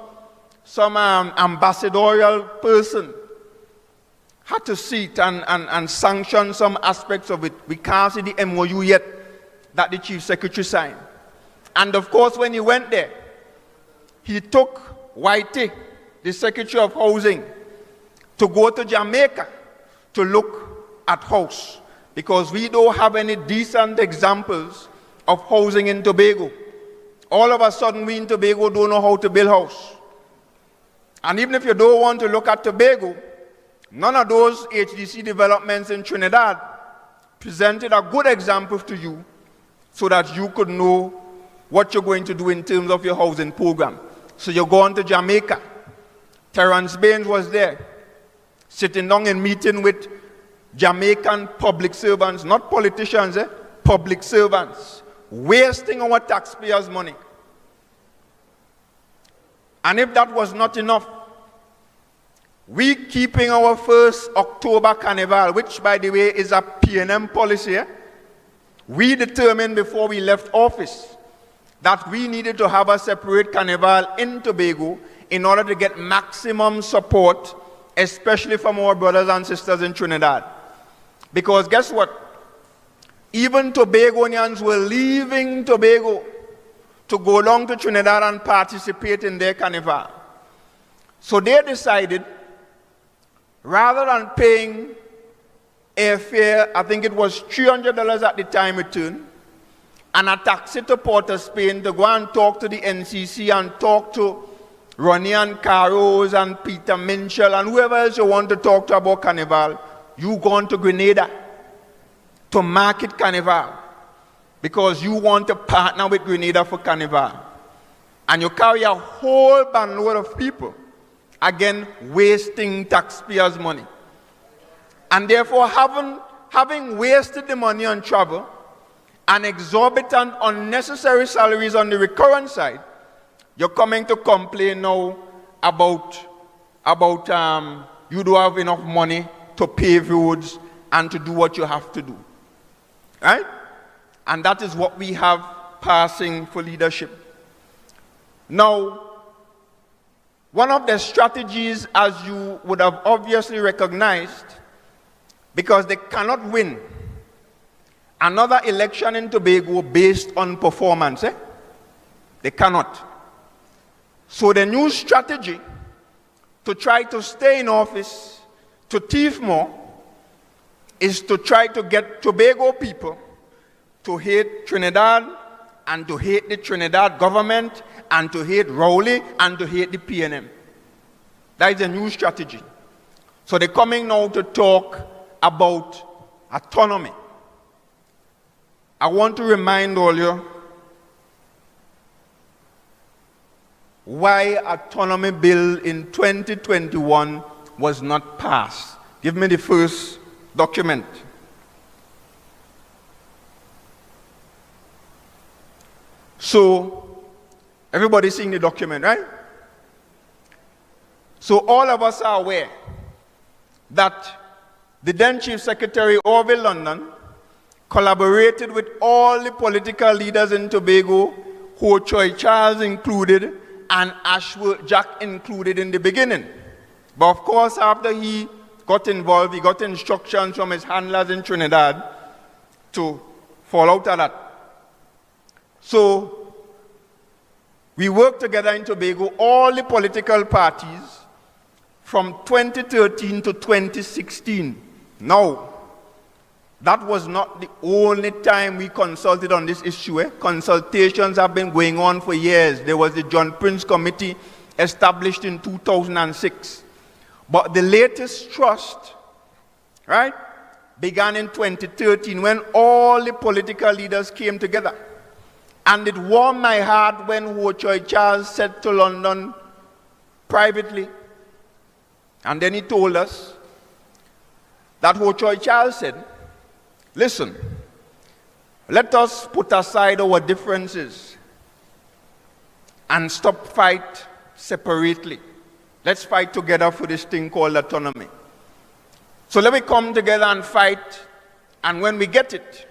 ambassadorial person had to see it and sanction some aspects of it. We can't see the MOU yet that the Chief Secretary signed. And of course, when he went there, he took Whitey, the Secretary of Housing, to go to Jamaica to look at house, because we don't have any decent examples of housing in Tobago. All of a sudden, we in Tobago don't know how to build house. And even if you don't want to look at Tobago, none of those HDC developments in Trinidad presented a good example to you so that you could know what you're going to do in terms of your housing program. So you're going to Jamaica. Terrence Baines was there, sitting down and meeting with Jamaican public servants, not politicians, public servants, wasting our taxpayers' money. And if that was not enough, we keeping our first October Carnival, which by the way is a PNM policy, we determined before we left office that we needed to have a separate carnival in Tobago in order to get maximum support, especially from our brothers and sisters in Trinidad. Because guess what? Even Tobagonians were leaving Tobago to go along to Trinidad and participate in their carnival. So they decided, rather than paying airfare, I think it was $300 at the time return, and a taxi to Port of Spain to go and talk to the NCC and talk to Ronnie and Carros and Peter Minchell and whoever else you want to talk to about Carnival, you gone to Grenada to market Carnival because you want to partner with Grenada for Carnival. And you carry a whole bandload of people, again, wasting taxpayers' money. And therefore, having wasted the money on travel and exorbitant, unnecessary salaries on the recurrent side, you're coming to complain now about you don't have enough money to pave roads and to do what you have to do. Right? And that is what we have passing for leadership. Now, one of the strategies, as you would have obviously recognized, because they cannot win another election in Tobago based on performance. They cannot. So the new strategy to try to stay in office, to thief more, is to try to get Tobago people to hate Trinidad and to hate the Trinidad government and to hate Rowley and to hate the PNM. That is a new strategy. So they're coming now to talk about autonomy. I want to remind all you why autonomy bill in 2021 was not passed. Give me the first document. So, everybody's seeing the document, right? So all of us are aware that the then Chief Secretary Orville London collaborated with all the political leaders in Tobago, Ho Choi Charles included, and Ashworth Jack included in the beginning. But of course, after he got involved, he got instructions from his handlers in Trinidad to fall out of that. So, we worked together in Tobago, all the political parties, from 2013 to 2016. Now, that was not the only time we consulted on this issue. Consultations have been going on for years. There was the John Prince Committee established in 2006. But the latest trust, right, began in 2013 when all the political leaders came together. And it warmed my heart when Ho Choi Charles said to London privately, and then he told us that Ho Choi Charles said, listen, let us put aside our differences and stop fight separately. Let's fight together for this thing called autonomy. So let me come together and fight, and when we get it,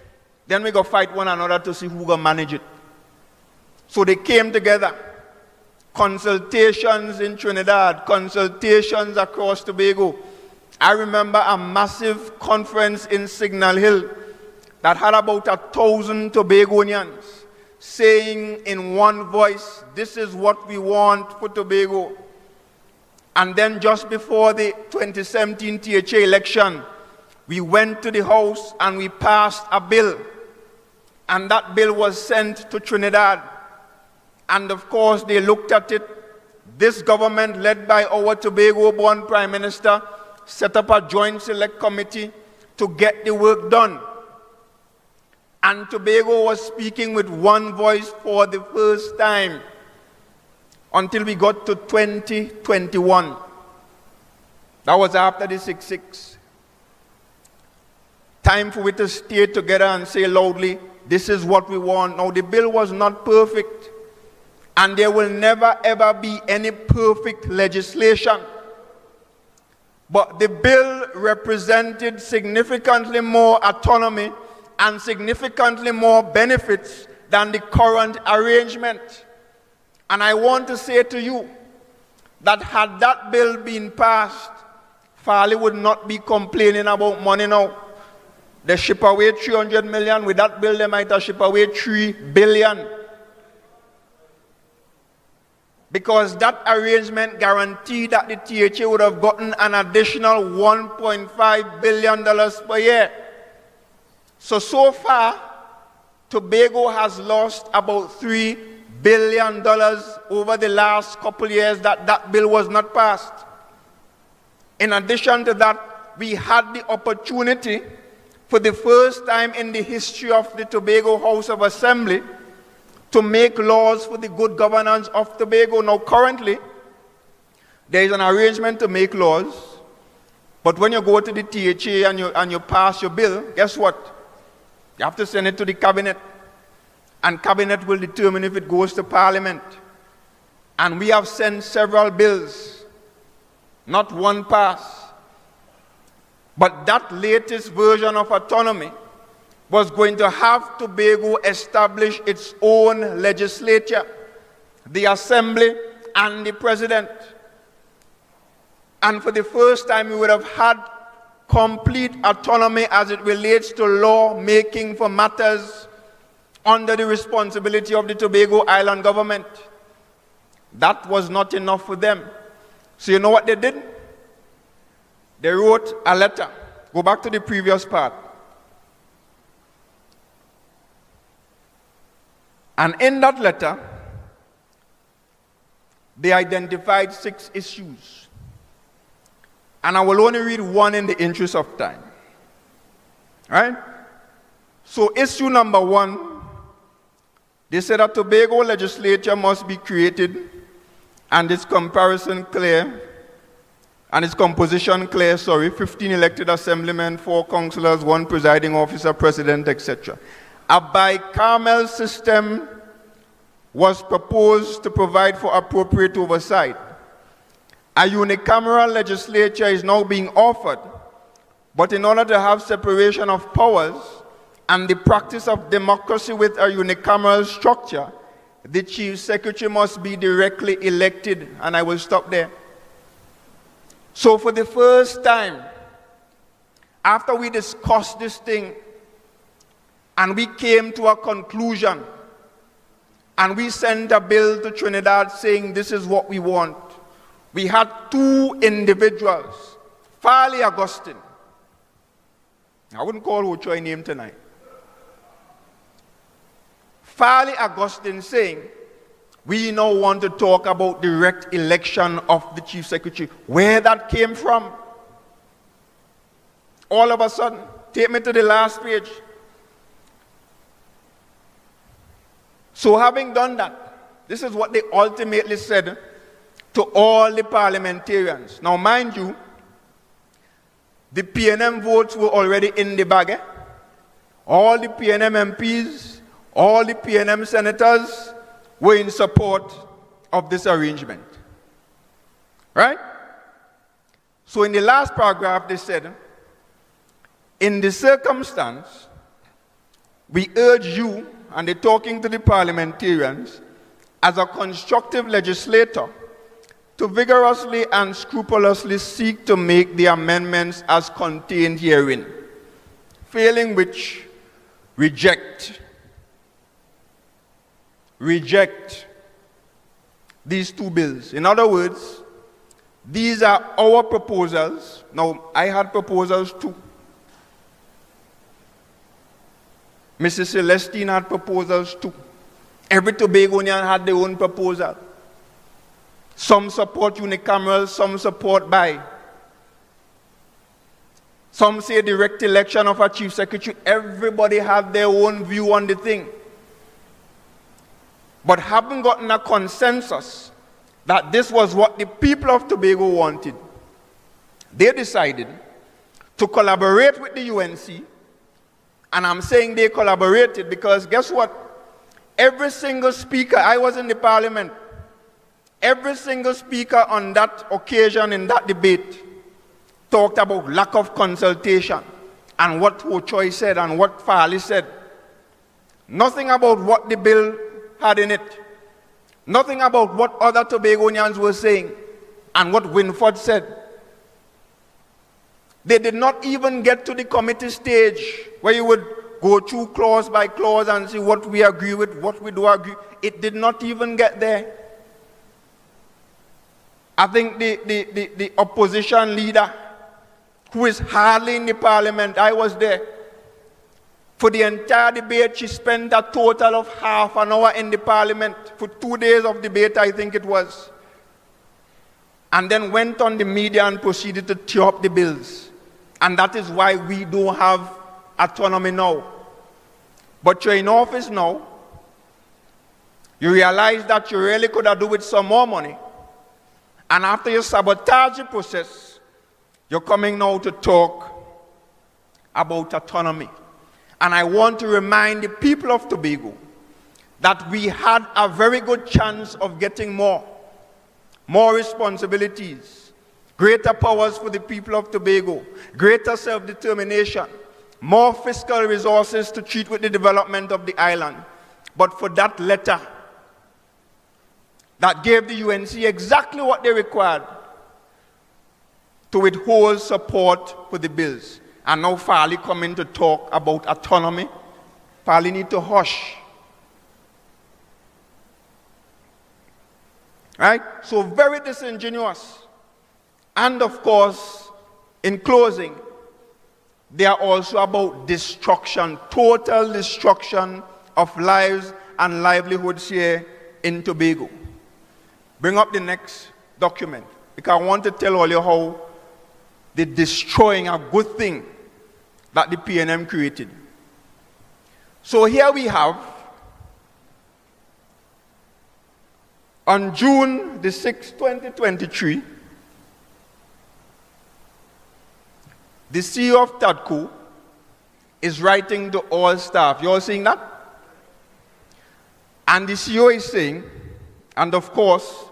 then we go fight one another to see who gonna manage it. So they came together. Consultations in Trinidad, consultations across Tobago. I remember a massive conference in Signal Hill that had about 1,000 Tobagonians saying in one voice, this is what we want for Tobago. And then just before the 2017 THA election, we went to the House and we passed a bill. And that bill was sent to Trinidad. And of course, they looked at it. This government, led by our Tobago-born Prime Minister, set up a joint select committee to get the work done. And Tobago was speaking with one voice for the first time until we got to 2021. That was after the 6-6. Time for we to stay together and say loudly, this is what we want. Now, the bill was not perfect. And there will never ever be any perfect legislation. but the bill represented significantly more autonomy and significantly more benefits than the current arrangement. And I want to say to you that had that bill been passed, Farley would not be complaining about money now. They ship away 300 million. With that bill, they might have ship away 3 billion. Because that arrangement guaranteed that the THA would have gotten an additional $1.5 billion per year. So far, Tobago has lost about $3 billion over the last couple years that bill was not passed. In addition to that, we had the opportunity for the first time in the history of the Tobago House of Assembly to make laws for the good governance of Tobago. Now currently, there is an arrangement to make laws, but when you go to the THA and you pass your bill, guess what? You have to send it to the cabinet, and cabinet will determine if it goes to parliament. And we have sent several bills, not one pass. But that latest version of autonomy was going to have Tobago establish its own legislature, the assembly and the president. And for the first time, we would have had complete autonomy as it relates to law making for matters under the responsibility of the Tobago Island government. That was not enough for them. So you know what they did? They wrote a letter. Go back to the previous part. And in that letter, they identified 6 issues. And I will only read one in the interest of time. All right? So issue number 1, they said that Tobago legislature must be created and its comparison clear, and its composition clear, 15 elected assemblymen, 4 councillors, 1 presiding officer, president, etc. A bicameral system was proposed to provide for appropriate oversight. A unicameral legislature is now being offered, but in order to have separation of powers and the practice of democracy with a unicameral structure, the chief secretary must be directly elected, and I will stop there. So for the first time, after we discussed this thing, and we came to a conclusion, and we sent a bill to Trinidad saying this is what we want, we had 2 individuals, Farley Augustine. I wouldn't call Ochoa a name tonight. Farley Augustine saying, we now want to talk about direct election of the chief secretary. Where that came from? All of a sudden, take me to the last page. So having done that, this is what they ultimately said to all the parliamentarians. Now mind you, the PNM votes were already in the bag. All the PNM MPs, all the PNM senators were in support of this arrangement. Right? So in the last paragraph they said, in this circumstance, we urge you, and they're talking to the parliamentarians, as a constructive legislator, to vigorously and scrupulously seek to make the amendments as contained herein, failing which, reject these 2 bills. In other words, these are our proposals. Now, I had proposals too. Mrs. Celestine had proposals too. Every Tobagonian had their own proposal. Some support unicameral, some support bi. Some say direct election of a chief secretary. Everybody had their own view on the thing. But having gotten a consensus that this was what the people of Tobago wanted, they decided to collaborate with the UNC. And I'm saying they collaborated because guess what? Every single speaker, I was in the parliament, every single speaker on that occasion in that debate talked about lack of consultation and what Ho Choi said and what Farley said. Nothing about what the bill had in it. Nothing about what other Tobagonians were saying and what Winford said. They did not even get to the committee stage where you would go through clause by clause and see what we agree with, what we do agree. It did not even get there. I think the opposition leader, who is hardly in the parliament, I was there. For the entire debate, she spent a total of half an hour in the parliament. For 2 days of debate, I think it was. And then went on the media and proceeded to tear up the bills. And that is why we don't have autonomy now. But you're in office now. You realize that you really could have done with some more money. And after you sabotage the process, you're coming now to talk about autonomy. And I want to remind the people of Tobago that we had a very good chance of getting more responsibilities, greater powers for the people of Tobago, greater self-determination, more fiscal resources to treat with the development of the island. But for that letter that gave the UNC exactly what they required to withhold support for the bills. And now Farley coming to talk about autonomy. Farley need to hush. Right? So very disingenuous. And of course, in closing, they are also about destruction, total destruction of lives and livelihoods here in Tobago. Bring up the next document, because I want to tell all you how they're destroying a good thing that the PNM created. So here we have, on June the 6th, 2023, the CEO of TADCO is writing to all staff. You all seeing that? And the CEO is saying, and of course,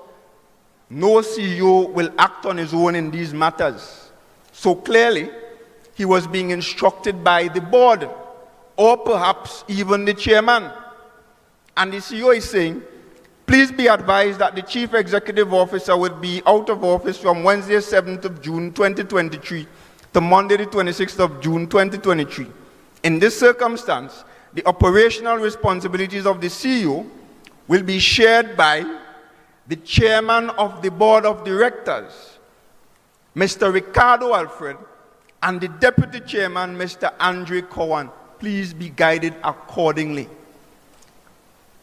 no CEO will act on his own in these matters. So clearly, he was being instructed by the board, or perhaps even the chairman. And the CEO is saying, please be advised that the Chief Executive Officer will be out of office from Wednesday, 7th of June, 2023, to Monday, the 26th of June, 2023. In this circumstance, the operational responsibilities of the CEO will be shared by the Chairman of the Board of Directors, Mr. Ricardo Alfred, and the Deputy Chairman, Mr. Andre Cowan. Please be guided accordingly.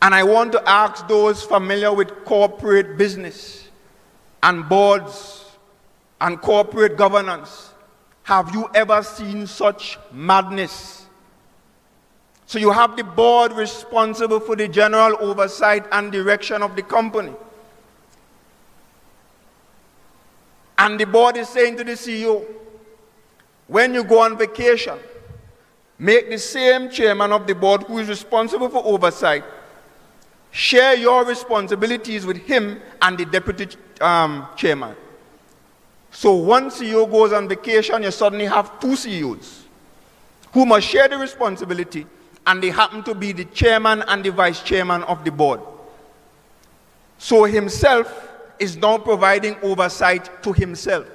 And I want to ask those familiar with corporate business and boards and corporate governance, have you ever seen such madness? So you have the board responsible for the general oversight and direction of the company. And the board is saying to the CEO, when you go on vacation, make the same chairman of the board who is responsible for oversight share your responsibilities with him and the deputy chairman. So one CEO goes on vacation, you suddenly have two CEOs who must share the responsibility, and they happen to be the chairman and the vice chairman of the board. So himself is now providing oversight to himself.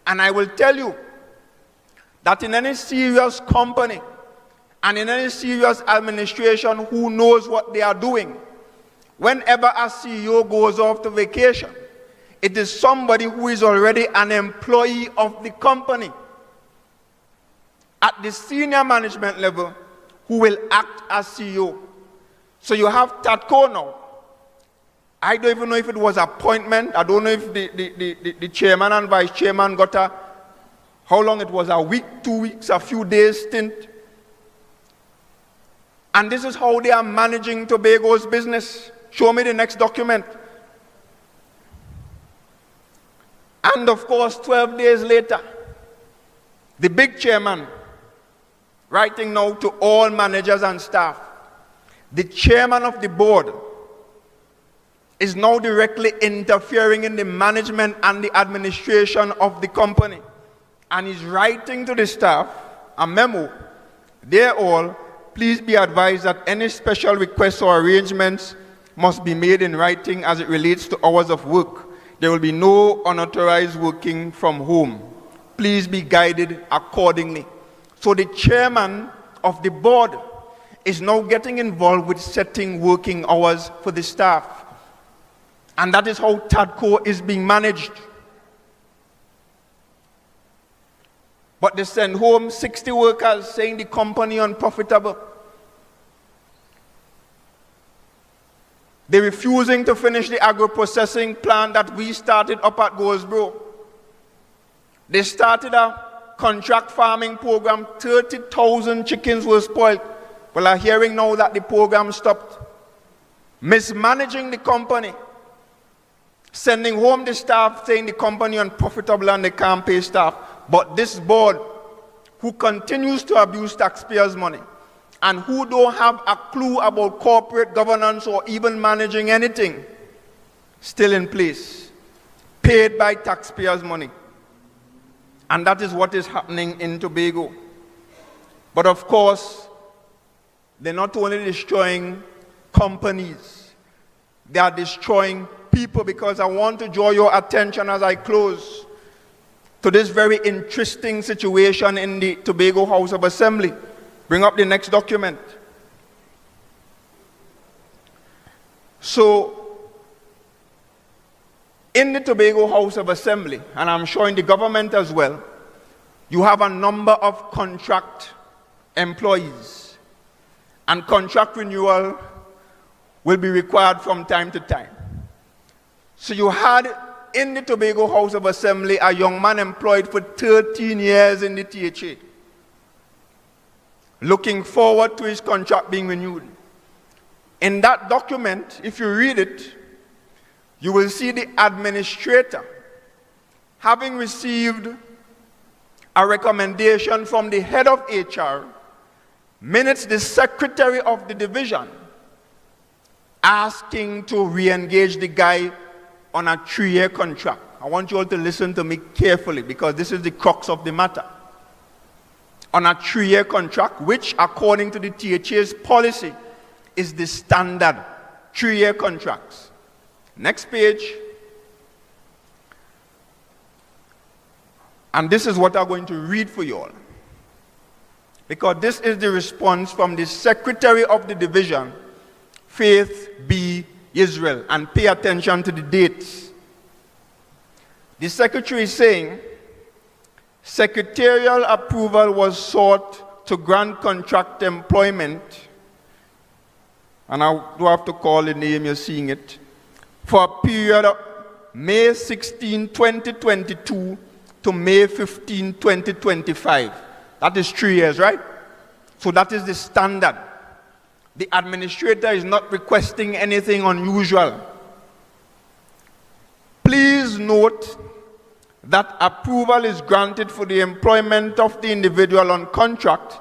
And I will tell you that in any serious company and in any serious administration who knows what they are doing, whenever a CEO goes off to vacation, it is somebody who is already an employee of the company at the senior management level who will act as CEO. So you have TADCO now. I don't even know if it was appointment. I don't know if the chairman and vice chairman got how long it was, a week, 2 weeks, a few days stint. And this is how they are managing Tobago's business. Show me the next document. And of course, 12 days later, the big chairman, writing now to all managers and staff, the chairman of the board is now directly interfering in the management and the administration of the company. and is writing to the staff a memo. Dear all, please be advised that any special requests or arrangements must be made in writing as it relates to hours of work. There will be no unauthorized working from home. Please be guided accordingly. So the chairman of the board is now getting involved with setting working hours for the staff. And that is how TADCO is being managed. But they send home 60 workers saying the company unprofitable. They're refusing to finish the agro-processing plant that we started up at Goldsboro. They started a contract farming program, 30,000 chickens were spoiled. Well, I'm hearing now that the program stopped. Mismanaging the company. Sending home the staff saying the company unprofitable and they can't pay staff. But this board, who continues to abuse taxpayers' money and who don't have a clue about corporate governance or even managing anything, still in place, paid by taxpayers' money. And that is what is happening in Tobago. But of course, they're not only destroying companies, they are destroying people, because I want to draw your attention as I close to this very interesting situation in the Tobago House of Assembly. Bring up the next document. So, in the Tobago House of Assembly, and I'm sure in the government as well, you have a number of contract employees, and contract renewal will be required from time to time. So you had in the Tobago House of Assembly a young man employed for 13 years in the THA, looking forward to his contract being renewed. In that document, if you read it, you will see the administrator having received a recommendation from the head of HR, minutes the secretary of the division, asking to re-engage the guy on a 3-year contract. I want you all to listen to me carefully, because this is the crux of the matter. On a 3-year contract, which according to the THA's policy is the standard 3-year contracts. Next page. And this is what I'm going to read for you all, because this is the response from the secretary of the division, Faith B. Israel, and pay attention to the dates. The secretary is saying, secretarial approval was sought to grant contract employment, and I do have to call the name, you're seeing it, for a period of May 16, 2022 to May 15, 2025. That is 3 years, right? So that is the standard. The administrator is not requesting anything unusual. Please note that approval is granted for the employment of the individual on contract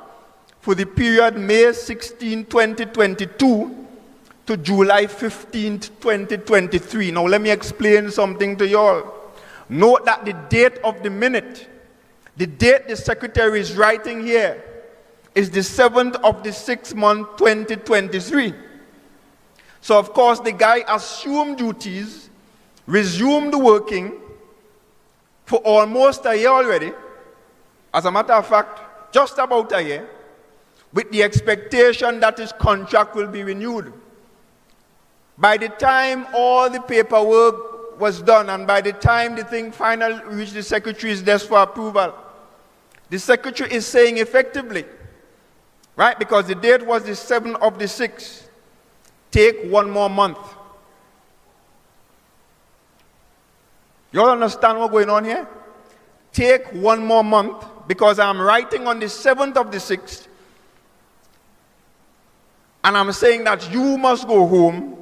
for the period May 16, 2022 to July 15, 2023. Now let me explain something to you all. Note that the date of the minute, the date the secretary is writing here, is the 7th of the 6th month, 2023. So of course the guy assumed duties, resumed working for almost a year already. As a matter of fact, just about a year, with the expectation that his contract will be renewed. By the time all the paperwork was done, and by the time the thing finally reached the secretary's desk for approval, the secretary is saying effectively, right, because the date was the 7th of the 6th, take 1 more month. You all understand what's going on here? Take 1 more month, because I'm writing on the 7th of the 6th, and I'm saying that you must go home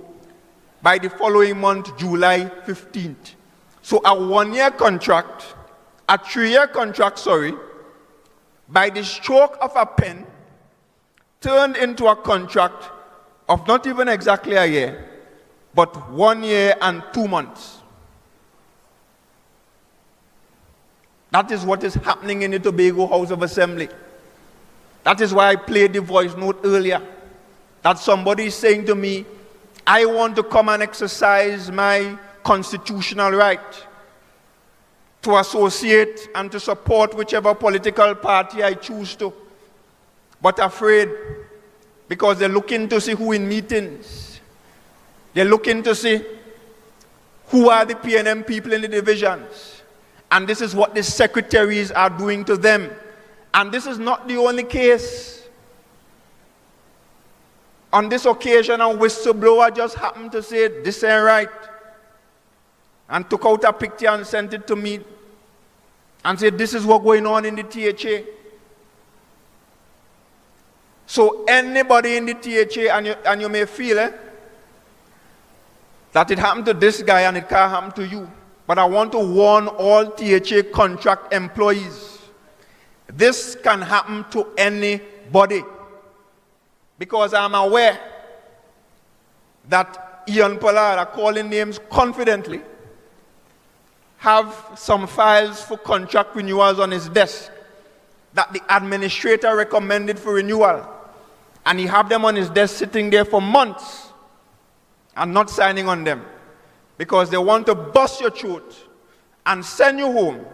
by the following month, July 15th. So a 1-year contract, a 3-year contract, by the stroke of a pen, turned into a contract of not even exactly a year, but 1 year and 2 months. That is what is happening in the Tobago House of Assembly. That is why I played the voice note earlier. That somebody is saying to me, I want to come and exercise my constitutional right to associate and to support whichever political party I choose to. But afraid, because they're looking to see who in meetings. They're looking to see who are the PNM people in the divisions. And this is what the secretaries are doing to them. And this is not the only case. On this occasion, a whistleblower just happened to say, this ain't right. And took out a picture and sent it to me. And said, this is what's going on in the THA. So anybody in the THA, and you may feel that it happened to this guy and it can't happen to you. But I want to warn all THA contract employees. This can happen to anybody. Because I'm aware that Ian Pollard, calling names confidently, have some files for contract renewals on his desk that the administrator recommended for renewal. And he have them on his desk sitting there for months and not signing on them. Because they want to bust your throat and send you home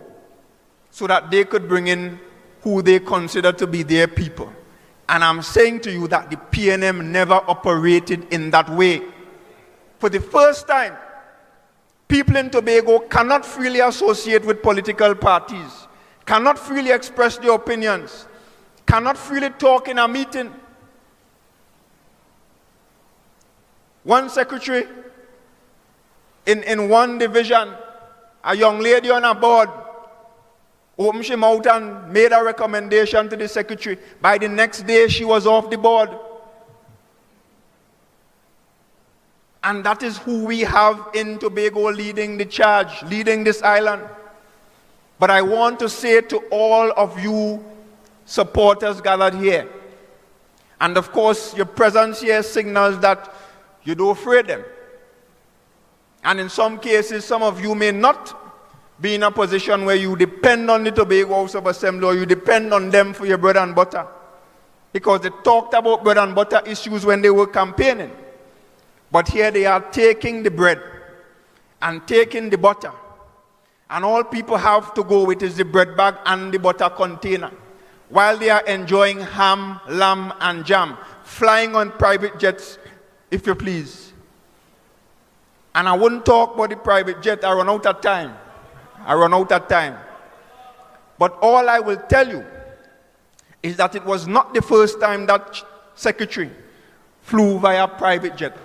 so that they could bring in who they consider to be their people. And I'm saying to you that the PNM never operated in that way. For the first time, people in Tobago cannot freely associate with political parties, cannot freely express their opinions, cannot freely talk in a meeting. One secretary in one division, a young lady on a board, opened her mouth and made a recommendation to the secretary. By the next day, she was off the board. And that is who we have in Tobago leading the charge, leading this island. But I want to say to all of you supporters gathered here, and of course your presence here signals that you don't afraid them. And in some cases, some of you may not be in a position where you depend on the Tobago House of Assembly or you depend on them for your bread and butter. Because they talked about bread and butter issues when they were campaigning. But here they are taking the bread and taking the butter. And all people have to go with is the bread bag and the butter container. While they are enjoying ham, lamb, and jam, flying on private jets, if you please. And I wouldn't talk about the private jet, I run out of time. But all I will tell you is that it was not the first time that secretary flew via private jet.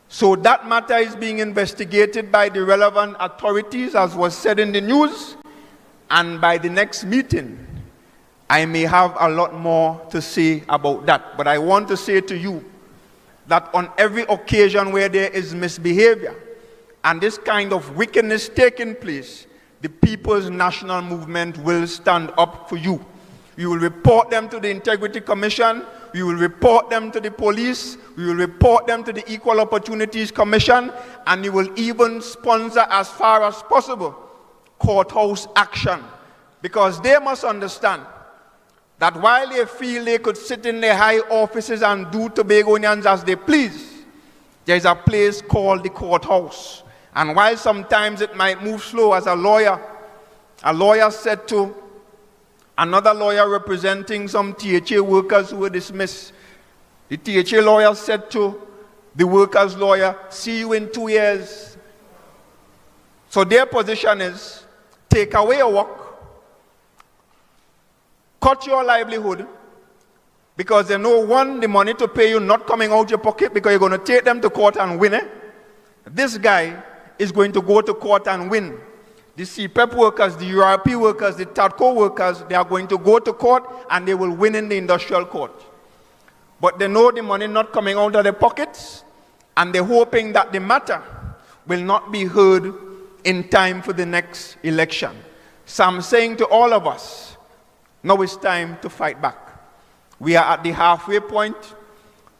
So that matter is being investigated by the relevant authorities, as was said in the news, and by the next meeting, I may have a lot more to say about that. But I want to say to you that on every occasion where there is misbehavior and this kind of wickedness taking place, the People's National Movement will stand up for you. We will report them to the Integrity Commission, we will report them to the police, we will report them to the Equal Opportunities Commission, and we will even sponsor, as far as possible, courthouse action. Because they must understand that while they feel they could sit in their high offices and do Tobagonians as they please, there is a place called the courthouse. And while sometimes it might move slow, as a lawyer said to another lawyer representing some THA workers who were dismissed, the THA lawyer said to the workers' lawyer, see you in 2 years. So their position is, take away your work, cut your livelihood, because they know, one, the money to pay you not coming out your pocket because you're going to take them to court and win it. This guy is going to go to court and win. The CPEP workers, the URP workers, the TADCO workers, they are going to go to court and they will win in the industrial court. But they know the money not coming out of their pockets, and they're hoping that the matter will not be heard in time for the next election. So I'm saying to all of us, now it's time to fight back. We are at the halfway point,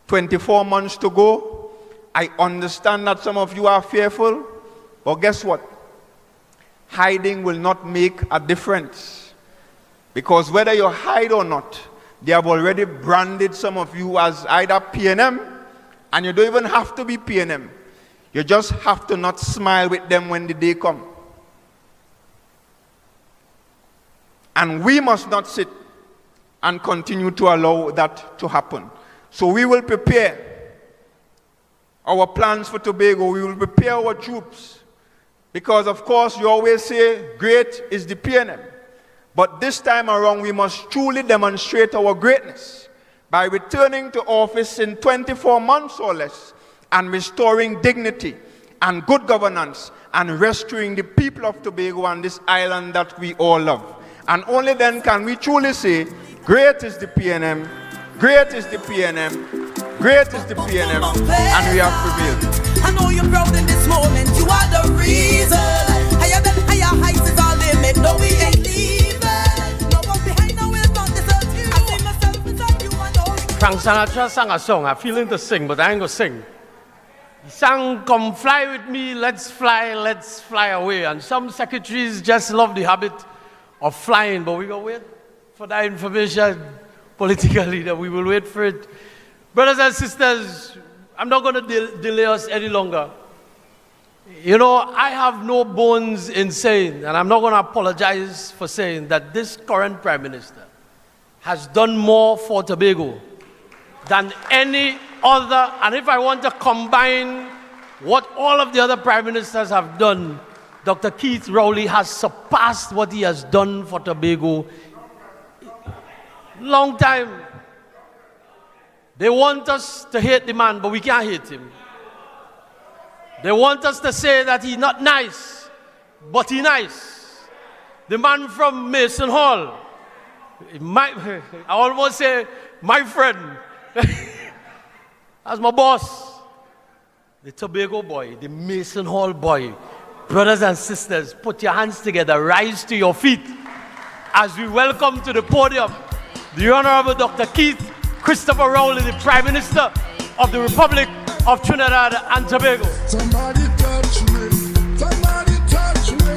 24 months to go, I understand that some of you are fearful, but guess what? Hiding will not make a difference. Because whether you hide or not, they have already branded some of you as either PNM, and you don't even have to be PNM. You just have to not smile with them when the day comes. And we must not sit and continue to allow that to happen. So we will prepare our plans for Tobago. We will prepare our troops. Because of course you always say, great is the PNM. But this time around we must truly demonstrate our greatness by returning to office in 24 months or less and restoring dignity and good governance and rescuing the people of Tobago and this island that we all love. And only then can we truly say, great is the PNM, great is the PNM, great is the PNM, and we have prevailed. I know you're proud in this moment, you are the reason. Higher than higher heights is our limit, no we ain't leaving. No one behind, no will not desert you. I see myself inside you and all. Frank Sinatra sang a song, I'm feeling to sing, but I ain't gonna sing. He sang, come fly with me, let's fly away. And some secretaries just love the habit of flying, but we gonna wait for that information politically, that we will wait for it. Brothers and sisters, I'm not going to delay us any longer. You know, I have no bones in saying, and I'm not going to apologize for saying, that this current Prime Minister has done more for Tobago than any other. And if I want to combine what all of the other Prime Ministers have done, Dr. Keith Rowley has surpassed what he has done for Tobago. Long time. They want us to hate the man, but we can't hate him. They want us to say that he's not nice, but he's nice. The man from Mason Hall, I almost say my friend, as my boss, the Tobago boy, the Mason Hall boy. Brothers and sisters, put your hands together, rise to your feet as we welcome to the podium the Honorable Dr. Keith Christopher Rowley, the Prime Minister of the Republic of Trinidad and Tobago. Somebody touch me, somebody touch me,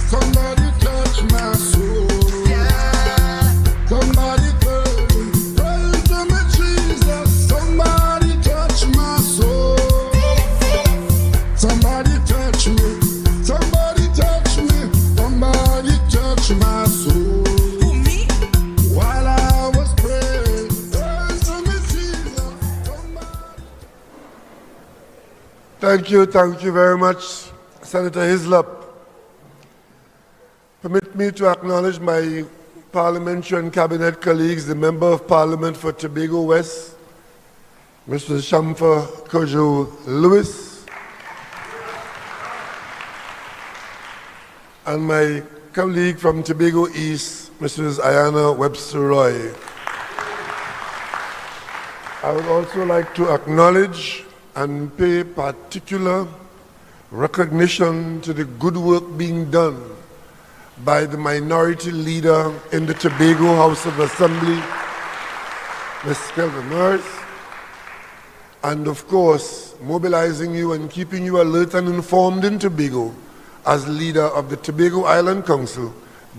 somebody touch my soul. Yeah. Somebody touch me, pray to me, Jesus. Somebody touch my soul. Somebody touch me, somebody touch me, somebody touch my soul. Who, me? While I was praying, pray to me, Jesus. Somebody. Thank you very much, Senator Hislop. Permit me to acknowledge my parliamentary and cabinet colleagues, the Member of Parliament for Tobago West, Mr. Shamfa Kojo Lewis, and my colleague from Tobago East, Mrs. Ayana Webster Roy. I would also like to acknowledge and pay particular recognition to the good work being done by the minority leader in the Tobago House of Assembly, Ms. Kelvin Morris, and of course, mobilizing you and keeping you alert and informed in Tobago as leader of the Tobago Island Council,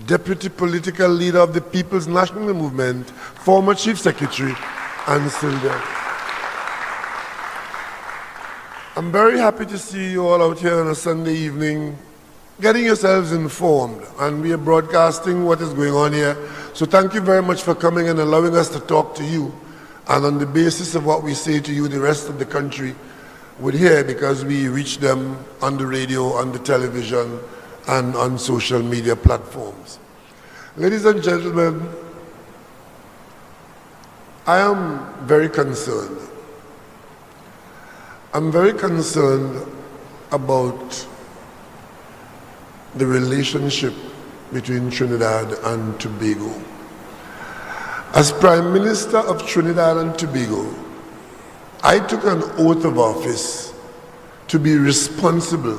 deputy political leader of the People's National Movement, former Chief Secretary, and still there. I'm very happy to see you all out here on a Sunday evening, getting yourselves informed, and we are broadcasting what is going on here. So thank you very much for coming and allowing us to talk to you, and on the basis of what we say to you, the rest of the country would hear, because we reach them on the radio, on the television, and on social media platforms. Ladies and gentlemen, I am very concerned. I'm very concerned about the relationship between Trinidad and Tobago. As Prime Minister of Trinidad and Tobago, I took an oath of office to be responsible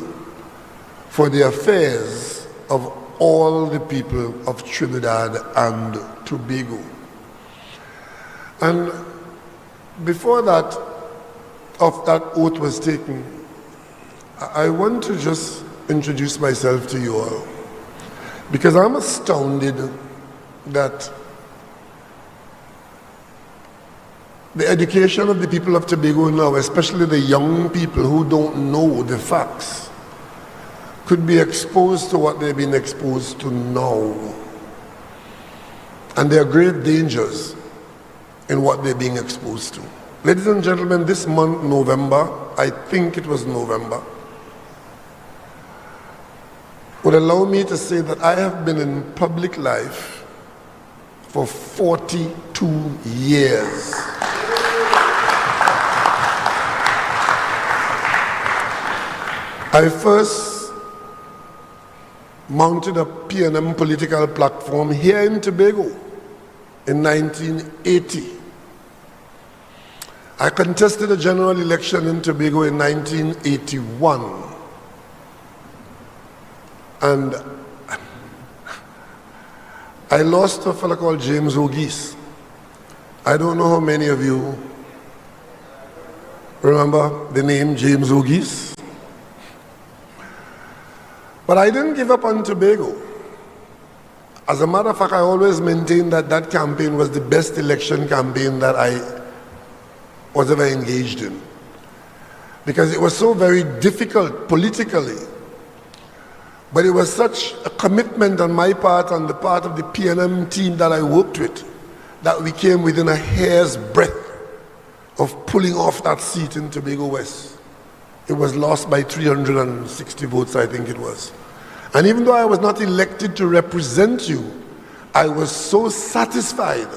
for the affairs of all the people of Trinidad and Tobago. And before that, of that oath was taken, I want to just introduce myself to you all, because I'm astounded that the education of the people of Tobago now, especially the young people who don't know the facts, could be exposed to what they've been exposed to now. And there are grave dangers in what they're being exposed to. Ladies and gentlemen, this month, November, I think it was November, would allow me to say that I have been in public life for 42 years. I first mounted a PNM political platform here in Tobago in 1980. I contested a general election in Tobago in 1981. And I lost to a fellow called James O'Geese. I don't know how many of you remember the name James O'Geese. But I didn't give up on Tobago. As a matter of fact, I always maintained that that campaign was the best election campaign that I was ever engaged in. Because it was so very difficult politically. But it was such a commitment on my part, on the part of the PNM team that I worked with, that we came within a hair's breadth of pulling off that seat in Tobago West. It was lost by 360 votes, I think it was. And even though I was not elected to represent you, I was so satisfied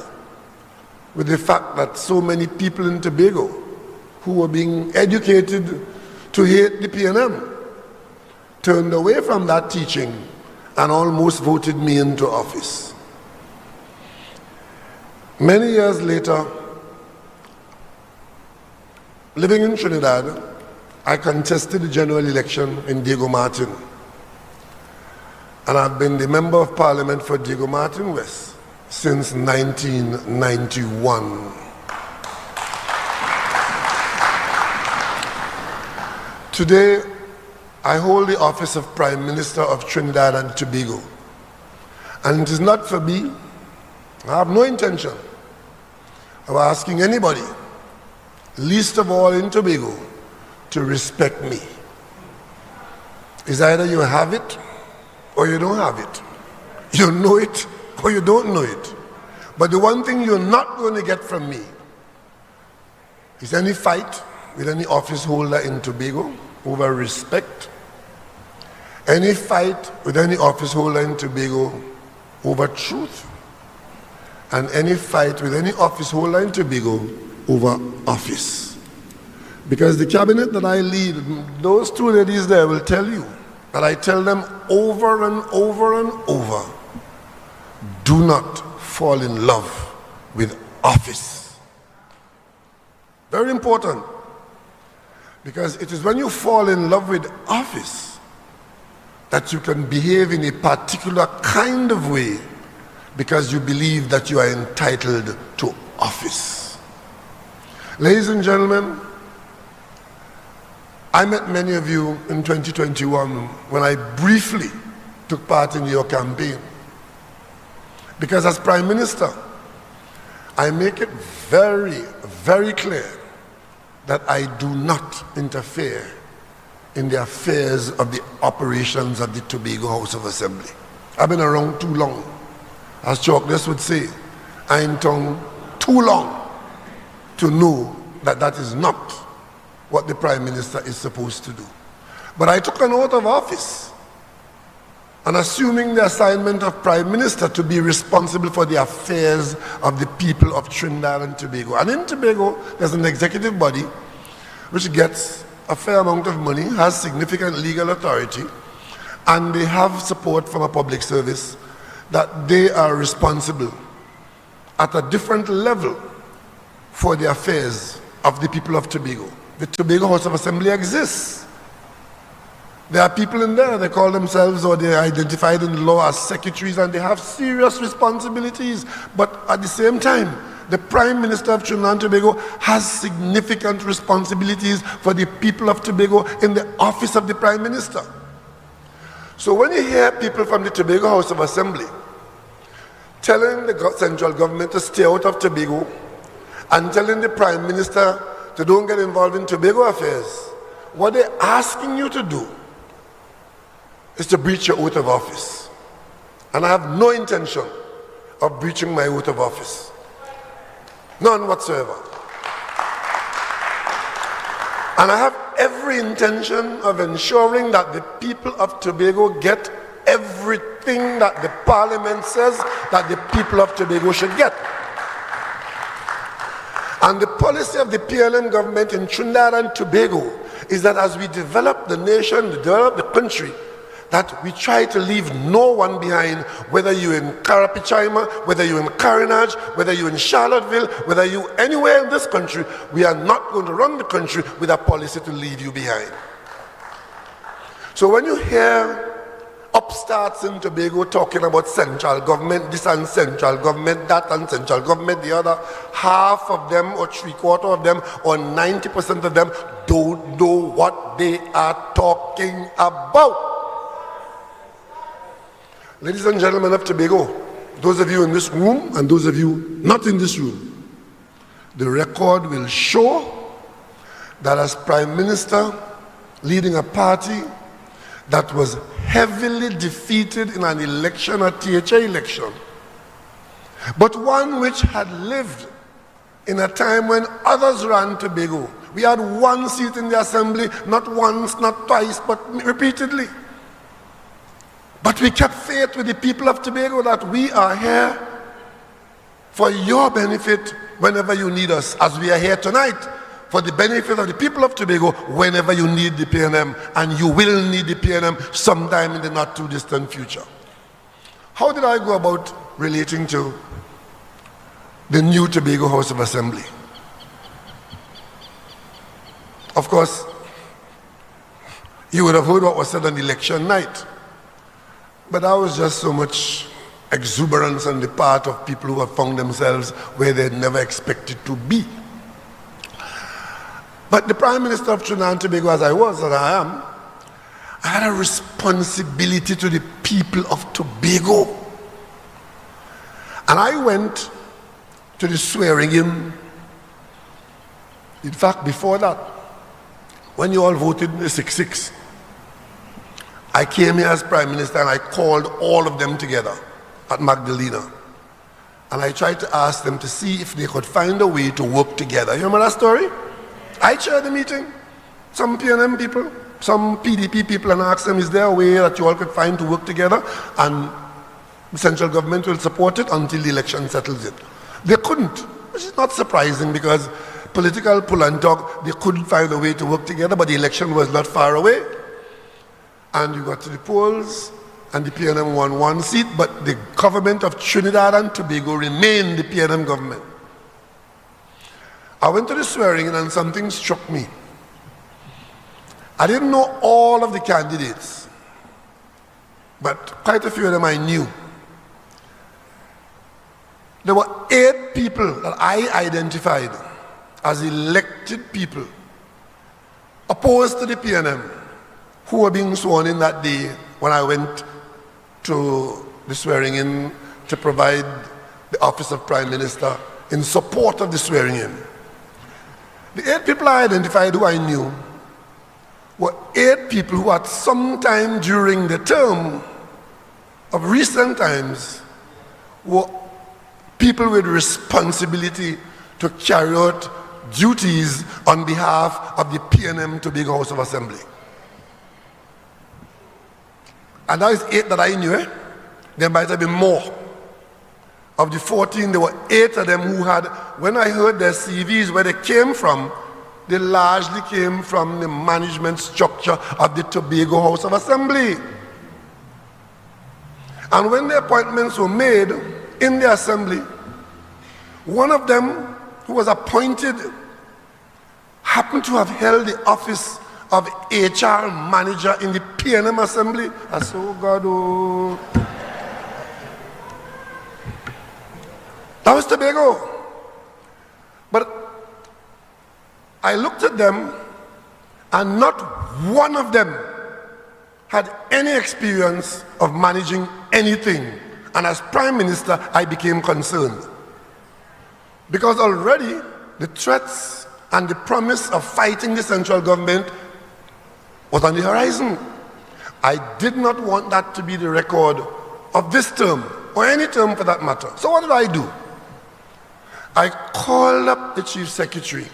with the fact that so many people in Tobago who were being educated to hate the PNM turned away from that teaching and almost voted me into office. Many years later, living in Trinidad, I contested the general election in Diego Martin. And I've been the Member of Parliament for Diego Martin West since 1991. Today, I hold the office of Prime Minister of Trinidad and Tobago. And it is not for me, I have no intention of asking anybody, least of all in Tobago, to respect me. It's either you have it or you don't have it. You know it or you don't know it. But the one thing you're not going to get from me is any fight with any office holder in Tobago over respect, any fight with any office holder in Tobago over truth, and any fight with any office holder in Tobago over office. Because the cabinet that I lead, those two ladies there will tell you that I tell them over and over and over, do not fall in love with office. Very important. Because it is when you fall in love with office that you can behave in a particular kind of way because you believe that you are entitled to office. Ladies and gentlemen, I met many of you in 2021 when I briefly took part in your campaign. Because as Prime Minister, I make it very, very clear that I do not interfere in the affairs of the operations of the Tobago House of Assembly. I've been around too long. As Chalkless would say, I'm in town too long to know that that is not what the Prime Minister is supposed to do. But I took an oath of office, and assuming the assignment of Prime Minister to be responsible for the affairs of the people of Trinidad and Tobago. And in Tobago, there's an executive body which gets a fair amount of money, has significant legal authority, and they have support from a public service that they are responsible at a different level for the affairs of the people of Tobago. The Tobago House of Assembly exists. There are people in there, they call themselves or they are identified in the law as secretaries, and they have serious responsibilities. But at the same time, The Prime Minister of Trinidad and Tobago has significant responsibilities for the people of Tobago in the office of the Prime Minister. So when you hear people from the Tobago House of Assembly telling the central government to stay out of Tobago and telling the Prime Minister to don't get involved in Tobago affairs, what they're asking you to do is to breach your oath of office. And I have no intention of breaching my oath of office. None whatsoever. And I have every intention of ensuring that the people of Tobago get everything that the Parliament says that the people of Tobago should get. And the policy of the PLM government in Trinidad and Tobago is that as we develop the nation, develop the country, that we try to leave no one behind, whether you're in Karapichaima, whether you're in Carinage, whether you're in Charlottesville, whether you're anywhere in this country, we are not going to run the country with a policy to leave you behind. So when you hear upstarts in Tobago talking about central government, this and central government, that and central government, the other, half of them or three-quarters of them or 90% of them don't know what they are talking about. Ladies and gentlemen of Tobago, those of you in this room and those of you not in this room, the record will show that as Prime Minister leading a party that was heavily defeated in an election, a THA election, but one which had lived in a time when others ran Tobago. We had one seat in the assembly, not once, not twice, but repeatedly. But we kept faith with the people of Tobago that we are here for your benefit whenever you need us, as we are here tonight for the benefit of the people of Tobago whenever you need the PNM, and you will need the PNM sometime in the not too distant future. How did I go about relating to the new Tobago House of Assembly? Of course, you would have heard what was said on election night. But that was just so much exuberance on the part of people who have found themselves where they never expected to be. But the Prime Minister of Trinidad and Tobago, as I was and I am, I had a responsibility to the people of Tobago. And I went to the swearing in. In fact, before that, when you all voted in the 6-6, I came here as Prime Minister and I called all of them together at Magdalena. And I tried to ask them to see if they could find a way to work together. You remember that story? I chaired the meeting. Some PNM people, some PDP people, and I asked them, is there a way that you all could find to work together? And the central government will support it until the election settles it. They couldn't, which is not surprising because political pull and talk, they couldn't find a way to work together, but the election was not far away. And you got to the polls, and the PNM won one seat, but the government of Trinidad and Tobago remained the PNM government. I went to the swearing in and something struck me. I didn't know all of the candidates, but quite a few of them I knew. There were 8 people that I identified as elected people opposed to the PNM who were being sworn in that day when I went to the swearing in to provide the office of Prime Minister in support of the swearing in. The 8 people I identified who I knew were 8 people who at some time during the term of recent times were people with responsibility to carry out duties on behalf of the PNM Tobago House of Assembly. And that is 8 that I knew. There might have been more. Of the 14, there were 8 of them who had, when I heard their CVs, where they came from, they largely came from the management structure of the Tobago House of Assembly. And when the appointments were made in the assembly, one of them who was appointed happened to have held the office of HR manager in the PNM assembly. I said, oh God, oh. That was Tobago. But I looked at them, and not one of them had any experience of managing anything. And as Prime Minister, I became concerned. Because already the threats and the promise of fighting the central government was on the horizon. I did not want that to be the record of this term, or any term for that matter. So what did I do? I called up the Chief Secretary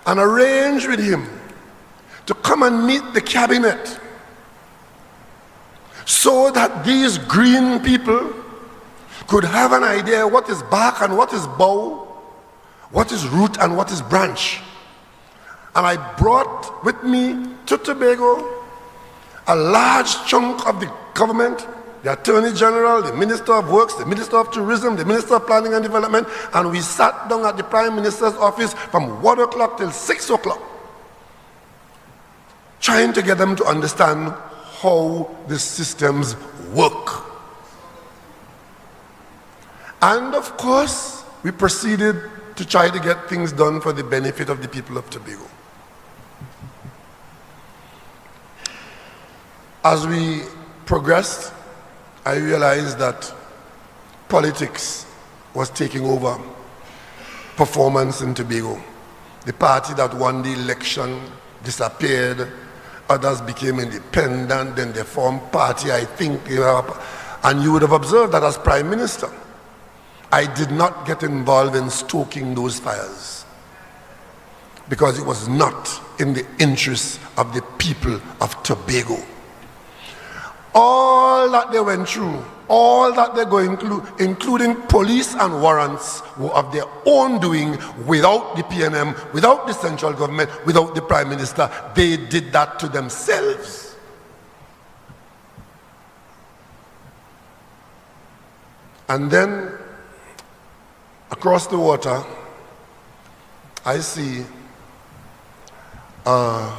and arranged with him to come and meet the cabinet so that these green people could have an idea what is bark and what is bough, what is root and what is branch. And I brought with me to Tobago a large chunk of the government, the Attorney General, the Minister of Works, the Minister of Tourism, the Minister of Planning and Development, and we sat down at the Prime Minister's office from 1 o'clock till 6 o'clock, trying to get them to understand how the systems work. And of course, we proceeded to try to get things done for the benefit of the people of Tobago. As we progressed, I realized that politics was taking over performance in Tobago. The party that won the election disappeared, others became independent, then they formed party, I think, and you would have observed that as Prime Minister, I did not get involved in stoking those fires because it was not in the interests of the people of Tobago. All that they went through, all that they're going through, including police and warrants, were of their own doing without the PNM, without the central government, without the Prime Minister. They did that to themselves. And then, across the water, I see a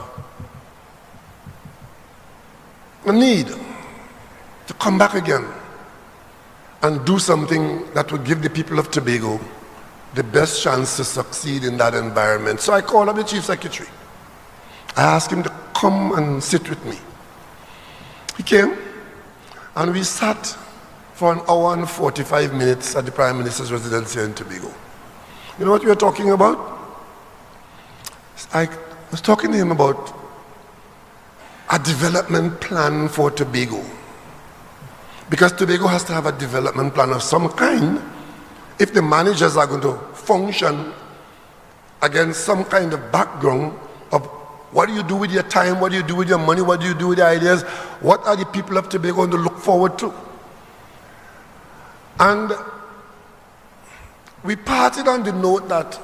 need to come back again and do something that would give the people of Tobago the best chance to succeed in that environment. So I called up the Chief Secretary. I asked him to come and sit with me. He came, and we sat for 1 hour and 45 minutes at the Prime Minister's residence here in Tobago. You know what we were talking about? I was talking to him about a development plan for Tobago. Because Tobago has to have a development plan of some kind if the managers are going to function against some kind of background of what do you do with your time, what do you do with your money, what do you do with your ideas, what are the people of Tobago going to look forward to? And we parted on the note that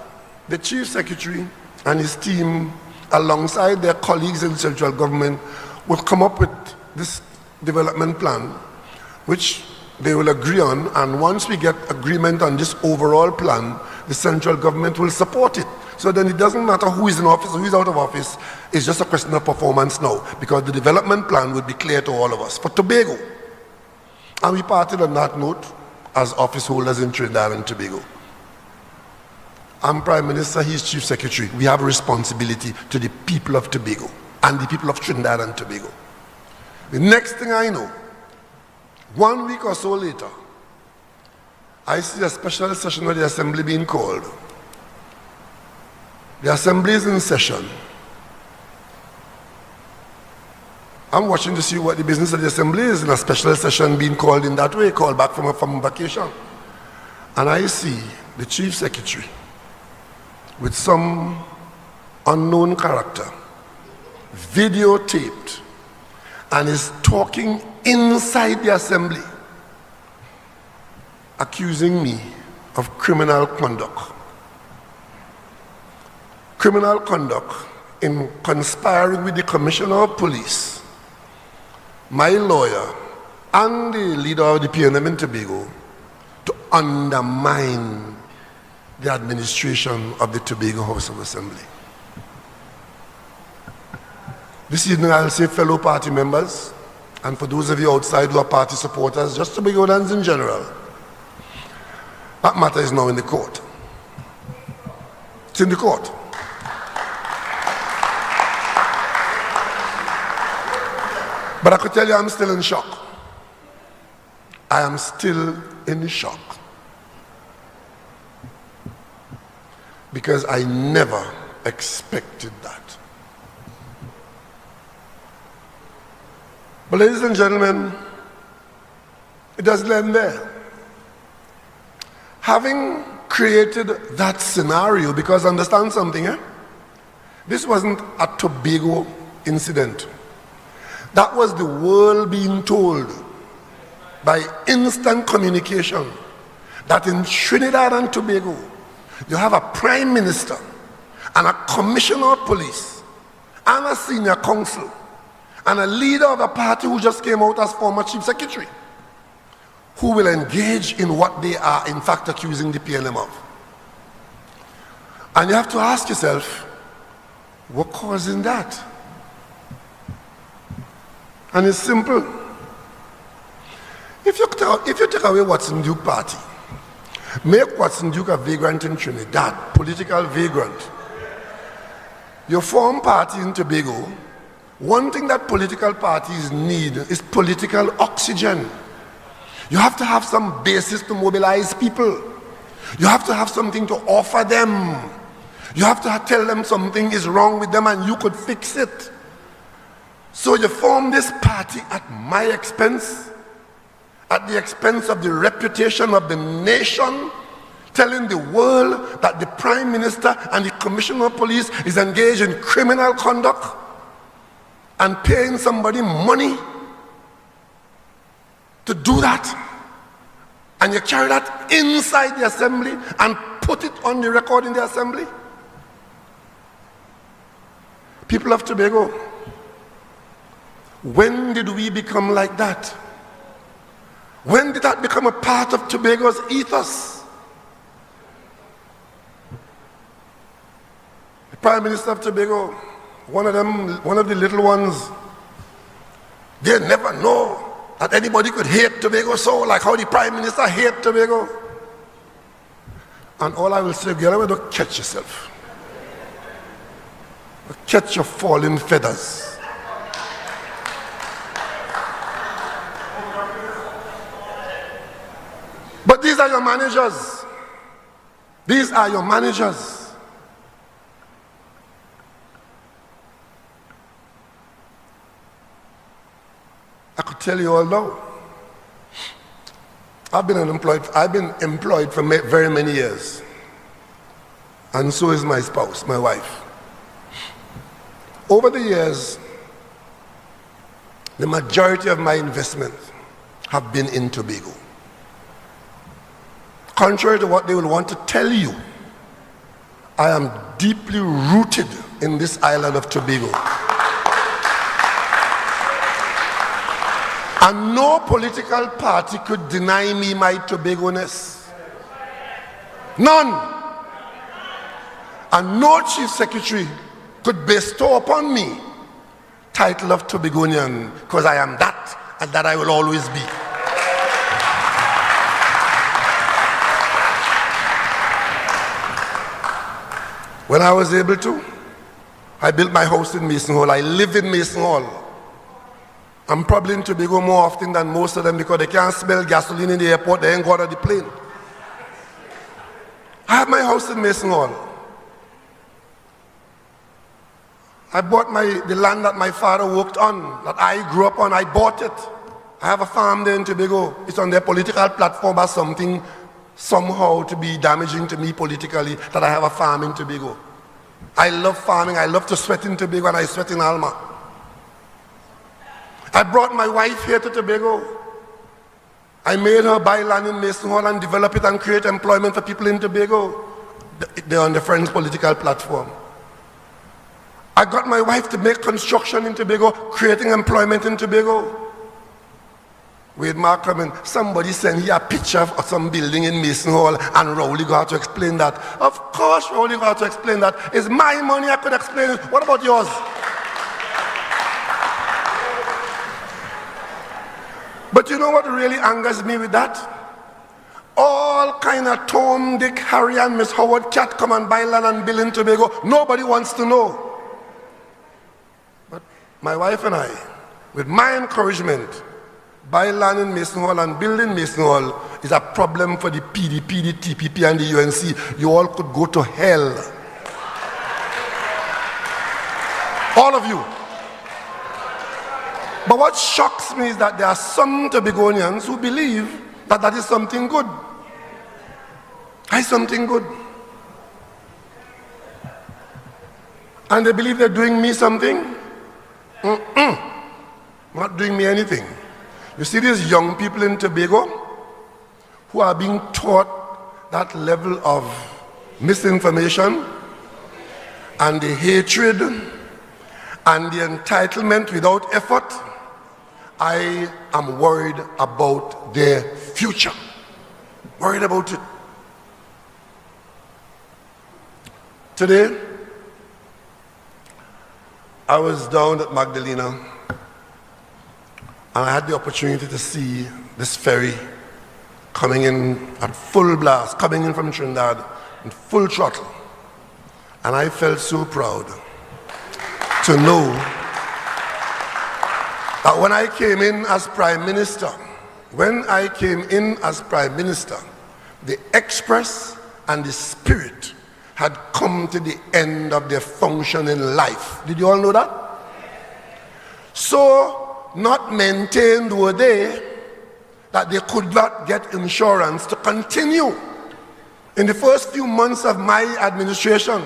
the Chief Secretary and his team, alongside their colleagues in central government, will come up with this development plan, which they will agree on, and once we get agreement on this overall plan, the central government will support it. So then it doesn't matter who is in office or who is out of office, it's just a question of performance now, because the development plan will be clear to all of us for Tobago. And we parted on that note as office holders in Trinidad and Tobago. I'm Prime Minister, he's Chief Secretary. We have a responsibility to the people of Tobago and the people of Trinidad and Tobago. The next thing I know, 1 week or so later, I see a special session of the Assembly being called. The Assembly is in session. I'm watching to see what the business of the Assembly is in a special session being called in that way, called back from vacation. And I see the Chief Secretary with some unknown character, videotaped, and is talking inside the Assembly, accusing me of criminal conduct. Criminal conduct in conspiring with the Commissioner of Police, my lawyer, and the leader of the PNM in Tobago to undermine the administration of the Tobago House of Assembly. This evening I'll say, fellow party members, and for those of you outside who are party supporters, just Tobagoans in general, that matter is now in the court. It's in the court. But I could tell you I'm still in shock. I am still in shock. Because I never expected that. But ladies and gentlemen, it doesn't end there. Having created that scenario, because understand something, this wasn't a Tobago incident. That was the world being told by instant communication that in Trinidad and Tobago, you have a prime minister and a commissioner of police and a senior counsel and a leader of a party who just came out as former chief secretary who will engage in what they are in fact accusing the PNM of. And you have to ask yourself, what causing that? And it's simple. If you take away Watson Duke party, make Watson Duke a vagrant in Trinidad, political vagrant, you form party in Tobago, one thing that political parties need is political oxygen. You have to have some basis to mobilize people. You have to have something to offer them. You have to tell them something is wrong with them and you could fix it. So you form this party at my expense, at the expense of the reputation of the nation, telling the world that the Prime Minister and the Commissioner of Police is engaged in criminal conduct and paying somebody money to do that. And you carry that inside the assembly and put it on the record in the assembly. People of Tobago, when did we become like that? When did that become a part of Tobago's ethos? The Prime Minister of Tobago, one of the little ones, they never know that anybody could hate Tobago so, like how the Prime Minister hates Tobago. And all I will say, girl, don't catch yourself. Catch your falling feathers. But these are your managers. These are your managers. I could tell you all now. I've been employed for very many years. And so is my spouse, my wife. Over the years, the majority of my investments have been in Tobago. Contrary to what they will want to tell you, I am deeply rooted in this island of Tobago. And no political party could deny me my Tobago-ness. None. And no chief secretary could bestow upon me title of Tobagonian, because I am that, and that I will always be. When I was able to, I built my house in Mason Hall. I live in Mason Hall. I'm probably in Tobago more often than most of them because they can't smell gasoline in the airport, they ain't got on the plane. I have my house in Mason Hall. I bought the land that my father worked on, that I grew up on, I bought it. I have a farm there in Tobago. It's on their political platform as something somehow to be damaging to me politically, that I have a farm in Tobago. I love farming, I love to sweat in Tobago, and I sweat in Alma. I brought my wife here to Tobago. I made her buy land in Mason Hall and develop it and create employment for people in Tobago. They're on the Friends political platform. I got my wife to make construction in Tobago, creating employment in Tobago. Wait, Mark, somebody sent here a picture of some building in Mason Hall and Rowley got to explain that. Of course Rowley got to explain that. It's my money, I could explain it. What about yours? But you know what really angers me with that? All all kind of Tom, Dick, Harry, and Miss Howard Cat come and buy land and build in Tobago. Nobody wants to know. But my wife and I, with my encouragement, buy land in Mason Hall and build in Mason Hall is a problem for the PDP, the TPP, and the UNC. You all could go to hell. All of you. But what shocks me is that there are some Tobagonians who believe that that is something good. That is something good. And they believe they're doing me something. Not doing me anything. You see these young people in Tobago who are being taught that level of misinformation and the hatred and the entitlement without effort. I am worried about their future. Worried about it. Today, I was down at Magdalena and I had the opportunity to see this ferry coming in at full blast, coming in from Trinidad in full throttle. And I felt so proud to know that when I came in as Prime Minister, the express and the spirit had come to the end of their function in life. Did you all know that? So, not maintained were they that they could not get insurance to continue. In the first few months of my administration,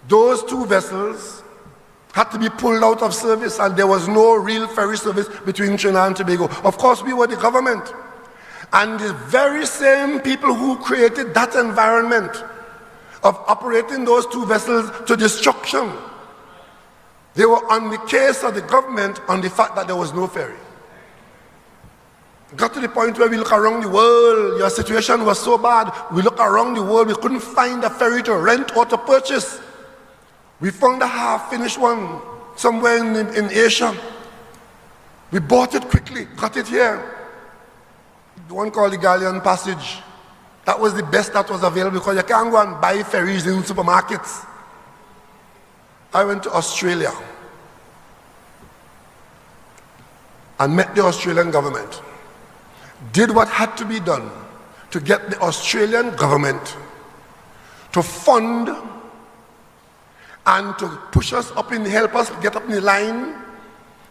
those two vessels had to be pulled out of service and there was no real ferry service between Trinidad and Tobago. Of course, we were the government. And the very same people who created that environment of operating those two vessels to destruction, they were on the case of the government on the fact that there was no ferry. Got to the point where we look around the world, your situation was so bad, we look around the world, we couldn't find a ferry to rent or to purchase. We found a half-finished one somewhere in Asia. We bought it quickly, got it here. The one called the Galleon Passage. That was the best that was available because you can't go and buy ferries in supermarkets. I went to Australia and met the Australian government. Did what had to be done to get the Australian government to fund and to push us up in, help us get up in the line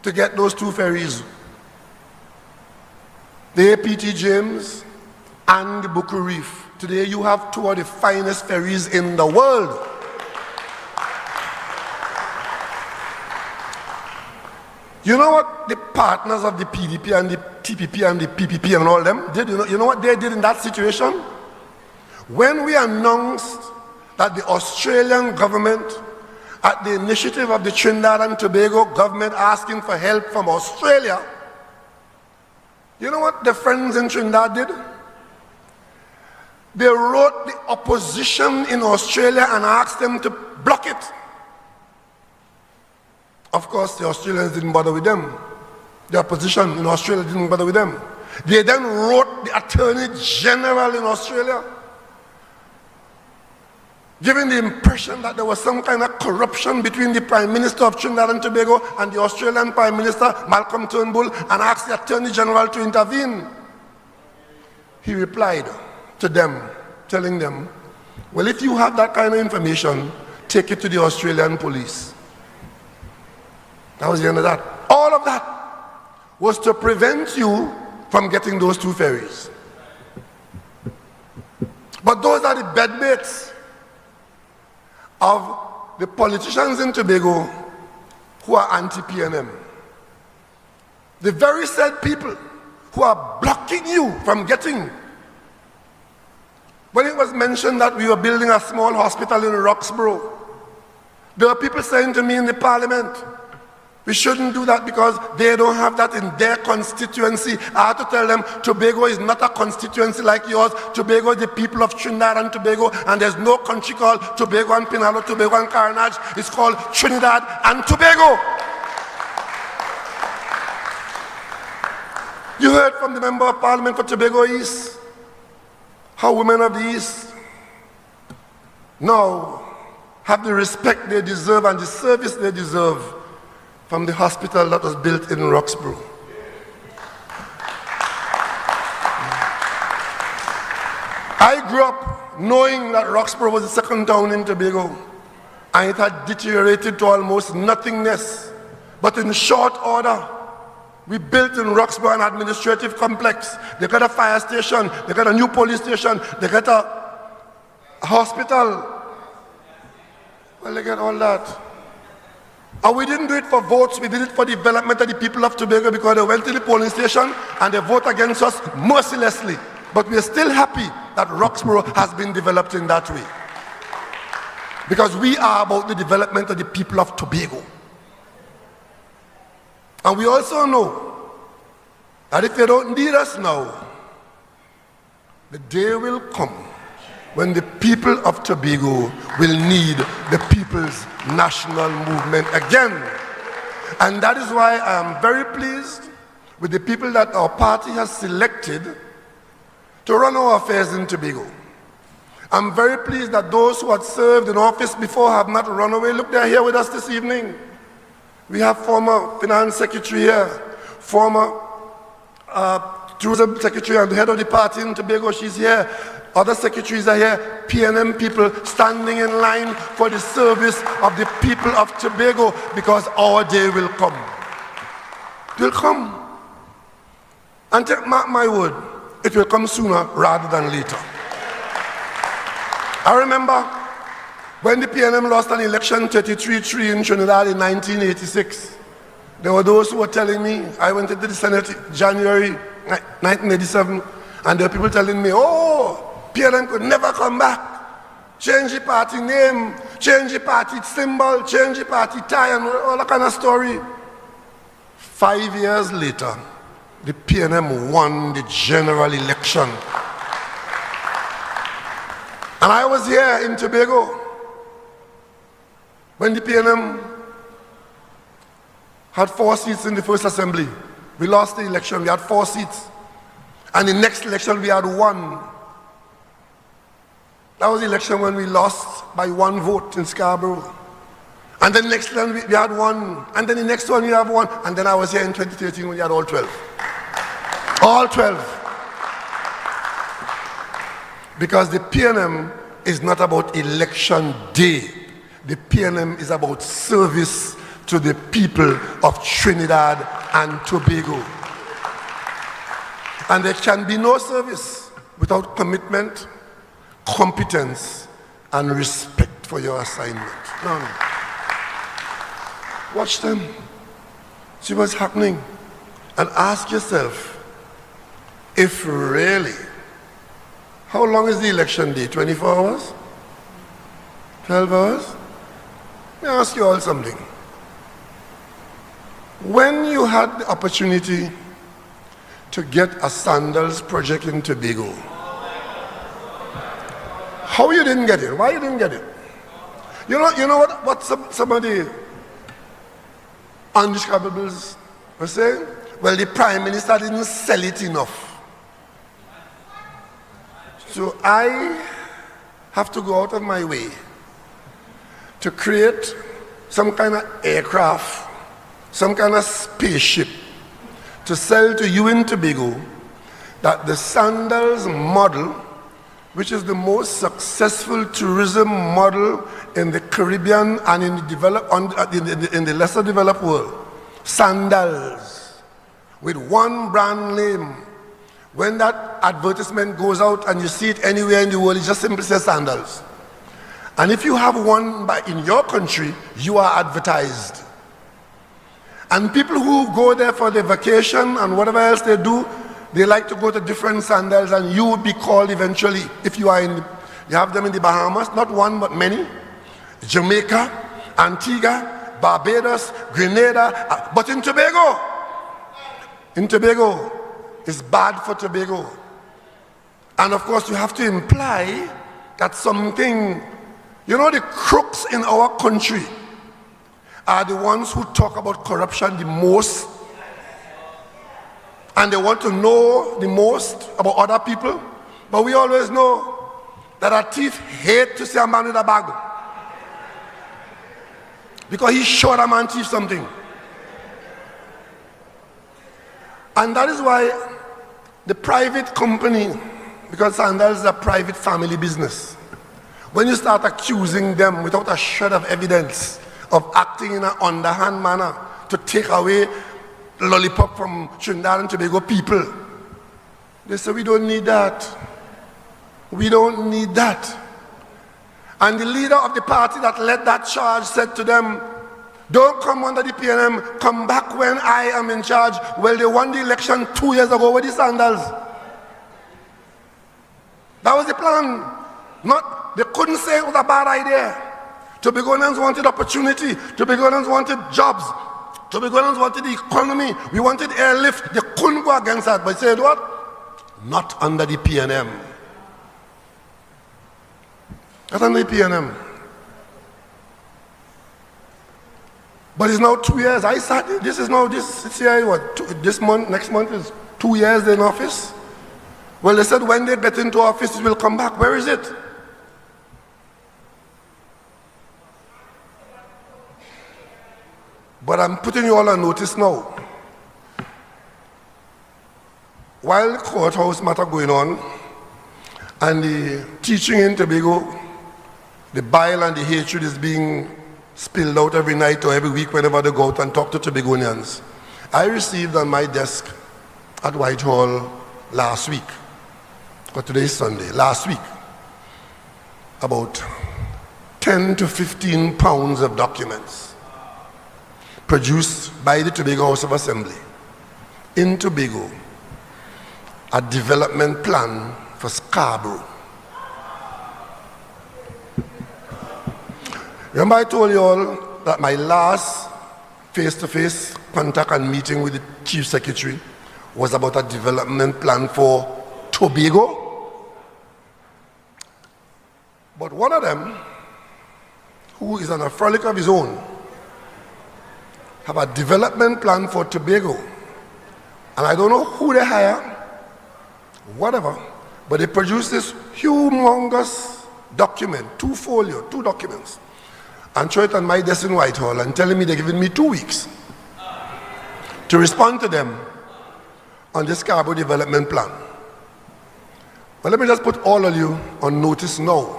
to get those two ferries. The APT James and the Buku Reef. Today you have two of the finest ferries in the world. You know what the partners of the PDP and the TPP and the PPP and all them did? You know what they did in that situation? When we announced that the Australian government, at the initiative of the Trinidad and Tobago government asking for help from Australia, you know what the friends in Trinidad did? They wrote the opposition in Australia and asked them to block it. Of course, the Australians didn't bother with them. The opposition in Australia didn't bother with them. They then wrote the Attorney General in Australia, giving the impression that there was some kind of corruption between the Prime Minister of Trinidad and Tobago and the Australian Prime Minister, Malcolm Turnbull, and asked the Attorney General to intervene. He replied to them, telling them, well, if you have that kind of information, take it to the Australian police. That was the end of that. All of that was to prevent you from getting those two ferries. But those are the bedmates of the politicians in Tobago who are anti-PNM. The very said people who are blocking you from getting. When it was mentioned that we were building a small hospital in Roxborough, there were people saying to me in the parliament, we shouldn't do that because they don't have that in their constituency. I had to tell them, Tobago is not a constituency like yours. Tobago is the people of Trinidad and Tobago, and there's no country called Tobago and Pinalo, Tobago and Carnage. It's called Trinidad and Tobago. You heard from the Member of Parliament for Tobago East. how women of the East now have the respect they deserve and the service they deserve from the hospital that was built in Roxborough. I grew up knowing that Roxborough was the second town in Tobago, and it had deteriorated to almost nothingness. But in short order, we built in Roxborough an administrative complex. They got a fire station, they got a new police station, they got a hospital. Well, they got all that. And we didn't do it for votes, we did it for development of the people of Tobago, because they went to the polling station and they vote against us mercilessly. But we are still happy that Roxborough has been developed in that way, because we are about the development of the people of Tobago. And we also know that if they don't need us now, the day will come when the people of Tobago will need the people's national movement again. And that is why I am very pleased with the people that our party has selected to run our affairs in Tobago. I'm very pleased that those who had served in office before have not run away. Look, they're here with us this evening. We have former finance secretary here, former tourism secretary and the head of the party in Tobago, she's here. Other secretaries are here, PNM people standing in line for the service of the people of Tobago, because our day will come. It will come. And mark my word, it will come sooner rather than later. I remember when the PNM lost an election 33-3 in Trinidad in 1986. There were those who were telling me, I went into the Senate January 1987, and there were people telling me, oh, PNM could never come back. Change the party name, change the party symbol, change the party tie, and all that kind of story. 5 years later, the PNM won the general election. And I was here in Tobago when the PNM had 4 seats in the first assembly. We lost the election, we had 4 seats. And the next election we had 1. That was the election when we lost by 1 vote in Scarborough. And then the next one we had 1. And then the next one we have 1. And then I was here in 2013 when we had all 12. All 12. Because the PNM is not about election day. The PNM is about service to the people of Trinidad and Tobago. And there can be no service without commitment, competence, and respect for your assignment. None. Watch them. See what's happening. And ask yourself, if really, how long is the election day? 24 hours? 12 hours? Let me ask you all something. When you had the opportunity to get a sandals project in Tobago, how you didn't get it? Why you didn't get it? You know what some of the undescribables were saying? Well, the Prime Minister didn't sell it enough. So I have to go out of my way to create some kind of aircraft, some kind of spaceship to sell to you in Tobago, that the sandals model, which is the most successful tourism model in the Caribbean and in the lesser developed world, sandals with one brand name. When that advertisement goes out and you see it anywhere in the world, it just simply says sandals. And if you have one in your country, you are advertised. And people who go there for their vacation and whatever else they do, they like to go to different sandals, and you would be called eventually, if you are you have them in the Bahamas, not one but many, Jamaica, Antigua, Barbados, Grenada, but in Tobago, it's bad for Tobago. And of course you have to imply that something, you know, the crooks in our country are the ones who talk about corruption the most, and they want to know the most about other people. But we always know that a thief hates to see a man with a bag. Because he's sure a man thief something. And that is why the private company, because Sandals is a private family business, when you start accusing them without a shred of evidence of acting in an underhand manner to take away lollipop from Trinidad and Tobago people, they say, we don't need that. We don't need that. And the leader of the party that led that charge said to them, don't come under the PNM, come back when I am in charge. Well, they won the election 2 years ago with the Sandals. That was the plan. They couldn't say it was a bad idea. Tobagoans wanted opportunity. Tobagoans wanted jobs. Tobagoans wanted the economy. We wanted airlift. They couldn't go against that. But said what? Not under the PNM. Not under the PNM. But it's now 2 years. This month, next month is 2 years in office. Well, they said when they get into office, it will come back. Where is it? But I'm putting you all on notice now. While the courthouse matter going on, and the teaching in Tobago, the bile and the hatred is being spilled out every night or every week whenever they go out and talk to Tobagonians. I received on my desk at Whitehall last week, or today is Sunday, last week, about 10 to 15 pounds of documents produced by the Tobago House of Assembly in Tobago, a development plan for Scarborough. Remember I told you all that my last face-to-face contact and meeting with the Chief Secretary was about a development plan for Tobago? But one of them, who is on a frolic of his own, have a development plan for Tobago. And I don't know who they hire, whatever, but they produced this humongous document, 2 documents, and throw it on my desk in Whitehall and telling me they're giving me 2 weeks to respond to them on this Scarborough development plan. But let me just put all of you on notice now.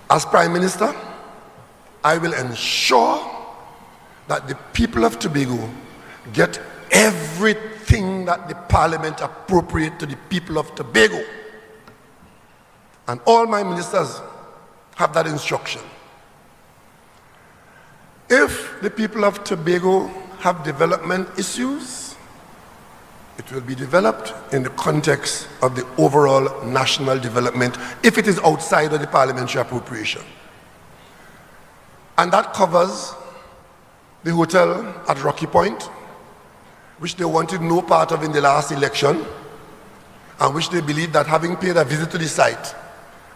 As Prime Minister, I will ensure that the people of Tobago get everything that the Parliament appropriate to the people of Tobago. And all my ministers have that instruction. If the people of Tobago have development issues, it will be developed in the context of the overall national development if it is outside of the parliamentary appropriation. And that covers the hotel at Rocky Point, which they wanted no part of in the last election, and which they believe that having paid a visit to the site,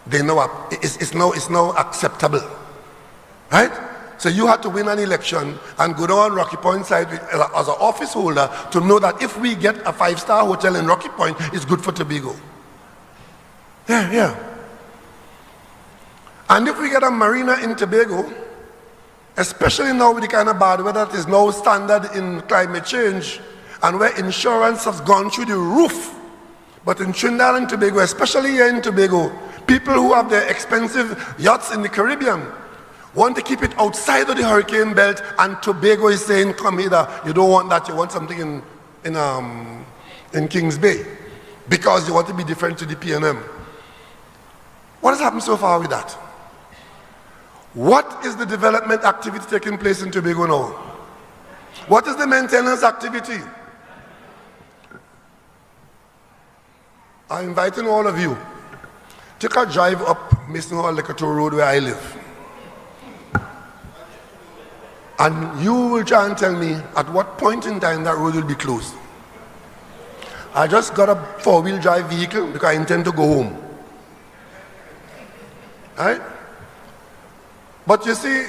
they know it's now acceptable, right? So you had to win an election and go down Rocky Point side as an office holder to know that if we get a 5-star hotel in Rocky Point, it's good for Tobago. Yeah. And if we get a marina in Tobago, especially now with the kind of bad weather that is now standard in climate change, and where insurance has gone through the roof, but in Trinidad and Tobago, especially here in Tobago, people who have their expensive yachts in the Caribbean want to keep it outside of the hurricane belt, and Tobago is saying, come hither, you don't want that, you want something in Kings Bay, because you want to be different to the PNM. What has happened so far with that? What is the development activity taking place in Tobago now? What is the maintenance activity? I'm inviting all of you, take a drive up Mason Hall Lecato Road where I live. And you will try and tell me at what point in time that road will be closed. I just got a 4-wheel drive vehicle because I intend to go home. Right? But you see,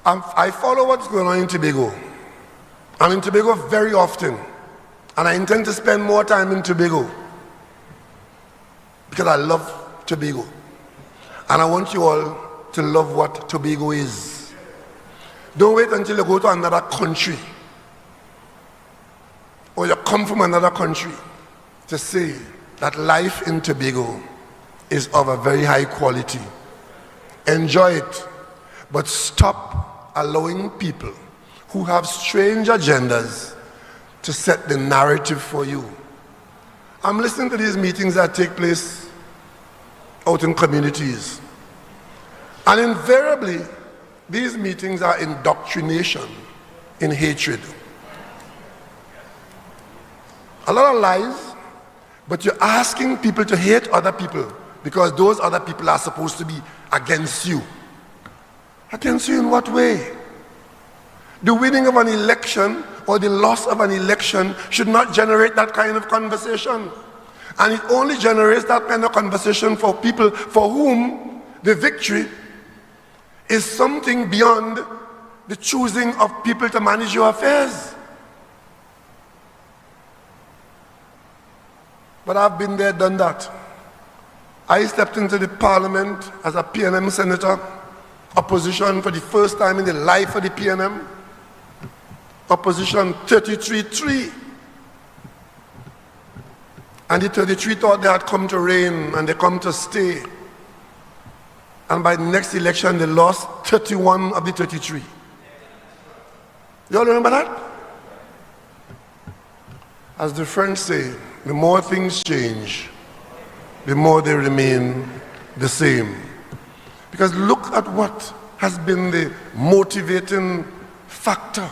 I follow what's going on in Tobago. I'm in Tobago very often. And I intend to spend more time in Tobago because I love Tobago. And I want you all to love what Tobago is. Don't wait until you go to another country or you come from another country to say that life in Tobago is of a very high quality. Enjoy it, but stop allowing people who have strange agendas to set the narrative for you. I'm listening to these meetings that take place out in communities. And invariably, these meetings are indoctrination in hatred. A lot of lies, but you're asking people to hate other people because those other people are supposed to be against you. Against you in what way? The winning of an election or the loss of an election should not generate that kind of conversation. And it only generates that kind of conversation for people for whom the victory is something beyond the choosing of people to manage your affairs. But I've been there, done that. I stepped into the parliament as a PNM senator, opposition for the first time in the life of the PNM. Opposition 33-3. And the 33 thought they had come to reign and they come to stay. And by the next election, they lost 31 of the 33. You all remember that? As the French say, the more things change, the more they remain the same. Because look at what has been the motivating factor.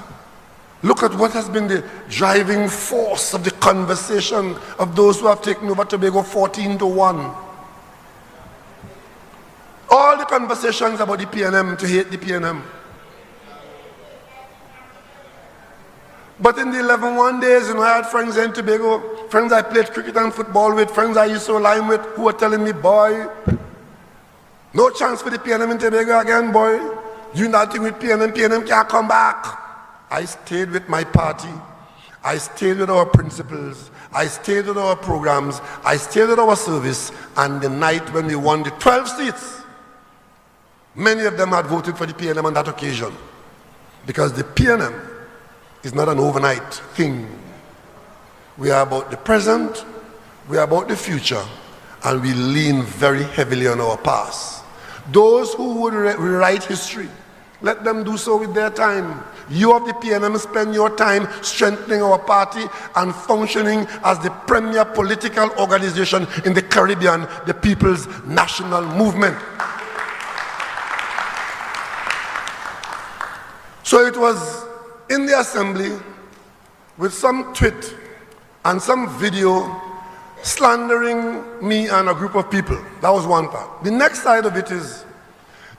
Look at what has been the driving force of the conversation of those who have taken over Tobago 14-1. All the conversations about the PNM to hate the PNM. But in the 11-1 days, I had friends in Tobago, friends I played cricket and football with, friends I used to align with, who were telling me, boy, no chance for the PNM in Tobago again, boy. You nothing with PNM, PNM can't come back. I stayed with my party. I stayed with our principles. I stayed with our programs. I stayed with our service. And the night when we won the 12 seats, many of them had voted for the PNM on that occasion. Because the PNM is not an overnight thing. We are about the present, we are about the future, and we lean very heavily on our past. Those who would rewrite history, let them do so with their time. You of the PNM spend your time strengthening our party and functioning as the premier political organization in the Caribbean, the People's National Movement. So it was in the assembly with some tweet and some video slandering me and a group of people. That was one part. The next side of it is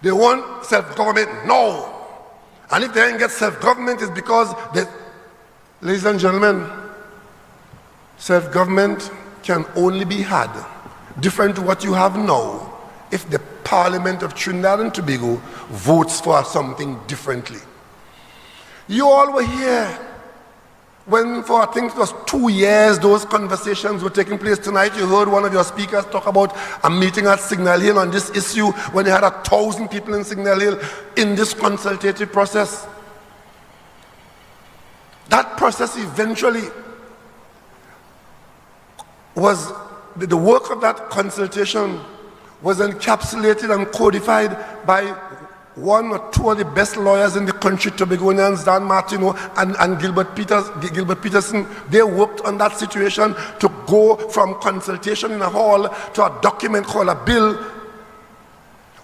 they want self-government. No. And if they didn't get self-government, it's because they, ladies and gentlemen, self-government can only be had different to what you have now if the Parliament of Trinidad and Tobago votes for something differently. You all were here when for I think it was 2 years those conversations were taking place. Tonight you heard one of your speakers talk about a meeting at Signal Hill on this issue when they had 1,000 people in Signal Hill in this consultative process. That process eventually was, the work of that consultation was encapsulated and codified by one or two of the best lawyers in the country, Tobagonians, Dan Martino and Gilbert Peterson. They worked on that situation to go from consultation in a hall to a document called a bill,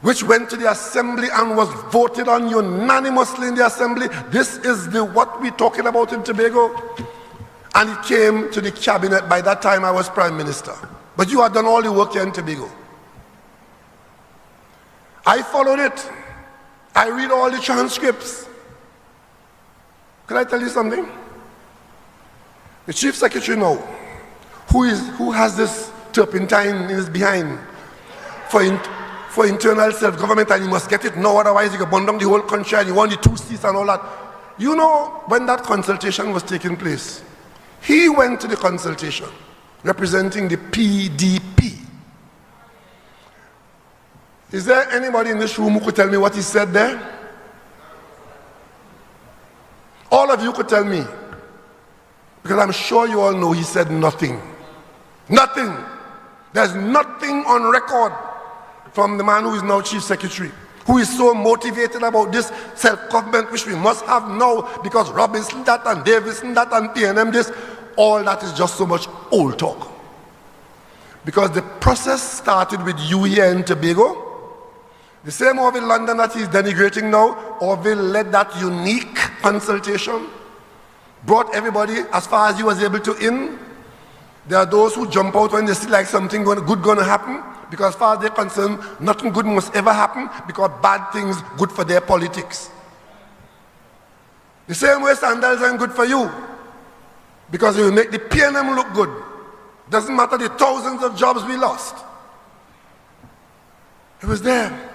which went to the assembly and was voted on unanimously in the assembly. This is what we're talking about in Tobago. And it came to the cabinet. By that time I was prime minister. But you had done all the work here in Tobago. I followed it. I read all the transcripts. Can I tell you something? The chief secretary now, who has this turpentine in his behind for internal self-government, and he must get it now, otherwise he can burn down the whole country and he won the 2 seats and all that. You know, when that consultation was taking place, He went to the consultation representing the PDP. Is there anybody in this room who could tell me what he said there? All of you could tell me. Because I'm sure you all know he said nothing. Nothing. There's nothing on record from the man who is now Chief Secretary, who is so motivated about this self-government which we must have now because Robinson that and Davison that and PNM this. All that is just so much old talk. Because the process started with you here in Tobago. The same Orville London that he's denigrating now, Orville led that unique consultation, brought everybody as far as he was able to in. There are those who jump out when they see like something good going to happen, because as far as they're concerned, nothing good must ever happen, because bad things good for their politics. The same way sandals aren't good for you, because it will make the PNM look good. Doesn't matter the thousands of jobs we lost. It was there.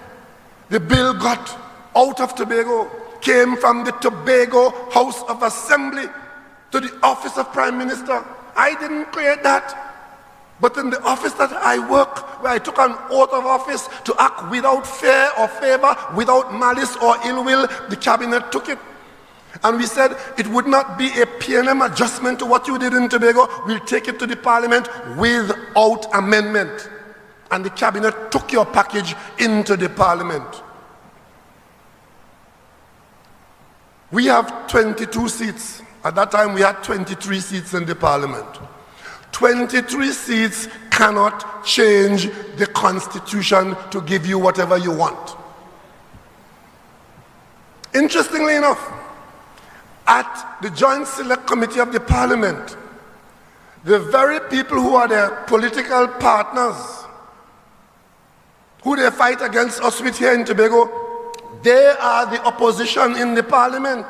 The bill got out of Tobago, came from the Tobago House of Assembly to the office of Prime Minister. I didn't create that. But in the office that I work, where I took an oath of office to act without fear or favor, without malice or ill will, the cabinet took it. And we said it would not be a PNM adjustment to what you did in Tobago. We'll take it to the parliament without amendment. And the cabinet took your package into the parliament. We have 22 seats. At that time, we had 23 seats in the parliament. 23 seats cannot change the constitution to give you whatever you want. Interestingly enough, at the Joint Select Committee of the Parliament, the very people who are their political partners, who they fight against us with here in Tobago, they are the opposition in the Parliament.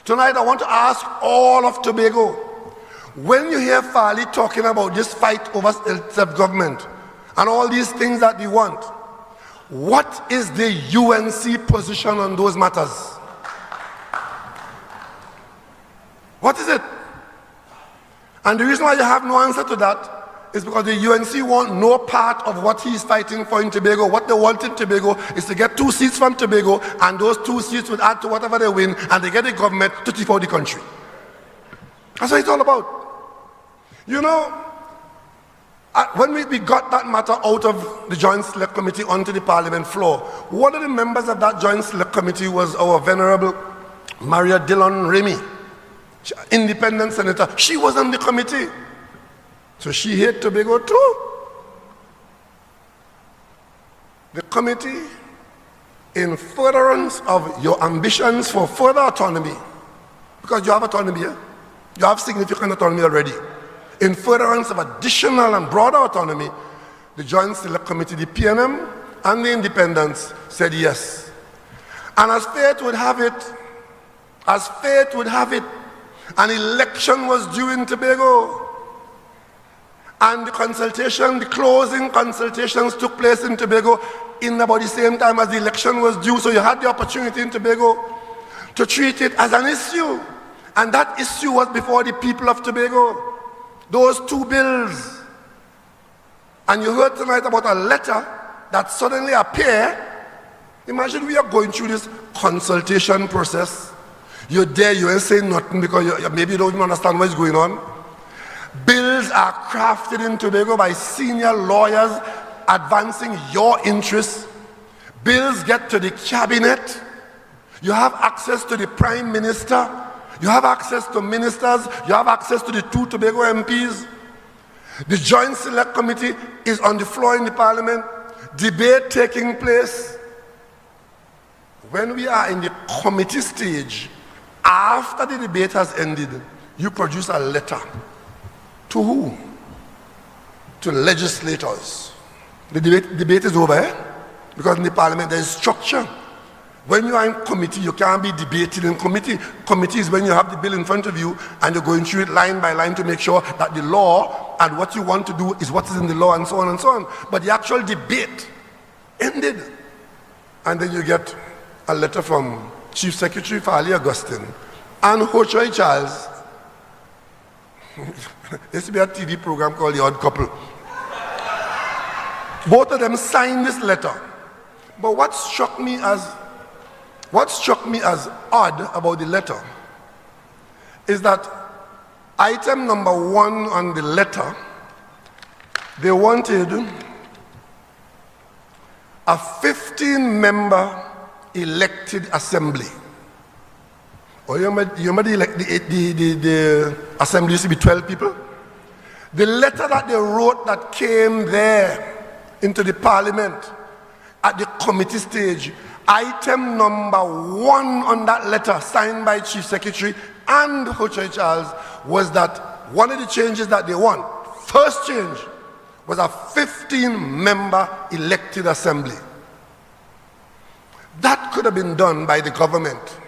Tonight I want to ask all of Tobago, when you hear Farley talking about this fight over self-government and all these things that we want, what is the UNC position on those matters? What is it? And the reason why you have no answer to that is because the UNC want no part of what he's fighting for in Tobago. What they want in Tobago is to get 2 seats from Tobago, and those 2 seats will add to whatever they win, and they get the government to take out the country. That's what it's all about. You know, when we got that matter out of the Joint Select Committee onto the Parliament floor, one of the members of that Joint Select Committee was our venerable Maria Dillon Remy, independent senator. She was on the committee. So she hit Tobago too. The committee, in furtherance of your ambitions for further autonomy, because you have autonomy here, you have significant autonomy already. In furtherance of additional and broader autonomy, the Joint Select Committee, the PNM and the independents said yes. And as fate would have it, an election was due in Tobago. And the consultation, the closing consultations took place in Tobago in about the same time as the election was due. So you had the opportunity in Tobago to treat it as an issue. And that issue was before the people of Tobago. Those 2 bills. And you heard tonight about a letter that suddenly appeared. Imagine we are going through this consultation process. You're there, you ain't saying nothing because maybe you don't even understand what's going on. Bills are crafted in Tobago by senior lawyers advancing your interests. Bills get to the cabinet. You have access to the Prime Minister. You have access to ministers. You have access to the 2 Tobago MPs. The Joint Select Committee is on the floor in the Parliament. Debate taking place. When we are in the committee stage, after the debate has ended, you produce a letter. To who? To legislators. The debate is over, eh? Because in the Parliament there is structure. When you are in committee, you can't be debating in committee. Committee is when you have the bill in front of you and you're going through it line by line to make sure that the law and what you want to do is what is in the law and so on and so on. But the actual debate ended. And then you get a letter from Chief Secretary Farley Augustine and Ho Choi Charles There used to be a TV program called The Odd Couple. Both of them signed this letter. But what struck me as odd about the letter is that item number 1 on the letter, they wanted a 15-member elected assembly. Or you remember the assembly used to be 12 people? The letter that they wrote that came there into the parliament at the committee stage, item number 1 on that letter signed by Chief Secretary and Ho-Choi Charles was that one of the changes that they want, first change, was a 15-member elected assembly. That could have been done by the government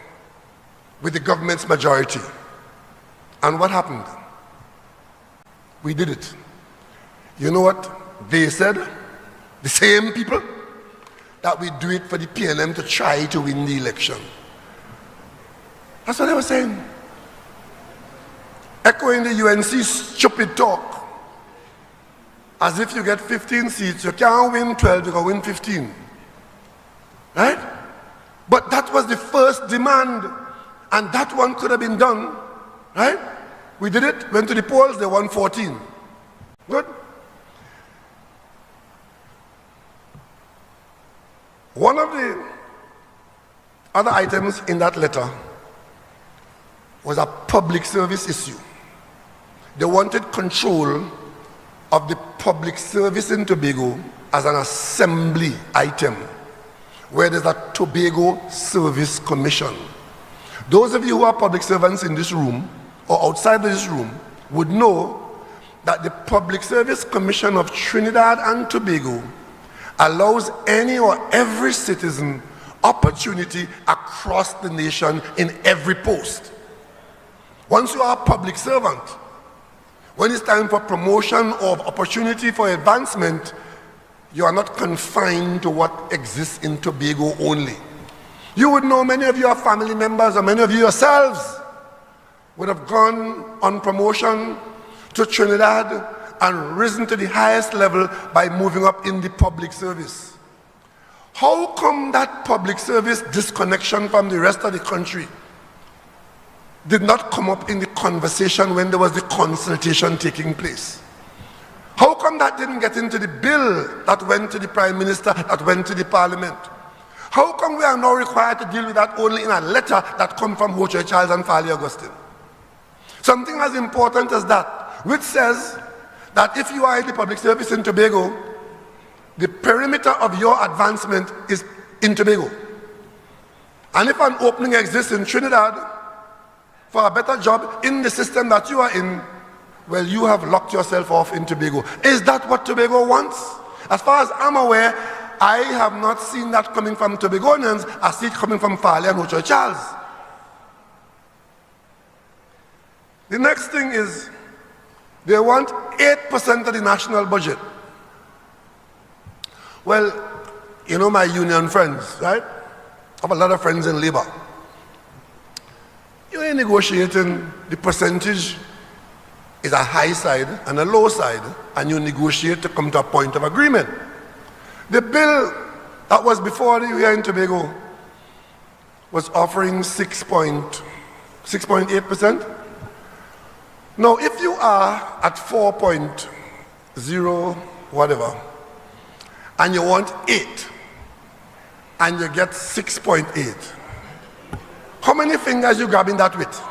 with the government's majority. And what happened? We did it. You know what they said? The same people, that we do it for the PNM to try to win the election. That's what they were saying. Echoing the UNC's stupid talk. As if you get 15 seats, you can't win 12, you can win 15. Right? But that was the first demand, and that one could have been done. Right? We did it, went to the polls, they won 14. Good. One of the other items in that letter was a public service issue. They wanted control of the public service in Tobago as an assembly item, where there's a Tobago Service Commission. Those of you who are public servants in this room or outside of this room would know that the Public Service Commission of Trinidad and Tobago allows any or every citizen opportunity across the nation in every post. Once you are a public servant, when it's time for promotion or opportunity for advancement, you are not confined to what exists in Tobago only. You would know many of your family members or many of you yourselves would have gone on promotion to Trinidad and risen to the highest level by moving up in the public service. How come that public service disconnection from the rest of the country did not come up in the conversation when there was the consultation taking place? How come that didn't get into the bill that went to the Prime Minister, that went to the Parliament? How come we are now required to deal with that only in a letter that comes from Ho-Choi Charles and Fali Augustine? Something as important as that, which says that if you are in the public service in Tobago, the perimeter of your advancement is in Tobago. And if an opening exists in Trinidad for a better job in the system that you are in, well, you have locked yourself off in Tobago. Is that what Tobago wants? As far as I'm aware, I have not seen that coming from Tobagonians. I see it coming from Fali and Ho-Choi Charles. The next thing is, they want 8% of the national budget. Well, you know my union friends, right? I have a lot of friends in labor. You ain't negotiating, the percentage is a high side and a low side, and you negotiate to come to a point of agreement. The bill that was before you here in Tobago was offering 6.8%. Now, if you are at 4.0 whatever, and you want 8, and you get 6.8, how many fingers you grabbing that with?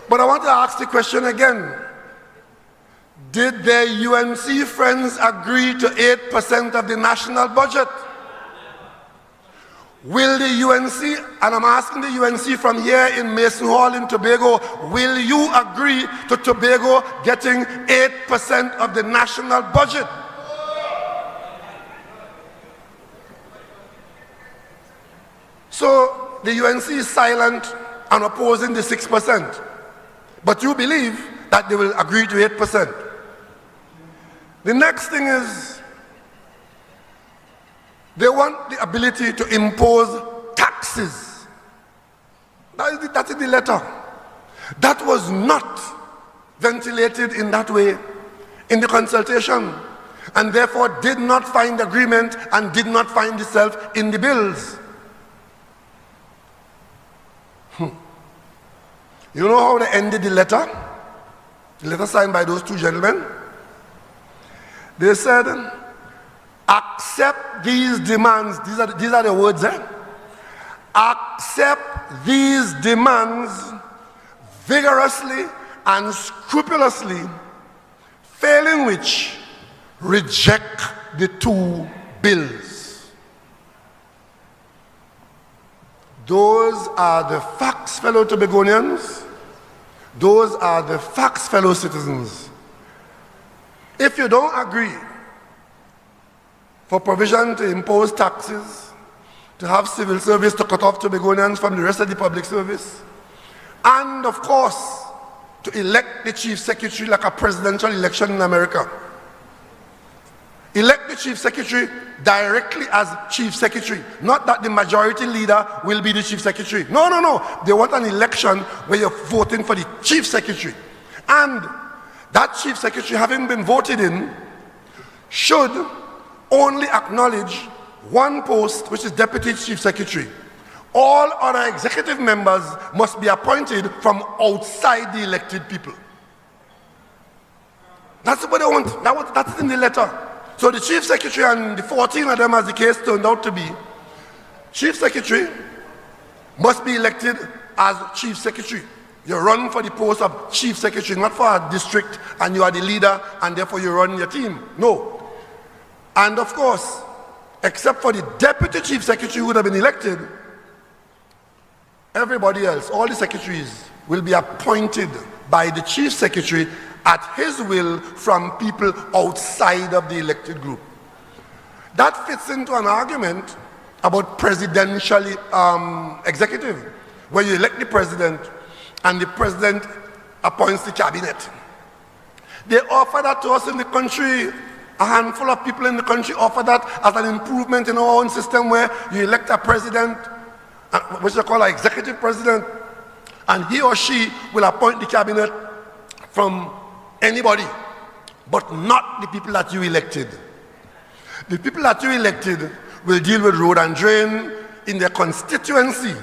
But I want to ask the question again. Did their UNC friends agree to 8% of the national budget? Will the UNC, and I'm asking the UNC from here in Mason Hall in Tobago, will you agree to Tobago getting 8% of the national budget? So the UNC is silent and opposing the 6%. But you believe that they will agree to 8%. The next thing is, they want the ability to impose taxes. That's in the letter. That was not ventilated in that way in the consultation, and therefore did not find agreement and did not find itself in the bills. You know how they ended the letter? The letter signed by those two gentlemen? They said, accept these demands. These are the words, eh? Accept these demands vigorously and scrupulously, failing which, reject the two bills. Those are the facts, fellow Tobagonians. Those are the facts, fellow citizens. If you don't agree for provision to impose taxes, to have civil service to cut off Tobagonians from the rest of the public service, and of course, to elect the chief secretary like a presidential election in America. Elect the chief secretary directly as chief secretary. Not that the majority leader will be the chief secretary. No, no, no. They want an election where you're voting for the chief secretary. And that chief secretary, having been voted in, should only acknowledge one post, which is deputy chief secretary. All other executive members must be appointed from outside the elected people. That's what they want. That's in the letter. So the chief secretary and the 14 of them, as the case turned out to be, chief secretary must be elected as chief secretary. You run for the post of chief secretary, not for a district, and you are the leader, and therefore you run your team. No. And of course, except for the deputy chief secretary who would have been elected, everybody else, all the secretaries, will be appointed by the chief secretary at his will from people outside of the elected group. That fits into an argument about presidential executive, where you elect the president and the president appoints the cabinet. They offer that to us in the country. A handful of people in the country offer that as an improvement in our own system, where you elect a president, which they call an executive president, and he or she will appoint the cabinet from anybody, but not the people that you elected. The people that you elected will deal with road and drain in their constituency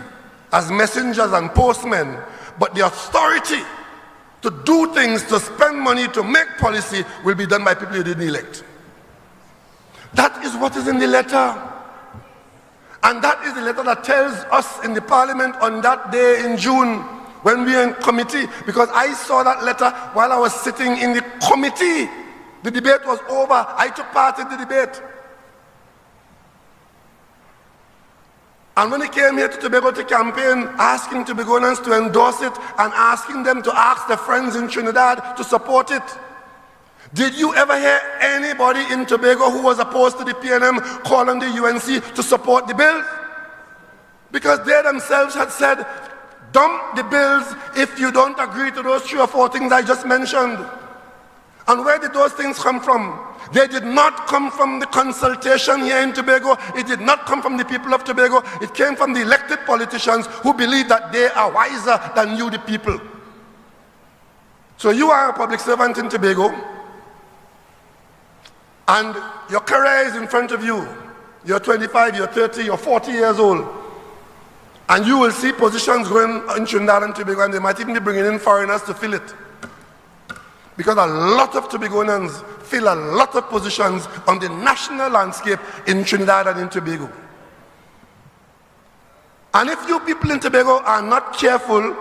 as messengers and postmen, but the authority to do things, to spend money, to make policy will be done by people you didn't elect. That is what is in the letter. And that is the letter that tells us in the parliament on that day in June, when we were in committee, because I saw that letter while I was sitting in the committee. The debate was over. I took part in the debate. And when he came here to Tobago to campaign, asking Tobagonians to endorse it and asking them to ask their friends in Trinidad to support it, did you ever hear anybody in Tobago who was opposed to the PNM call on the UNC to support the bills? Because they themselves had said, dump the bills if you don't agree to those 3 or 4 things I just mentioned. And where did those things come from? They did not come from the consultation here in Tobago. It did not come from the people of Tobago. It came from the elected politicians who believe that they are wiser than you, the people. So you are a public servant in Tobago, and your career is in front of you. You're 25, you're 30, you're 40 years old. And you will see positions going in Trinidad and Tobago, and they might even be bringing in foreigners to fill it. Because a lot of Tobagonians fill a lot of positions on the national landscape in Trinidad and in Tobago. And if you people in Tobago are not careful,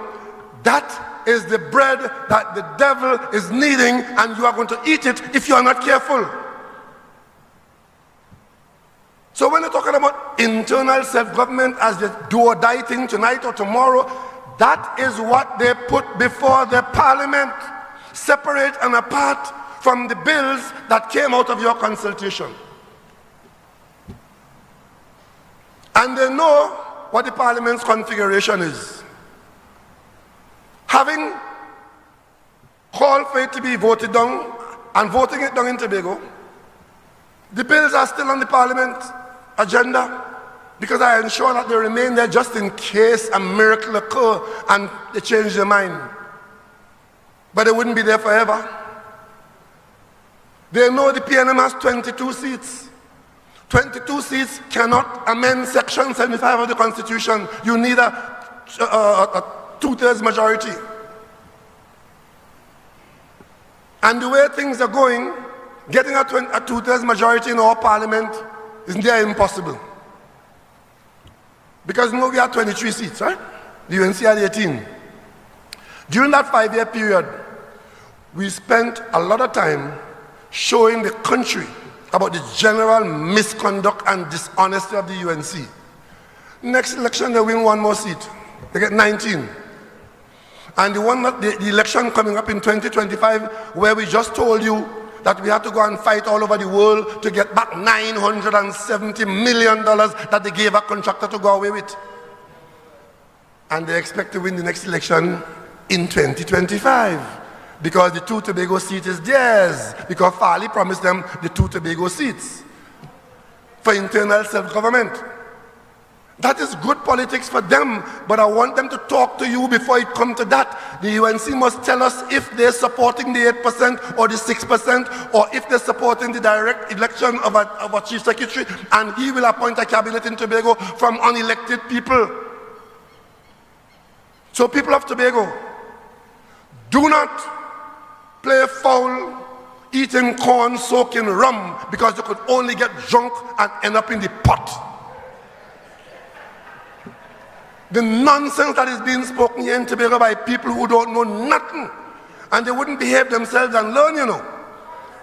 that is the bread that the devil is kneading, and you are going to eat it if you are not careful. So when you're talking about internal self-government as the do or die thing tonight or tomorrow, that is what they put before the parliament, separate and apart from the bills that came out of your consultation. And they know what the parliament's configuration is. Having called for it to be voted down and voting it down in Tobago, the bills are still on the parliament agenda, because I ensure that they remain there just in case a miracle occurs and they change their mind. but they wouldn't be there forever. They know the PNM has 22 seats. 22 seats cannot amend Section 75 of the Constitution. You need a two-thirds majority. And the way things are going, getting a two-thirds majority in our parliament is near impossible. Because now we have 23 seats, right? The UNC had 18. During that 5-year period, we spent a lot of time showing the country about the general misconduct and dishonesty of the UNC. Next election, they win one more seat. They get 19. And the election coming up in 2025, where we just told you that we had to go and fight all over the world to get back $970 million that they gave a contractor to go away with. And they expect to win the next election in 2025. Because the 2 Tobago seat is theirs. Because Farley promised them the 2 Tobago seats for internal self-government. That is good politics for them, but I want them to talk to you before it comes to that. The UNC must tell us if they're supporting the 8% or the 6%, or if they're supporting the direct election of a chief secretary, and he will appoint a cabinet in Tobago from unelected people. So people of Tobago, do not play foul eating corn soaked in rum because you could only get drunk and end up in the pot. The nonsense that is being spoken here in Tobago by people who don't know nothing, and they wouldn't behave themselves and learn, you know.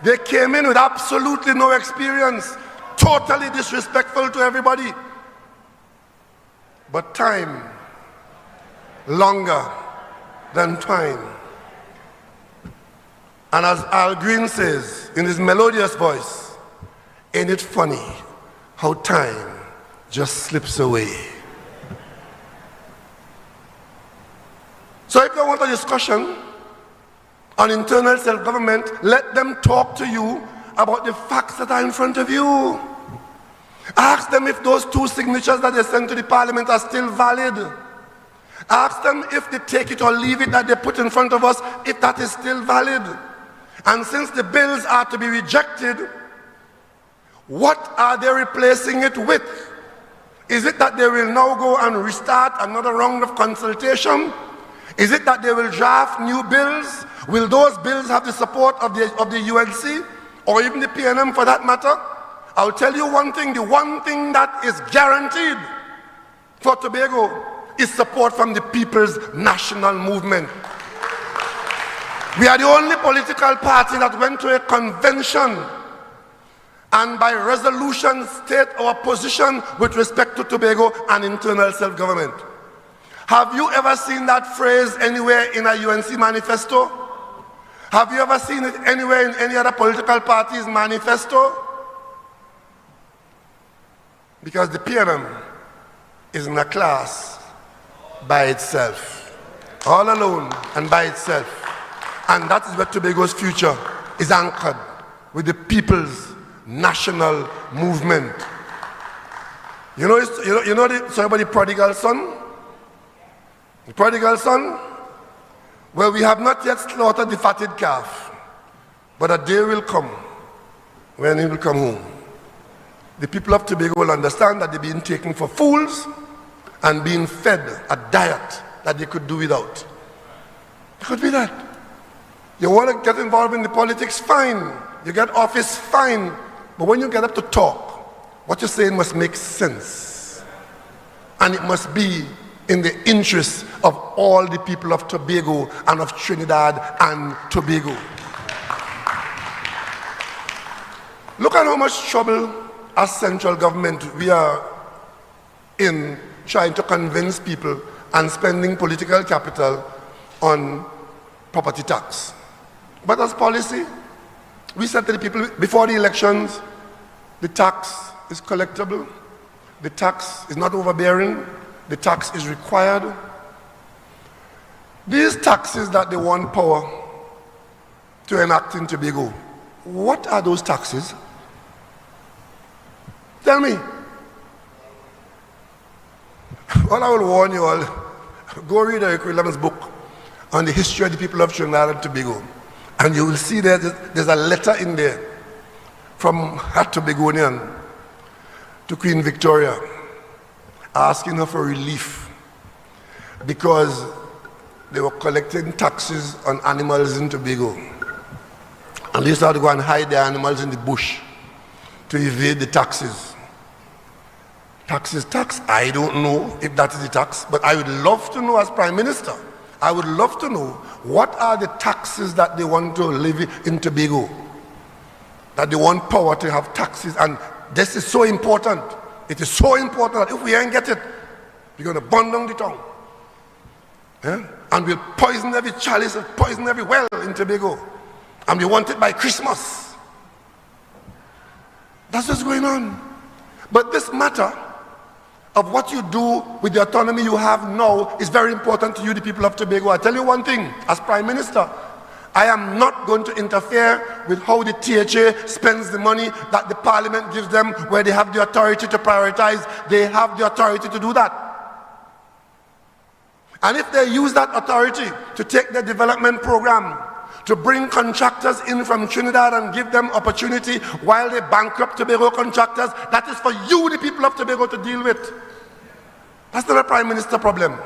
They came in with absolutely no experience, totally disrespectful to everybody. But time, longer than twine. And as Al Green says in his melodious voice, ain't it funny how time just slips away? So if they want a discussion on internal self-government, let them talk to you about the facts that are in front of you. Ask them if those 2 signatures that they sent to the parliament are still valid. Ask them if they take it or leave it that they put in front of us, if that is still valid. And since the bills are to be rejected, what are they replacing it with? Is it that they will now go and restart another round of consultation? Is it that they will draft new bills? Will those bills have the support of the UNC or even the PNM for that matter? I'll tell you one thing, the one thing that is guaranteed for Tobago is support from the People's National Movement. We are the only political party that went to a convention and by resolution state our position with respect to Tobago and internal self-government. Have you ever seen that phrase anywhere in a UNC manifesto? Have you ever seen it anywhere in any other political party's manifesto? Because the PNM is in a class by itself, all alone and by itself. And that is where Tobago's future is anchored, with the People's National Movement. You know the story about the prodigal son? The prodigal son? Well, we have not yet slaughtered the fatted calf, but a day will come when he will come home. The people of Tobago will understand that they're being taken for fools and being fed a diet that they could do without. It could be that. You want to get involved in the politics, fine. You get office, fine. But when you get up to talk, what you're saying must make sense. And it must be in the interest of all the people of Tobago and of Trinidad and Tobago. Look at how much trouble as central government we are in trying to convince people and spending political capital on property tax. But as policy, we said to the people before the elections, the tax is collectible, the tax is not overbearing, the tax is required. These taxes that they want power to enact in Tobago, what are those taxes? Tell me. Well, I will warn you all, go read Eric Williams' book on the history of the people of Trinidad and Tobago. And you will see there's a letter in there from a Tobagonian to Queen Victoria asking her for relief because they were collecting taxes on animals in Tobago. And they used to have to go and hide their animals in the bush to evade the taxes. Tax is tax. I don't know if that is the tax, but I would love to know as Prime Minister, I would love to know what are the taxes that they want to levy in Tobago, that they want power to have taxes. And this is so important. It is so important that if we ain't get it, we're going to burn down the town. Yeah? And we'll poison every chalice, poison every well in Tobago. And we want it by Christmas. That's what's going on. But this matter of what you do with the autonomy you have now is very important to you, the people of Tobago. I tell you one thing, as Prime Minister, I am not going to interfere with how the THA spends the money that the Parliament gives them, where they have the authority to prioritize. They have the authority to do that. And if they use that authority to take their development program, to bring contractors in from Trinidad and give them opportunity while they bankrupt Tobago contractors, that is for you, the people of Tobago, to deal with. That's not a Prime Minister problem.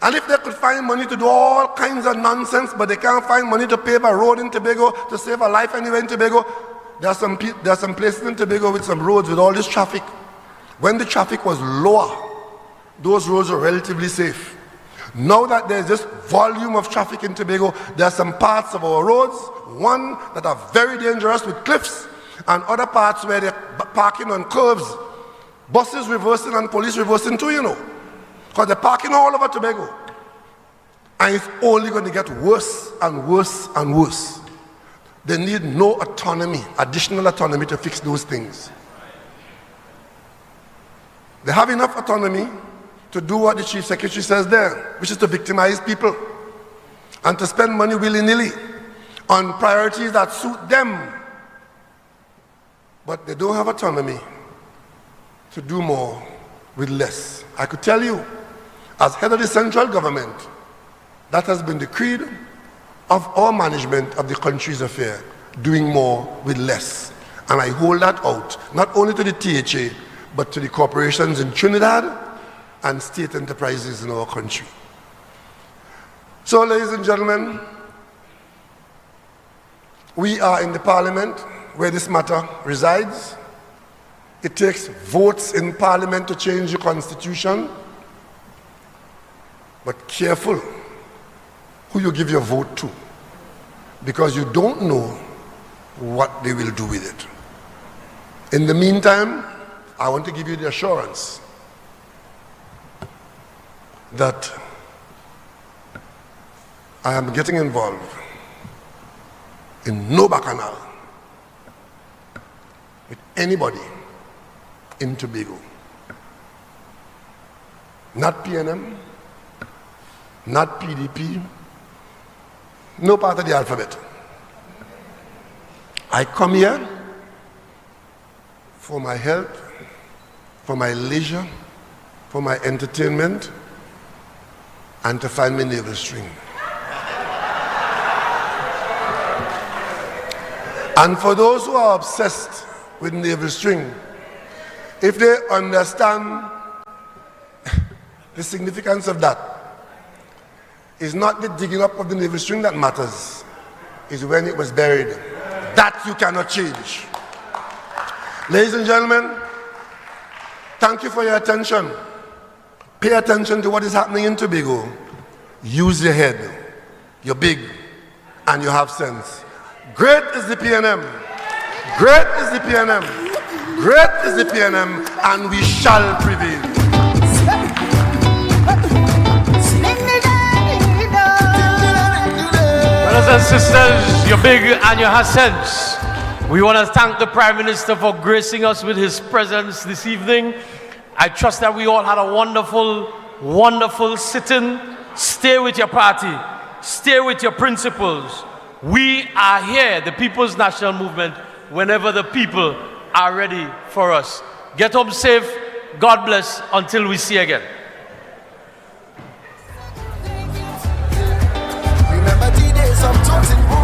And if they could find money to do all kinds of nonsense, but they can't find money to pave a road in Tobago, to save a life anywhere in Tobago, there are some places in Tobago with some roads with all this traffic. When the traffic was lower, those roads were relatively safe. Now that there's this volume of traffic in Tobago, there are some parts of our roads, one that are very dangerous with cliffs, and other parts where they're parking on curves, buses reversing and police reversing too, you know, because they're parking all over Tobago. And it's only going to get worse and worse and worse. They need no autonomy, additional autonomy to fix those things. They have enough autonomy to do what the Chief Secretary says there, which is to victimize people and to spend money willy-nilly on priorities that suit them. But they don't have autonomy to do more with less. I could tell you, as head of the central government, that has been the creed of our management of the country's affair, doing more with less. And I hold that out, not only to the THA, but to the corporations in Trinidad and state enterprises in our country. So, ladies and gentlemen, we are in the Parliament where this matter resides. It takes votes in Parliament to change the Constitution. But careful who you give your vote to, because you don't know what they will do with it. In the meantime, I want to give you the assurance that I am getting involved in no bacchanal with anybody in Tobago. Not PNM, not PDP, no part of the alphabet. I come here for my health, for my leisure, for my entertainment, and to find my navel string. And for those who are obsessed with navel string, if they understand the significance of that, it's not the digging up of the navel string that matters, it's when it was buried. That you cannot change. Ladies and gentlemen, thank you for your attention. Pay attention to what is happening in Tobago. Use your head. You're big and you have sense. Great is the PNM. Great is the PNM. Great is the PNM, and we shall prevail. Brothers and sisters, you're big and you have sense. We want to thank the Prime Minister for gracing us with his presence this evening. I trust that we all had a wonderful, wonderful sit-in. Stay with your party. Stay with your principles. We are here, the People's National Movement, whenever the people are ready for us. Get home safe. God bless. Until we see again. I'm toting